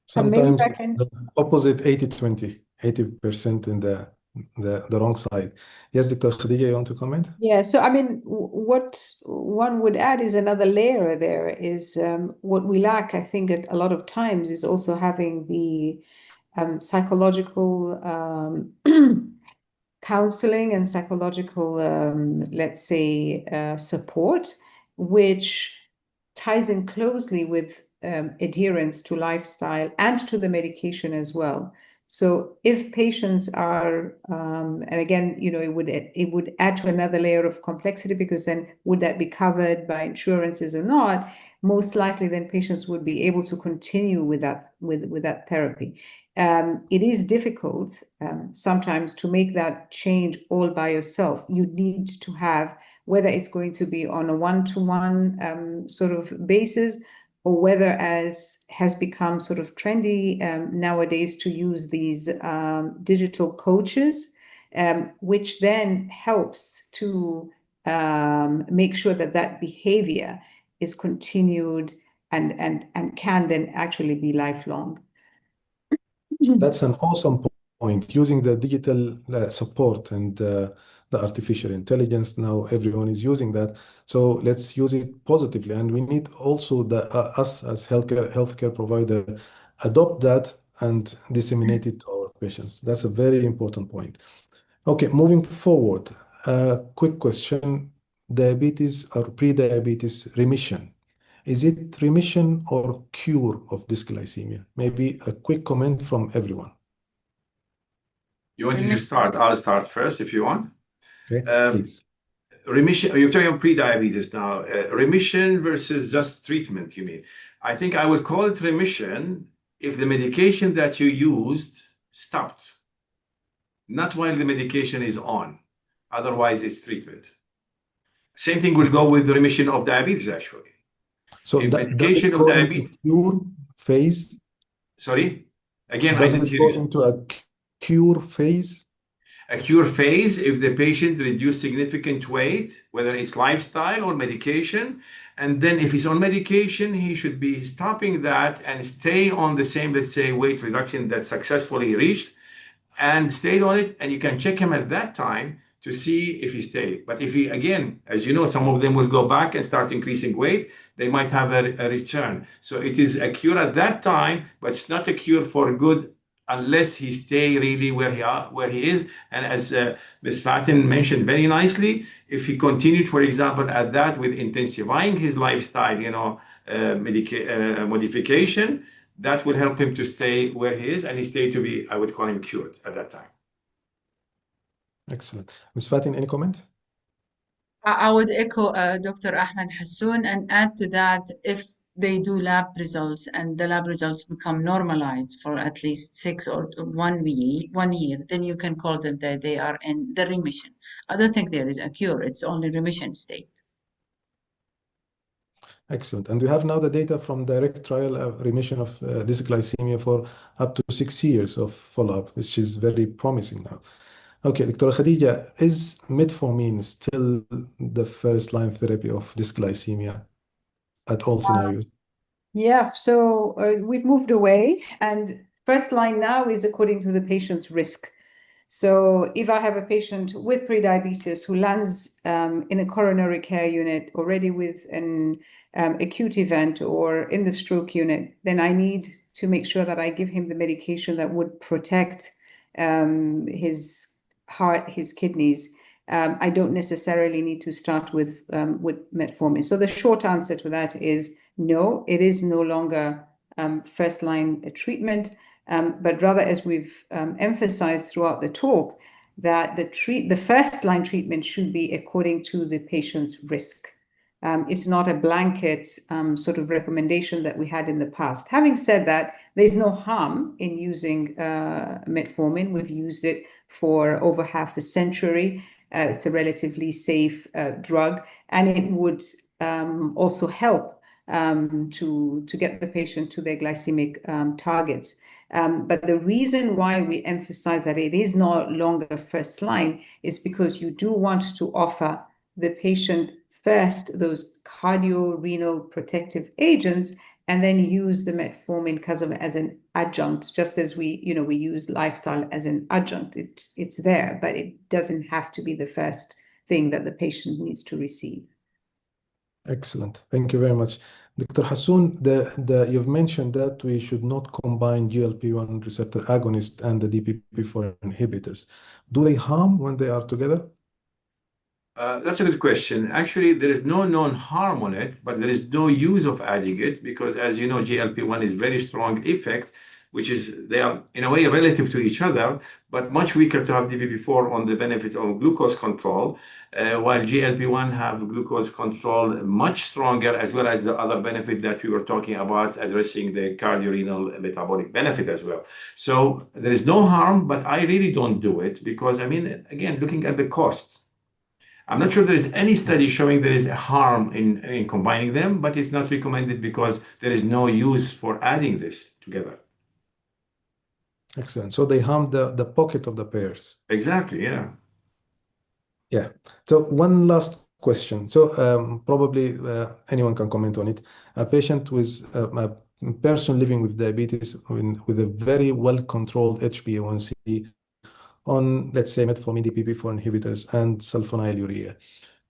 Sometimes maybe I can- the opposite 80-20, 80% in the the wrong side. Yes, Dr. Khadija, you want to comment? Yeah, so I mean, what one would add is another layer there is what we lack, I think, at a lot of times is also having the psychological counseling and psychological, let's say, support, which ties in closely with adherence to lifestyle and to the medication as well. So if patients are, and again, it would add to another layer of complexity, because then would that be covered by insurances or not? Most likely, then patients would be able to continue with that therapy. It is difficult sometimes to make that change all by yourself. You need to have, whether it's going to be on a one-to-one sort of basis, or whether, as has become sort of trendy nowadays, to use these digital coaches, which then helps to make sure that behavior is continued and can then actually be lifelong. That's an awesome point. Using the digital support and the artificial intelligence, now everyone is using that. So let's use it positively. And we need also us as healthcare provider adopt that and disseminate it to our patients. That's a very important point. Okay, moving forward, quick question. Diabetes or pre-diabetes remission. Is it remission or cure of dysglycemia? Maybe a quick comment from everyone. You want me to start? I'll start first if you want. Okay, please. Remission, you're talking about pre-diabetes now. Remission versus just treatment, you mean? I think I would call it remission if the medication that you used stopped, not while the medication is on. Otherwise, it's treatment. Same thing will go with the remission of diabetes, actually. So If does it medication of go into diabetes, cure phase? sorry, again, I Does didn't it hear go you. into a cure phase? A cure phase, if the patient reduced significant weight, whether it's lifestyle or medication, and then if he's on medication, he should be stopping that and stay on the same, let's say, weight reduction that successfully reached, and stayed on it, and you can check him at that time to see if he stayed. But if he, again, as you know, some of them will go back and start increasing weight, they might have a return. So it is a cure at that time, but it's not a cure for good unless he stay really where he is. And as Ms. Fatin mentioned very nicely, if he continued, for example, at that with intensifying his lifestyle, modification, that will help him to stay where he is, and he stay to be, I would call him, cured at that time. Excellent. Ms. Fatin, any comment? I would echo Dr. Ahmed Hassoun and add to that, if they do lab results and the lab results become normalized for at least 6 or 1 year, then you can call them that they are in the remission. I don't think there is a cure, it's only remission state. Excellent. And we have now the data from direct trial remission of dysglycemia for up to 6 years of follow-up, which is very promising now. Okay, Dr. Khadija, is metformin still the first line therapy of dysglycemia at all scenarios? Yeah, so we've moved away, and first line now is according to the patient's risk. So if I have a patient with prediabetes who lands in a coronary care unit already with an acute event or in the stroke unit, then I need to make sure that I give him the medication that would protect his heart, his kidneys. I don't necessarily need to start with metformin. So the short answer to that is no, it is no longer first line treatment. But rather, as we've emphasized throughout the talk, that the first line treatment should be according to the patient's risk. It's not a blanket sort of recommendation that we had in the past. Having said that, there's no harm in using metformin. We've used it for over half a century. It's a relatively safe drug, and it would also help to get the patient to their glycemic targets. But the reason why we emphasize that it is no longer first line is because you do want to offer the patient first those cardiorenal protective agents, and then use the metformin as an adjunct, just as we use lifestyle as an adjunct. It's there, but it doesn't have to be the first thing that the patient needs to receive. Excellent. Thank you very much. Dr. Hassoun, you've mentioned that we should not combine GLP-1 receptor agonist and the DPP-4 inhibitors. Do they harm when they are together? That's a good question. Actually, there is no known harm on it, but there is no use of adding it because, as you know, GLP-1 is very strong effect, which is they are in a way relative to each other, but much weaker to have DPP-4 on the benefit of glucose control, while GLP-1 have glucose control much stronger, as well as the other benefit that we were talking about, addressing the cardiorenal metabolic benefit as well. So there is no harm, but I really don't do it because, I mean, again, looking at the cost, I'm not sure there is any study showing there is a harm in combining them, but it's not recommended because there is no use for adding this together. Excellent. So they harm the pocket of the payers. Exactly, yeah. Yeah. So one last question. So probably anyone can comment on it. A patient with a person living with diabetes with a very well-controlled HbA1c on, let's say, metformin, DPP-4 inhibitors, and sulfonylurea.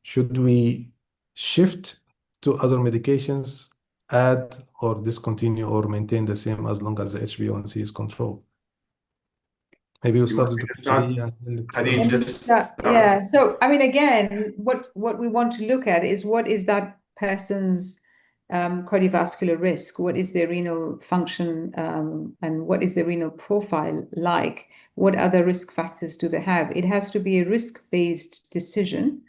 Should we shift to other medications, add or discontinue or maintain the same as long as the HbA1c is controlled? Maybe we'll You start want with me Dr. to start? Khadija. And then Khadija, Let me just start. start. Yeah. So, I mean, again, what we want to look at is what is that person's cardiovascular risk? What is their renal function, and what is their renal profile like? What other risk factors do they have? It has to be a risk-based decision,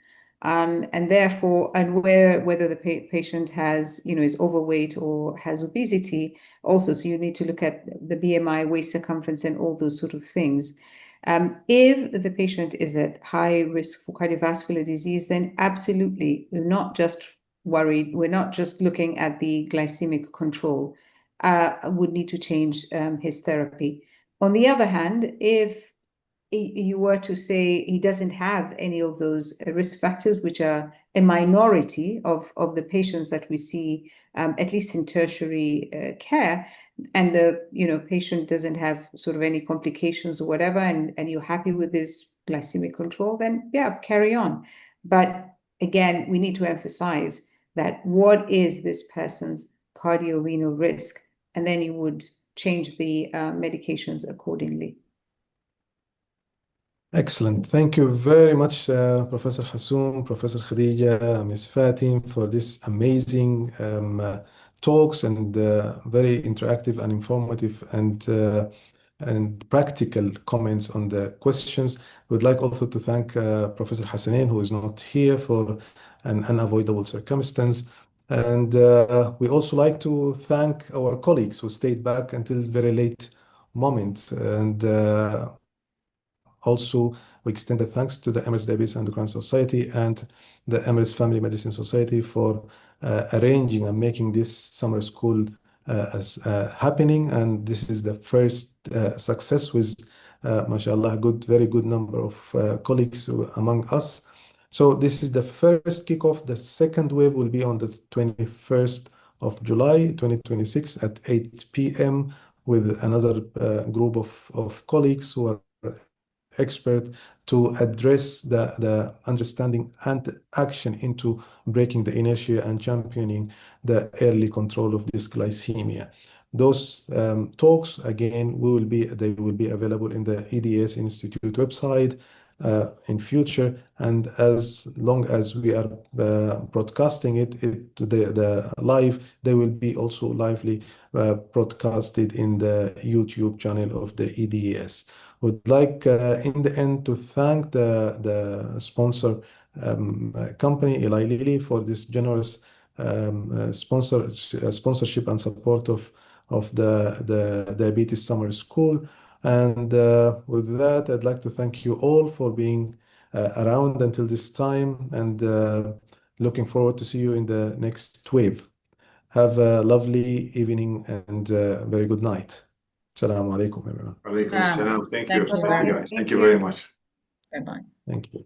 and therefore, and whether the patient has, is overweight or has obesity also. So you need to look at the BMI, waist circumference, and all those sort of things. If the patient is at high risk for cardiovascular disease, then absolutely, we're not just worried. We're not just looking at the glycemic control. Would need to change his therapy. On the other hand, if you were to say he doesn't have any of those risk factors, which are a minority of the patients that we see, at least in tertiary care, and the patient doesn't have sort of any complications or whatever, and you're happy with this glycemic control, then yeah, carry on. But again, we need to emphasize that what is this person's cardiorenal risk, and then you would change the medications accordingly. Excellent. Thank you very much, Professor Hassoun, Professor Khadija, Ms. Fatim, for this amazing talks and very interactive and informative and practical comments on the questions. We'd like also to thank Professor Hassanein, who is not here for an unavoidable circumstance. And we also like to thank our colleagues who stayed back until very late moment. And also, we extend the thanks to the Emirates Diabetes Endocrine Society and the Emirates Family Medicine Society for arranging and making this summer school happening. And this is the first success with, mashallah, very good number of colleagues among us. So this is the first kickoff. The second wave will be on the 21st of July, 2026 at 8 p.m. with another group of colleagues who are expert to address the understanding and action into breaking the inertia and championing the early control of this glycemia. Those talks, again, they will be available in the EDS Institute website in future, and as long as we are broadcasting the live, they will be also lively broadcasted in the YouTube channel of the EDS. Would like in the end to thank the sponsor company Eli Lilly for this generous sponsorship and support of the Diabetes Summer School. And with that, I'd like to thank you all for being around until this time, and looking forward to see you in the next wave. Have a lovely evening and very good night. Assalamu alaikum, everyone. Alaikum salam. Thank you. Thank you very Thank you, much. guys. Thank you very much. Bye-bye. Thank you.